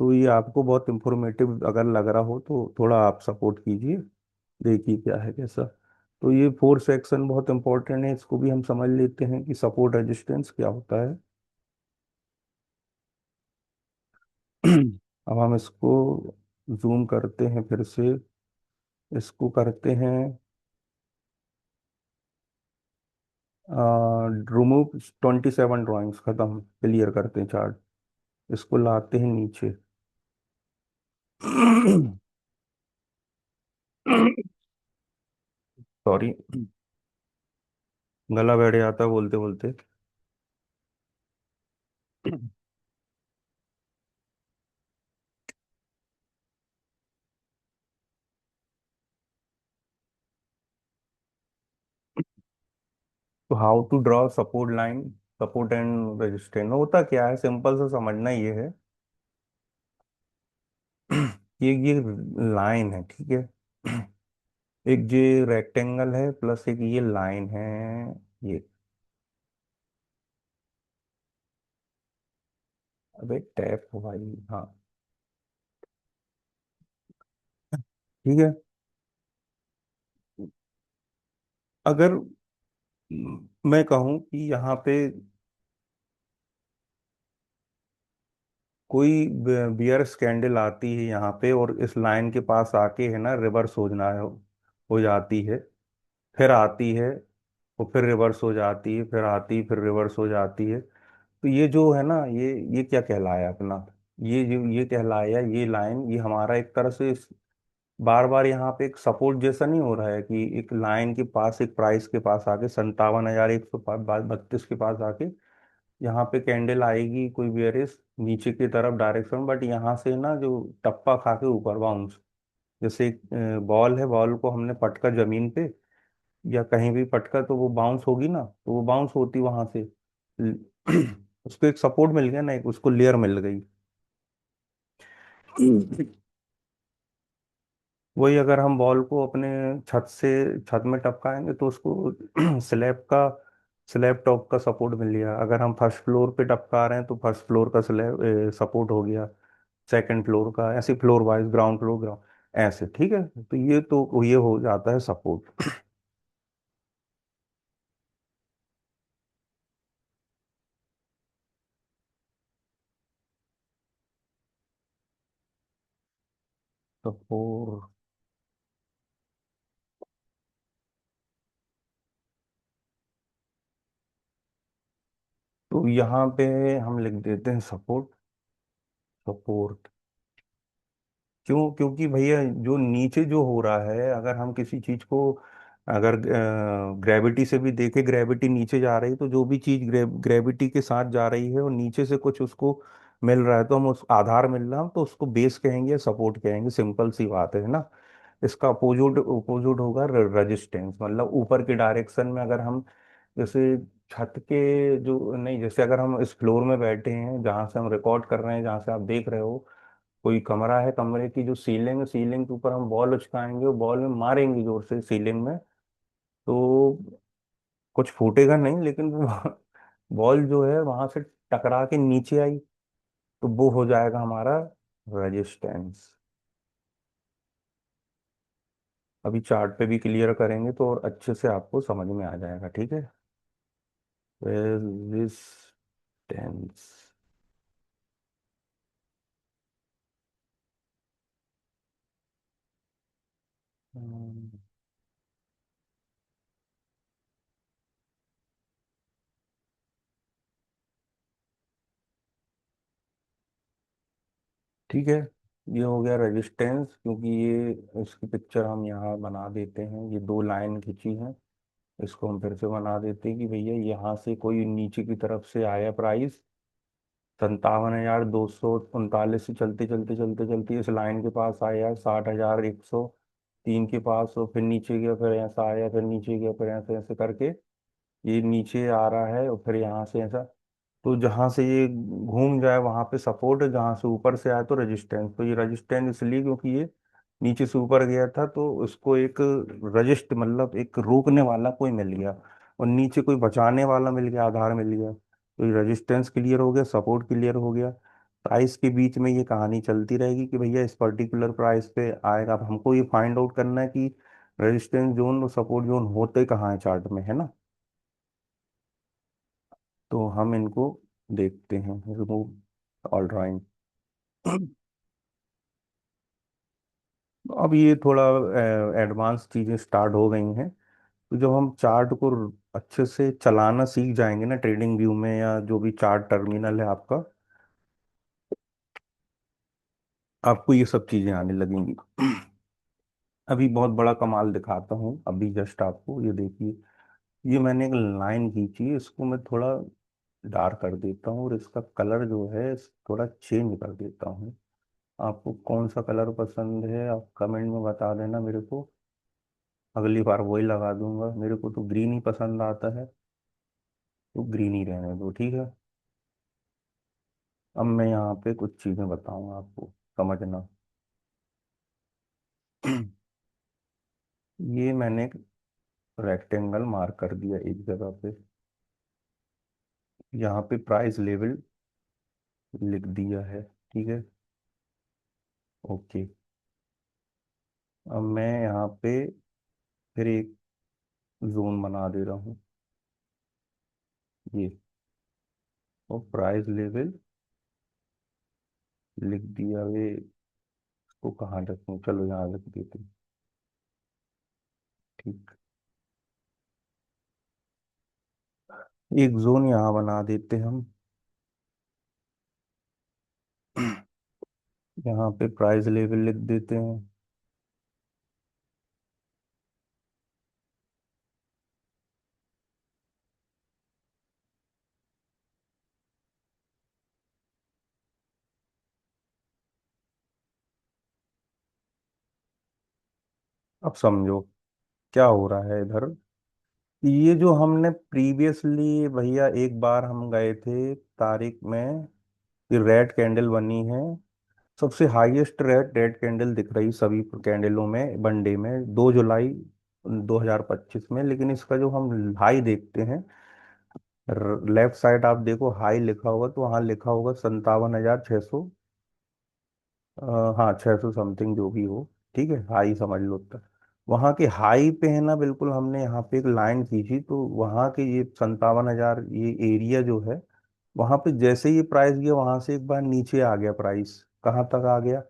तो ये आपको बहुत इंफॉर्मेटिव अगर लग रहा हो तो थोड़ा आप सपोर्ट कीजिए, देखिए क्या है कैसा। तो ये फोर सेक्शन बहुत इंपॉर्टेंट है, इसको भी हम समझ लेते हैं कि सपोर्ट रेजिस्टेंस क्या होता है। अब हम इसको जूम करते हैं फिर से, इसको करते हैं रिमूव 27 ड्राइंग्स, खत्म, क्लियर करते हैं चार्ट। इसको लाते हैं नीचे। सॉरी, गला बैठ जाता है बोलते बोलते। तो how to draw support line, support and resistance होता क्या है, सिंपल सा समझना ये है। ये लाइन है, ठीक है। एक ये रेक्टेंगल है प्लस एक ये लाइन है, ये। अबे टैप हो भाई, हाँ। ठीक है। अगर मैं कहूँ कि यहाँ पे कोई बियर स्कैंडल आती है यहाँ पे, और इस लाइन के पास आके है ना रिवर्स हो जाती है, फिर आती है, और फिर रिवर्स हो जाती है, फिर आती, फिर रिवर्स हो जाती है। तो ये जो है ना, ये क्या कहलाया अपना, ये जो ये कहलाया, ये लाइन ये हमारा एक तरह से बार बार यहाँ पे एक सपोर्ट जैसा नहीं हो रहा है कि एक लाइन के पास, एक प्राइस के पास आके 57,132 के पास आके यहाँ पे कैंडल आएगी कोई बेयरिश नीचे की तरफ डायरेक्शन, बट यहाँ से ना जो टप्पा खा के ऊपर बाउंस, जैसे एक बॉल है, बॉल को हमने पटका जमीन पे या कहीं भी पटका तो वो बाउंस होगी ना, तो वो बाउंस होती वहां से उसको एक सपोर्ट मिल गया ना, एक उसको लेयर मिल गई। वही अगर हम बॉल को अपने छत में टपकाएंगे तो उसको स्लैब टॉप का सपोर्ट मिल गया। अगर हम फर्स्ट फ्लोर पे टपका रहे हैं तो फर्स्ट फ्लोर का स्लैब सपोर्ट हो गया, सेकंड फ्लोर का, ऐसे floor wise, ground floor ground, ऐसे। ठीक है, तो ये हो जाता है सपोर्ट। सपोर्ट, तो यहाँ पे हम लिख देते हैं सपोर्ट, सपोर्ट। क्यों? क्योंकि भैया जो नीचे जो हो रहा है, अगर हम किसी चीज को, अगर ग्रेविटी से भी देखे, ग्रेविटी नीचे जा रही, तो जो भी चीज ग्रेविटी के साथ जा रही है और नीचे से कुछ उसको मिल रहा है, तो हम उस आधार मिल रहा है तो उसको बेस कहेंगे, सपोर्ट कहेंगे, सिंपल सी बात है ना। इसका अपोजिट अपोजिट होगा रेजिस्टेंस, मतलब ऊपर के डायरेक्शन में अगर हम, जैसे छत के जो नहीं, जैसे अगर हम इस फ्लोर में बैठे हैं जहाँ से हम रिकॉर्ड कर रहे हैं, जहाँ से आप देख रहे हो, कोई कमरा है, कमरे की जो सीलिंग है, सीलिंग के ऊपर हम बॉल उचकाएंगे और बॉल में मारेंगे जोर से सीलिंग में, तो कुछ फूटेगा नहीं, लेकिन वो बॉल जो है वहां से टकरा के नीचे आई, तो वो हो जाएगा हमारा रेजिस्टेंस। अभी चार्ट पे भी क्लियर करेंगे तो और अच्छे से आपको समझ में आ जाएगा, ठीक है। रेजिस्टेंस। ठीक है, ये हो गया रेजिस्टेंस, क्योंकि ये, इसकी पिक्चर हम यहाँ बना देते हैं, ये दो लाइन खींची हैं, इसको हम फिर से बना देते हैं कि भैया यहाँ से कोई नीचे की तरफ से आया प्राइस 57,239 से चलते चलते चलते चलते इस लाइन के पास आया 60,103 के पास, और फिर नीचे गया, फिर ऐसा आया, फिर नीचे गया, फिर ऐसे ऐसे करके ये नीचे आ रहा है, और फिर यहाँ से ऐसा, तो जहां से ये घूम जाए वहां पे सपोर्ट है, जहां से ऊपर से आया तो रेजिस्टेंस। तो ये रेजिस्टेंस इसलिए क्योंकि ये नीचे से ऊपर गया था, तो उसको एक रजिस्ट, मतलब एक रोकने वाला कोई मिल गया, और नीचे कोई बचाने वाला मिल गया, आधार मिल गया। तो ये रेजिस्टेंस क्लियर हो गया, सपोर्ट क्लियर हो गया। प्राइस के बीच में ये कहानी चलती रहेगी कि भैया इस पर्टिकुलर प्राइस पे आएगा। अब हमको ये फाइंड आउट करना है कि रेजिस्टेंस जोन और सपोर्ट जोन होते कहाँ है चार्ट में, है ना। तो हम इनको देखते हैं, रिमूव ऑल ड्राइंग। अब ये थोड़ा एडवांस चीजें स्टार्ट हो गई हैं, तो जब हम चार्ट को अच्छे से चलाना सीख जाएंगे ना, ट्रेडिंग व्यू में या जो भी चार्ट टर्मिनल है आपका, आपको ये सब चीजें आने लगेंगी। अभी बहुत बड़ा कमाल दिखाता हूँ, अभी जस्ट आपको ये देखिए। ये मैंने एक लाइन खींची, इसको मैं थोड़ा डार्क कर देता हूँ और इसका कलर जो है थोड़ा चेंज कर देता हूँ। आपको कौन सा कलर पसंद है आप कमेंट में बता देना मेरे को, अगली बार वही लगा दूंगा। मेरे को तो ग्रीन ही पसंद आता है, तो ग्रीन ही रहने दो, ठीक है। अब मैं यहाँ पे कुछ चीज़ें बताऊंगा आपको, समझना। ये मैंने एक रेक्टेंगल मार्क कर दिया एक जगह पे, यहाँ पे प्राइस लेवल लिख दिया है, ठीक है। ओके, अब मैं यहाँ पे फिर एक जोन बना दे रहा हूँ, ये, और प्राइस लेवल लिख दिया। वे इसको कहाँ रखूँ, चलो यहाँ रख देते हैं, ठीक। एक जोन यहाँ बना देते हम, यहाँ पे प्राइस लेवल लिख देते हैं। अब समझो क्या हो रहा है इधर। ये जो हमने प्रीवियसली भैया एक बार हम गए थे तारीख में, ये रेड कैंडल बनी है, सबसे हाईएस्ट रेड रेड कैंडल दिख रही सभी कैंडलों में वन डे में, 2 जुलाई 2025 में। लेकिन इसका जो हम हाई देखते हैं, लेफ्ट साइड आप देखो हाई लिखा होगा, तो वहाँ लिखा होगा 57,600, हाँ 600 समथिंग जो भी हो, ठीक है, हाई समझ लो तक। वहाँ के हाई पे है ना, बिल्कुल हमने यहाँ पे एक लाइन खींची, तो वहाँ के ये 57,000 ये एरिया जो है, वहाँ पे जैसे ही प्राइस गया वहाँ से एक बार नीचे आ गया प्राइस, कहाँ तक आ गया,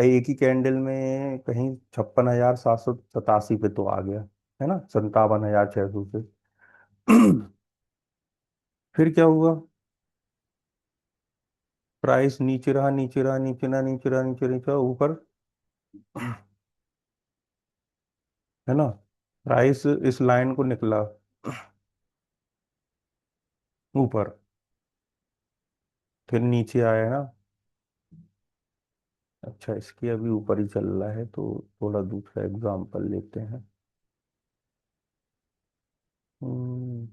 एक ही कैंडल में कहीं 56,787 पे तो आ गया, है ना, 57,600 से। फिर क्या हुआ, प्राइस नीचे रहा, नीचे रहा, नीचे रहा, नीचे रहा, नीचे रहा, ऊपर है ना। प्राइस इस लाइन को निकला ऊपर, फिर नीचे आया ना। अच्छा, इसके अभी ऊपर ही चल रहा है, तो थोड़ा दूसरा एग्जांपल लेते हैं। हम्म,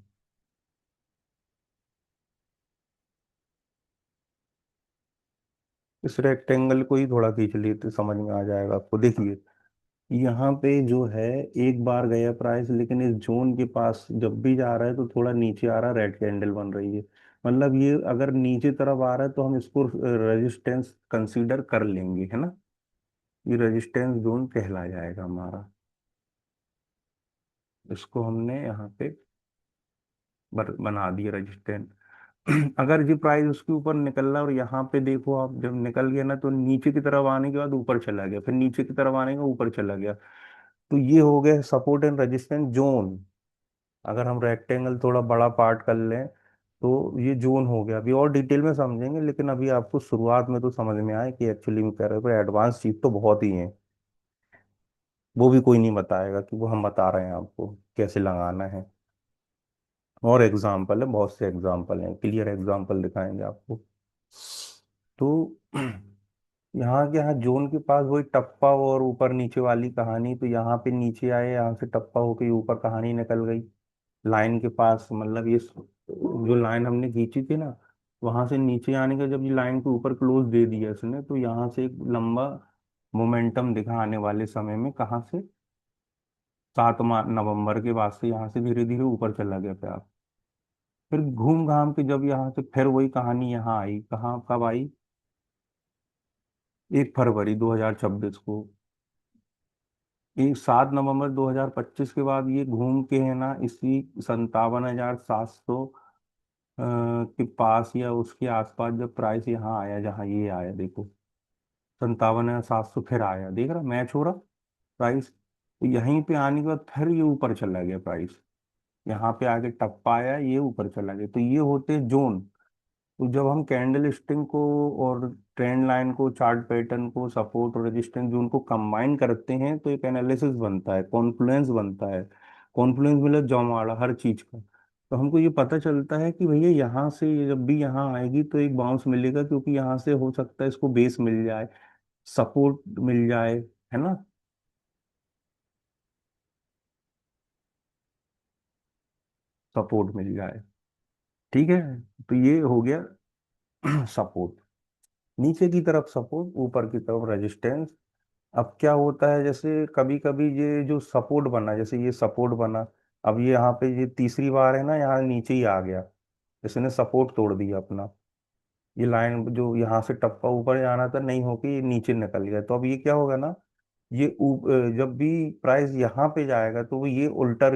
इस रेक्टेंगल को ही थोड़ा खींच लेते, समझ में आ जाएगा आपको। देखिए, यहाँ पे जो है एक बार गया प्राइस, लेकिन इस जोन के पास जब भी जा रहा है तो थोड़ा नीचे आ रहा है, रेड कैंडल बन रही है। मतलब ये अगर नीचे तरफ आ रहा है तो हम इसको रेजिस्टेंस कंसीडर कर लेंगे, है ना। ये रेजिस्टेंस जोन कहला जाएगा हमारा। इसको हमने यहाँ पे बना दिया रेजिस्टेंस। अगर जी प्राइस उसके ऊपर निकल रहा है और यहाँ पे देखो आप, जब निकल गया ना तो नीचे की तरफ आने के बाद ऊपर चला गया, फिर नीचे की तरफ आने के ऊपर चला गया, तो ये हो गया सपोर्ट एंड रेजिस्टेंस जोन। अगर हम रेक्टेंगल थोड़ा बड़ा पार्ट कर लें तो ये जोन हो गया। अभी और डिटेल में समझेंगे, लेकिन अभी आपको शुरुआत में तो समझ में आए कि एक्चुअली में कह रहे हैं, एडवांस चीज तो बहुत ही है। वो भी कोई नहीं बताएगा, कि वो हम बता रहे हैं आपको कैसे लगाना है। और एग्जाम्पल है, बहुत से एग्जाम्पल हैं, क्लियर एग्जाम्पल दिखाएंगे आपको। तो यहाँ के यहाँ जोन के पास वही टप्पा और ऊपर नीचे वाली कहानी, तो यहाँ पे नीचे आए, यहाँ से टप्पा होके ऊपर कहानी निकल गई लाइन के पास। मतलब ये जो लाइन हमने खींची थी ना, वहां से नीचे आने का, जब ये लाइन के ऊपर क्लोज दे दिया इसने, तो यहाँ से एक लंबा मोमेंटम दिखा आने वाले समय में। कहाँ से? 7 नवंबर के बाद से यहाँ से धीरे धीरे ऊपर चला गया प्यार। फिर घूम घाम के जब यहाँ से फिर वही कहानी यहाँ आई, कहाँ कब आई? 1 फरवरी 2026 को। ये 7 नवंबर 2025 के बाद ये घूम के है ना, इसी 57,700 के पास या उसके आसपास जब प्राइस यहाँ आया, जहाँ ये आया देखो, 57,700 फिर आया, देख रहा मैच हो रहा प्राइस। तो यहीं पे आने के बाद फिर ये ऊपर चला गया प्राइस, यहाँ पे आके टप्पा आया, ये ऊपर चला गया। तो ये होते जोन। तो जब हम कैंडल स्टिंग को और ट्रेंड लाइन को, चार्ट पैटर्न को, सपोर्ट और रेजिस्टेंस जोन को कंबाइन करते हैं तो एक एनालिसिस बनता है, कॉन्फ्लुएंस बनता है। कॉन्फ्लुएंस मतलब जमावड़ा हर चीज का। तो हमको ये पता चलता है कि भैया यहाँ से ये जब भी यहाँ आएगी तो एक बाउंस मिलेगा, क्योंकि यहाँ से हो सकता है इसको बेस मिल जाए, सपोर्ट मिल जाए, है ना। सपोर्ट मिल जाए, ठीक है। तो ये हो गया सपोर्ट। नीचे की तरफ सपोर्ट, ऊपर की तरफ रेजिस्टेंस। अब क्या होता है, जैसे कभी कभी ये जो सपोर्ट बना, जैसे ये सपोर्ट बना, अब ये यहाँ पे ये तीसरी बार है ना, यहाँ नीचे ही आ गया, इसने सपोर्ट तोड़ दिया अपना। ये लाइन जो यहाँ से टप्पा ऊपर जाना था, नहीं होके ये नीचे निकल गया, तो अब ये क्या होगा ना, ये जब भी प्राइस यहाँ पे जाएगा तो वो ये उल्टा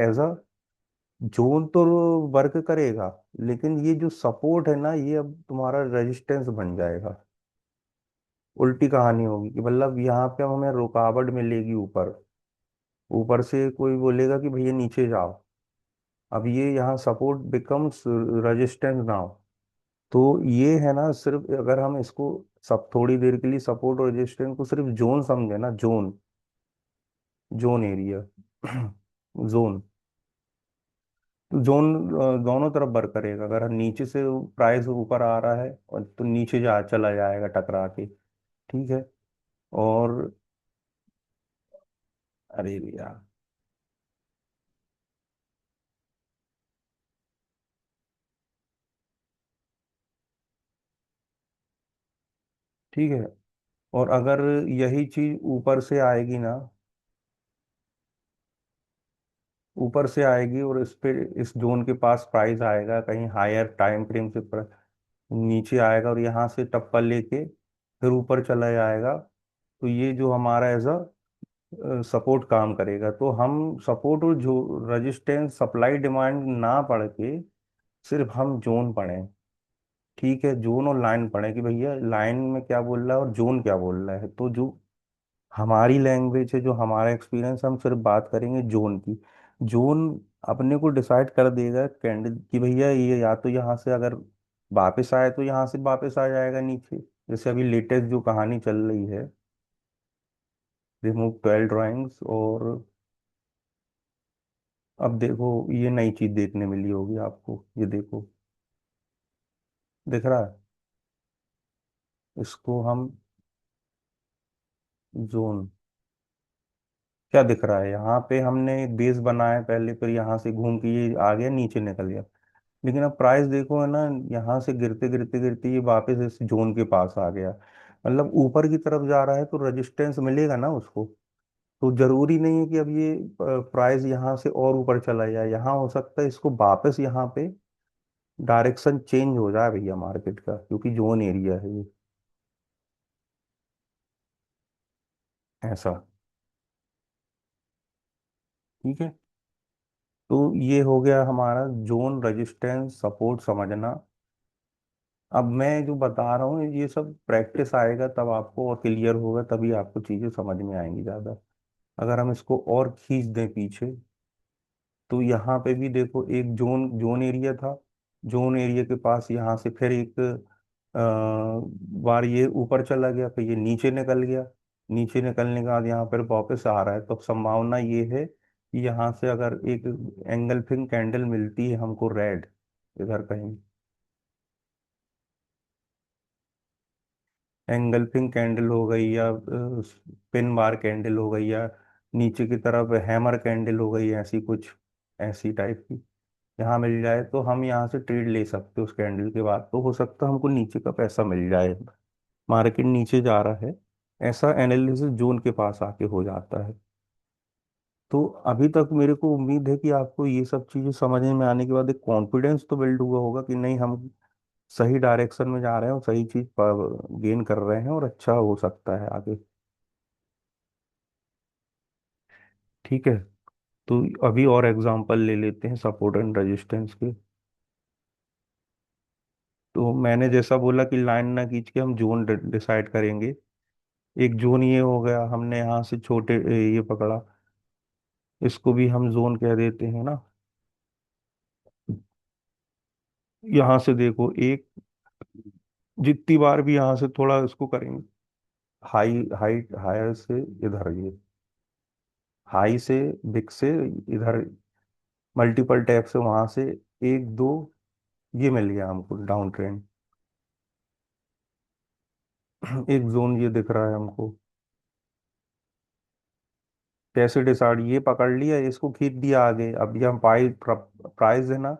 एज अ जोन तो वर्क करेगा, लेकिन ये जो सपोर्ट है ना, ये अब तुम्हारा रेजिस्टेंस बन जाएगा। उल्टी कहानी होगी कि मतलब यहाँ पे अब हमें रुकावट मिलेगी ऊपर, ऊपर से कोई बोलेगा कि भैया नीचे जाओ। अब ये यहाँ सपोर्ट बिकम्स रेजिस्टेंस नाउ। तो ये है ना, सिर्फ अगर हम इसको सब थोड़ी देर के लिए सपोर्ट और रेजिस्टेंस को सिर्फ जोन समझे ना, जोन, जोन एरिया जोन, तो जोन दोनों तरफ वर्क करेगा। अगर हम नीचे से प्राइस ऊपर आ रहा है और तो नीचे जा चला जाएगा टकरा के, ठीक है। और अरे भैया, ठीक है। और अगर यही चीज ऊपर से आएगी ना, ऊपर से आएगी और इस पे, इस जोन के पास प्राइस आएगा कहीं हायर टाइम फ्रेम से, नीचे आएगा और यहाँ से टप्पा लेके फिर ऊपर चला जाएगा, तो ये जो हमारा एज अ सपोर्ट काम करेगा। तो हम सपोर्ट और जो रेजिस्टेंस, सप्लाई डिमांड ना पढ़ के सिर्फ हम जोन पढ़ें, ठीक है। जोन और लाइन पढ़ें कि भैया लाइन में क्या बोल रहा है और जोन क्या बोल रहा है। तो जो हमारी लैंग्वेज है, जो हमारा एक्सपीरियंस, हम सिर्फ बात करेंगे जोन की। जोन अपने को डिसाइड कर देगा कैंडल कि भैया ये या तो यहाँ से अगर वापस आए तो यहाँ से वापस आ जाएगा नीचे, जैसे अभी लेटेस्ट जो कहानी चल रही है। Remove 12 drawings. और अब देखो, ये नई चीज देखने मिली होगी आपको, ये देखो, दिख रहा है? इसको हम जोन, क्या दिख रहा है? यहाँ पे हमने एक बेस बनाया पहले, फिर यहाँ से घूम के ये आ गया, नीचे निकल गया। लेकिन अब प्राइस देखो, है ना, यहाँ से गिरते गिरते गिरते ये वापस इस जोन के पास आ गया। मतलब ऊपर की तरफ जा रहा है, तो रेजिस्टेंस मिलेगा ना उसको। तो जरूरी नहीं है कि अब ये प्राइस यहाँ से और ऊपर चला जाए। यहाँ हो सकता है इसको वापस यहाँ पे डायरेक्शन चेंज हो जाए भैया मार्केट का, क्योंकि जोन एरिया है ये। ऐसा। ठीक है। तो ये हो गया हमारा जोन, रेजिस्टेंस, सपोर्ट समझना। अब मैं जो बता रहा हूँ ये सब प्रैक्टिस आएगा तब आपको, और क्लियर होगा तभी आपको चीजें समझ में आएंगी ज्यादा। अगर हम इसको और खींच दें पीछे, तो यहाँ पे भी देखो एक जोन, जोन एरिया था। जोन एरिया के पास यहाँ से फिर एक बार ये ऊपर चला गया, फिर ये नीचे निकल गया। नीचे निकलने के बाद यहाँ पर वापस आ रहा है, तो संभावना ये है कि यहाँ से अगर एक एंगल्फिंग कैंडल मिलती है हमको रेड, इधर कहीं एंगल्फिंग कैंडल हो गई, या पिन बार कैंडल हो गई, या नीचे की तरफ हैमर कैंडल हो गई, ऐसी कुछ, ऐसी टाइप की यहाँ मिल जाए, तो हम यहाँ से ट्रेड ले सकते हैं उस कैंडल के बाद। तो हो सकता है हमको नीचे का पैसा मिल जाए, मार्केट नीचे जा रहा है, ऐसा एनालिसिस जोन के पास आके हो जाता है। तो अभी तक मेरे को उम्मीद है कि आपको ये सब चीजें समझने में आने के बाद एक कॉन्फिडेंस तो बिल्ड हुआ होगा कि नहीं, हम सही डायरेक्शन में जा रहे हैं और सही चीज गेन कर रहे हैं, और अच्छा हो सकता है आगे। ठीक है। तो अभी और एग्जांपल ले लेते हैं सपोर्ट एंड रेजिस्टेंस के। तो मैंने जैसा बोला कि लाइन ना खींच के हम जोन डिसाइड करेंगे। एक जोन ये हो गया, हमने यहाँ से छोटे ये पकड़ा, इसको भी हम जोन कह देते हैं ना। यहाँ से देखो, एक जितनी बार भी यहाँ से थोड़ा इसको करेंगे, हाई हाइट हायर से इधर, ये हाई से, बिग से इधर, मल्टीपल टैप से वहां से, एक दो, ये मिल गया हमको डाउन ट्रेंड। एक जोन ये दिख रहा है हमको। कैसे डिसाइड, ये पकड़ लिया, इसको खींच दिया आगे। अब ये हम प्राइस है ना,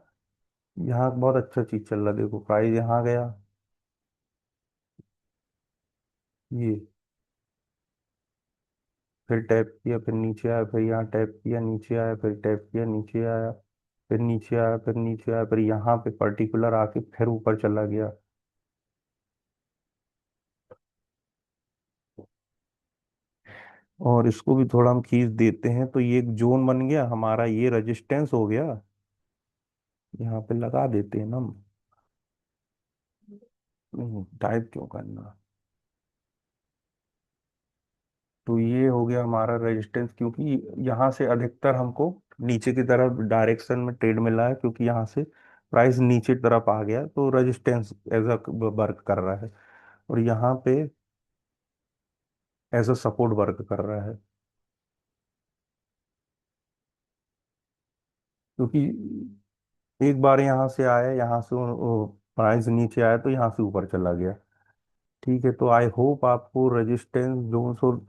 यहाँ बहुत अच्छा चीज चल रहा है, देखो प्राइस यहाँ गया, ये फिर टैप किया, फिर नीचे आया, फिर यहाँ टैप किया, नीचे आया, फिर टैप किया, नीचे आया, फिर नीचे आया, फिर नीचे आया, फिर यहाँ पे पर्टिकुलर आके फिर ऊपर चला गया। और इसको भी थोड़ा हम खींच देते हैं, तो ये एक जोन बन गया हमारा, ये रेजिस्टेंस हो गया। यहाँ पे लगा देते हैं ना हम। नहीं, टाइप क्यों करना। तो ये हो गया हमारा रेजिस्टेंस, क्योंकि यहाँ से अधिकतर हमको नीचे की तरफ डायरेक्शन में ट्रेड मिला है, क्योंकि यहाँ से प्राइस नीचे की तरफ आ गया, तो रेजिस्टेंस एज अ वर्क कर रहा है। और यहाँ पे एज अ सपोर्ट वर्क कर रहा है, क्योंकि एक बार यहाँ से आया, यहाँ से प्राइस नीचे आया, तो यहाँ से ऊपर चला गया। ठीक है। तो आई होप आपको रेजिस्टेंस जोन और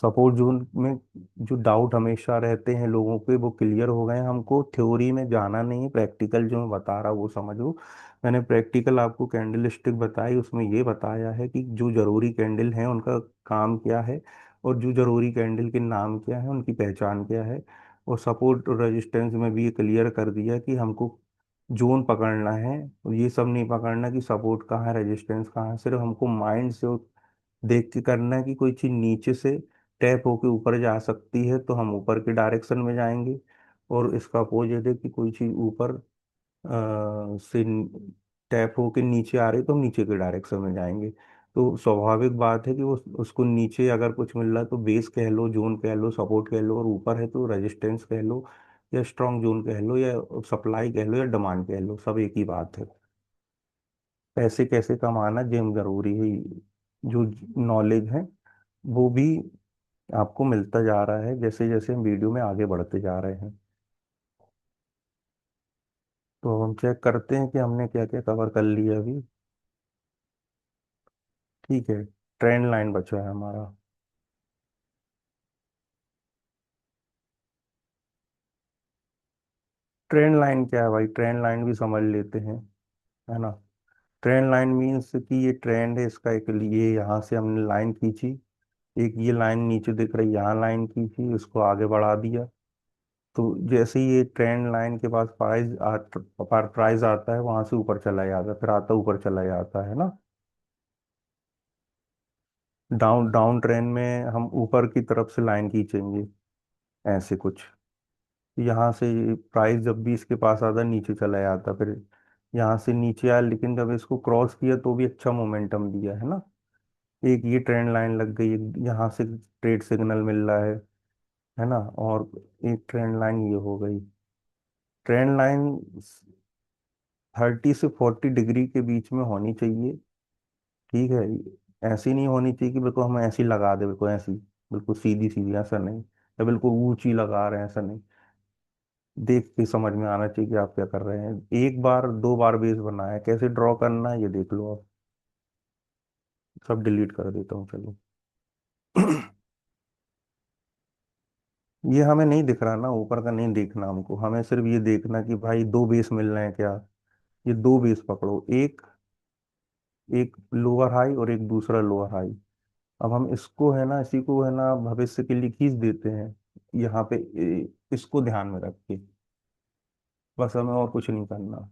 सपोर्ट जोन में जो डाउट हमेशा रहते हैं लोगों के, वो क्लियर हो गए हैं। हमको थ्योरी में जाना नहीं, प्रैक्टिकल जो मैं बता रहा वो समझो। मैंने प्रैक्टिकल आपको कैंडल स्टिक बताई, उसमें ये बताया है कि जो जरूरी कैंडल हैं उनका काम क्या है, और जो जरूरी कैंडल के नाम क्या है, उनकी पहचान क्या है। और सपोर्ट रेजिस्टेंस में भी ये क्लियर कर दिया कि हमको जोन पकड़ना है, और ये सब नहीं पकड़ना कि सपोर्ट कहाँ है, रेजिस्टेंस कहाँ है। सिर्फ हमको माइंड से देख के करना है कि कोई चीज नीचे से टैप होके ऊपर जा सकती है, तो हम ऊपर के डायरेक्शन में जाएंगे। और इसका अपोजिट है कि कोई चीज ऊपर से टैप होके नीचे आ रही, तो हम नीचे के डायरेक्शन में जाएंगे। तो स्वाभाविक बात है कि वो उसको नीचे अगर कुछ मिल रहा है तो बेस कह लो, जोन कह लो, सपोर्ट कह लो, और ऊपर है तो रेजिस्टेंस कह लो, या स्ट्रॉन्ग जोन कह लो, या सप्लाई कह लो, या डिमांड कह लो, सब एक ही बात है। पैसे कैसे कमाना जिम जरूरी है, जो नॉलेज है वो भी आपको मिलता जा रहा है जैसे जैसे हम वीडियो में आगे बढ़ते जा रहे हैं। तो हम चेक करते हैं कि हमने क्या क्या कवर कर लिया अभी। ठीक है, ट्रेंड लाइन बचा है हमारा। ट्रेंड लाइन क्या है भाई, ट्रेंड लाइन भी समझ लेते हैं, है ना। ट्रेंड लाइन मीन्स कि ये ट्रेंड है, इसका एक ये यहाँ से हमने लाइन खींची, एक ये लाइन नीचे दिख रही, यहाँ लाइन खींची, उसको आगे बढ़ा दिया। तो जैसे ही ये ट्रेंड लाइन के पास प्राइस आता है, वहां से ऊपर चला जाता है, फिर आता ऊपर चला जाता है ना। डाउन डाउन ट्रेंड में हम ऊपर की तरफ से लाइन खींचेंगे, ऐसे कुछ। यहाँ से प्राइस जब भी इसके पास आता है, नीचे चला जाता, फिर यहाँ से नीचे आया, लेकिन जब इसको क्रॉस किया तो भी अच्छा मोमेंटम दिया है ना। एक ये ट्रेंड लाइन लग गई, यहाँ से ट्रेड सिग्नल मिल रहा है ना। और एक ट्रेंड लाइन ये हो गई। ट्रेंड लाइन 30 से 40 डिग्री के बीच में होनी चाहिए। ठीक है, ऐसी नहीं होनी चाहिए कि बिल्कुल हम ऐसी लगा दे, बिल्कुल ऐसी, बिल्कुल सीधी सीधी, ऐसा नहीं, या बिल्कुल ऊंची लगा रहे हैं, ऐसा नहीं। देख के समझ में आना चाहिए कि आप क्या कर रहे हैं। एक बार दो बार बेस बना है, कैसे ड्रॉ करना है ये देख लो आप। सब डिलीट कर देता हूँ, चलो। ये हमें नहीं दिख रहा ना, ऊपर का नहीं देखना हमको, हमें सिर्फ ये देखना कि भाई दो बेस मिल रहे हैं क्या। ये दो बेस पकड़ो, एक एक लोअर हाई और एक दूसरा लोअर हाई। अब हम इसको है ना, इसी को है ना भविष्य के लिए खींच देते हैं यहाँ पे, इसको ध्यान में रख के। बस हमें और कुछ नहीं करना।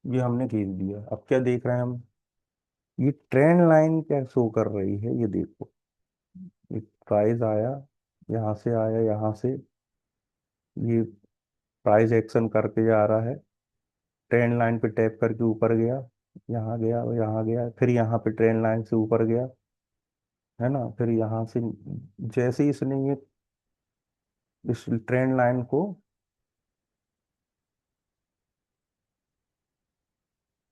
ये हमने खींच दिया, अब क्या देख रहे हैं हम। ये ट्रेंड लाइन क्या शो कर रही है, ये देखो। एक प्राइस आया, यहाँ से आया, यहाँ से ये प्राइस एक्शन करके जा रहा है, ट्रेंड लाइन पे टैप करके ऊपर गया, यहाँ गया, यहाँ गया, फिर यहाँ पे ट्रेंड लाइन से ऊपर गया, है ना। फिर यहाँ से जैसे ही इसने ये इस ट्रेंड लाइन को,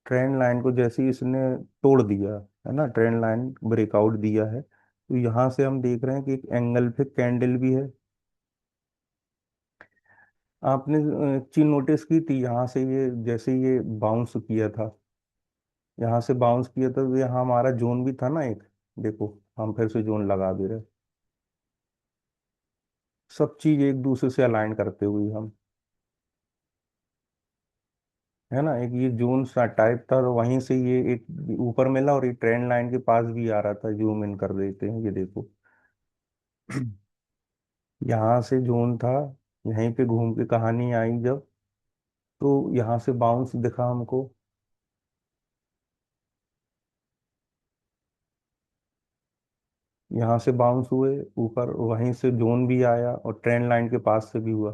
ट्रेंड लाइन को जैसे ही इसने तोड़ दिया, है ना, ट्रेंड लाइन ब्रेकआउट दिया है, तो यहाँ से हम देख रहे हैं कि एक एंगल पे कैंडल भी है। आपने चीज नोटिस की थी, यहाँ से ये जैसे ये बाउंस किया था, यहाँ से बाउंस किया था, तो यहाँ हमारा जोन भी था ना एक। देखो, हम फिर से जोन लगा दे रहे, सब चीज एक दूसरे से अलाइन करते हुए हम, है ना। एक ये जोन सा टाइप था, तो वहीं से ये एक ऊपर मिला, और ये ट्रेंड लाइन के पास भी आ रहा था, जूम इन कर देते हैं, ये देखो। यहाँ से जोन था, यहीं पे घूम के कहानी आई जब, तो यहाँ से बाउंस दिखा हमको, यहाँ से बाउंस हुए ऊपर, वहीं से जोन भी आया, और ट्रेंड लाइन के पास से भी हुआ।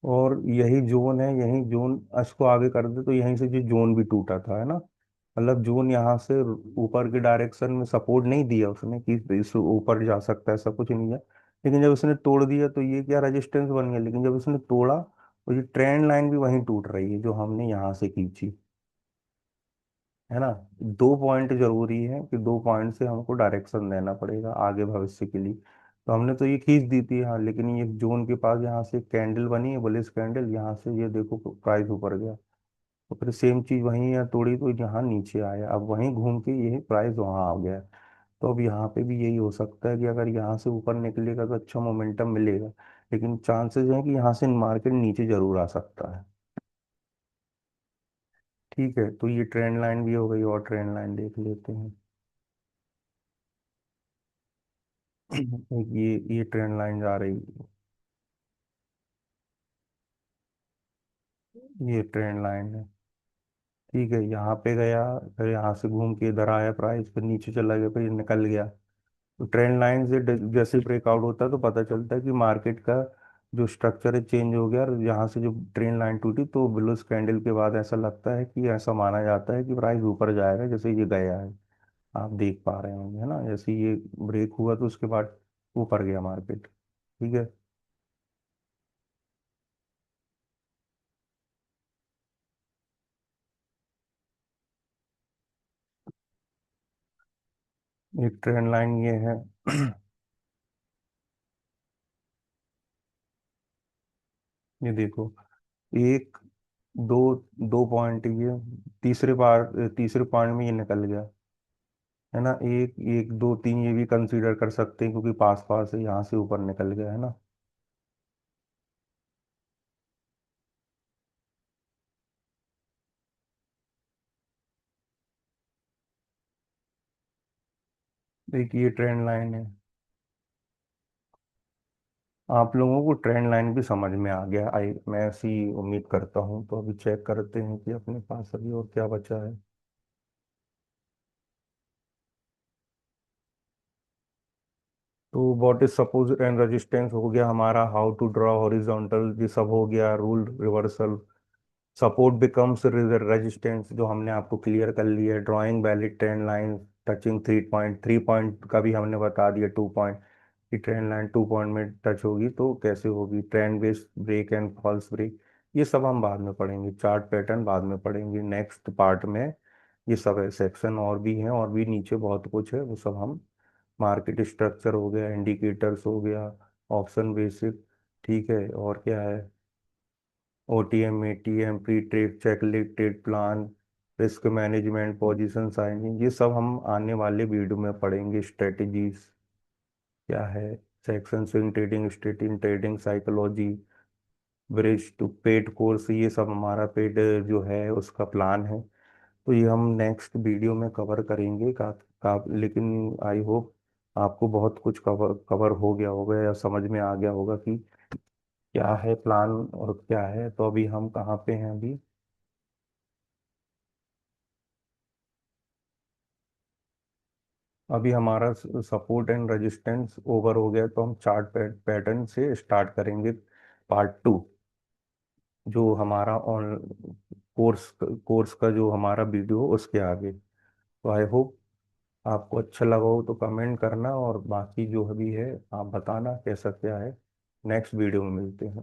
और यही जोन है, यही जोन इसको आगे कर दे तो यहीं से जो जोन भी टूटा था, है ना। मतलब जोन यहाँ से ऊपर के डायरेक्शन में सपोर्ट नहीं दिया उसने कि इस ऊपर जा सकता है, ऐसा कुछ नहीं है। लेकिन जब उसने तोड़ दिया तो ये क्या रेजिस्टेंस बन गया, लेकिन जब उसने तोड़ा तो ये ट्रेंड लाइन भी वहीं टूट रही है जो हमने यहाँ से खींची, है ना। दो पॉइंट जरूरी है कि दो पॉइंट से हमको डायरेक्शन देना पड़ेगा आगे भविष्य के लिए। तो हमने तो ये खींच दी थी, हाँ, लेकिन ये जोन के पास यहाँ से कैंडल बनी है, बुलिश कैंडल, यहाँ से ये देखो प्राइस ऊपर गया, तो फिर सेम चीज वहीं यहाँ तोड़ी तो यहाँ नीचे आया, अब वहीं घूम के यही प्राइस वहाँ आ गया। तो अब यहाँ पे भी यही हो सकता है कि अगर यहाँ से ऊपर निकलेगा तो अच्छा मोमेंटम मिलेगा, लेकिन चांसेस हैं कि यहाँ से मार्केट नीचे जरूर आ सकता है। ठीक है, तो ये ट्रेंड लाइन भी हो गई, और ट्रेंड लाइन देख लेते हैं। एक ये ट्रेंड लाइन जा रही, ये ट्रेंड लाइन है। ठीक है, यहाँ पे गया, फिर यहाँ से घूम के इधर आया प्राइस, फिर नीचे चला गया, फिर निकल गया। तो ट्रेंड लाइन से जैसे ब्रेकआउट होता है तो पता चलता है कि मार्केट का जो स्ट्रक्चर है चेंज हो गया, और यहाँ से जो ट्रेंड लाइन टूटी तो बुलिश कैंडल के बाद ऐसा लगता है कि ऐसा माना जाता है कि प्राइस ऊपर जाएगा, जैसे ये गया है। आप देख पा रहे होंगे, है ना, जैसे ये ब्रेक हुआ तो उसके बाद ऊपर गया मार्केट। ठीक है, एक ट्रेंड लाइन ये है। ये देखो, एक, दो, 2 पॉइंट ये, तीसरे पॉइंट में ये निकल गया, है ना। एक, एक, दो, तीन ये भी कंसीडर कर सकते हैं क्योंकि पास पास है, यहाँ से ऊपर निकल गया, है ना। एक ये ट्रेंड लाइन है। आप लोगों को ट्रेंड लाइन भी समझ में आ गया, मैं ऐसी उम्मीद करता हूँ। तो अभी चेक करते हैं कि अपने पास अभी और क्या बचा है। तो what is suppose and resistance हो गया हमारा, हाउ टू ड्रॉ हॉरिजॉन्टल ये सब हो गया, rule reversal, support becomes resistance जो हमने आपको क्लियर कर लिया, drawing valid trend line, touching 3 point, 3 point का भी हमने बता दिया, 2 पॉइंट की ट्रेंड लाइन 2 पॉइंट में टच होगी तो कैसे होगी, trend based break and false break, ये सब हम बाद में पढ़ेंगे, चार्ट पैटर्न बाद में पढ़ेंगे नेक्स्ट पार्ट में। ये सब है सेक्शन, और भी हैं, और भी नीचे बहुत कुछ है, वो सब हम, मार्केट स्ट्रक्चर हो गया, इंडिकेटर्स हो गया, ऑप्शन बेसिक, ठीक है, और क्या है, OTM, ATM, pre trade checklist, trade plan, risk management, position signing, ये सब हम आने वाले वीडियो में पढ़ेंगे। स्ट्रेटजीज क्या है, section swing trading, starting trading psychology, bridge to paid course, ये सब हमारा पेड जो है उसका प्लान है। तो ये हम नेक्स्ट वीडियो में कवर करेंगे लेकिन आई होप आपको बहुत कुछ कवर कवर हो गया होगा या समझ में आ गया होगा कि क्या है प्लान और क्या है। तो अभी हम कहाँ पे हैं अभी, अभी हमारा सपोर्ट एंड रेजिस्टेंस ओवर हो गया, तो हम चार्ट पैटर्न से स्टार्ट करेंगे पार्ट 2, जो हमारा ऑन कोर्स कोर्स का जो हमारा वीडियो हो उसके आगे। तो आई होप आपको अच्छा लगा हो तो कमेंट करना, और बाकी जो भी है आप बताना कैसा क्या है। नेक्स्ट वीडियो में मिलते हैं।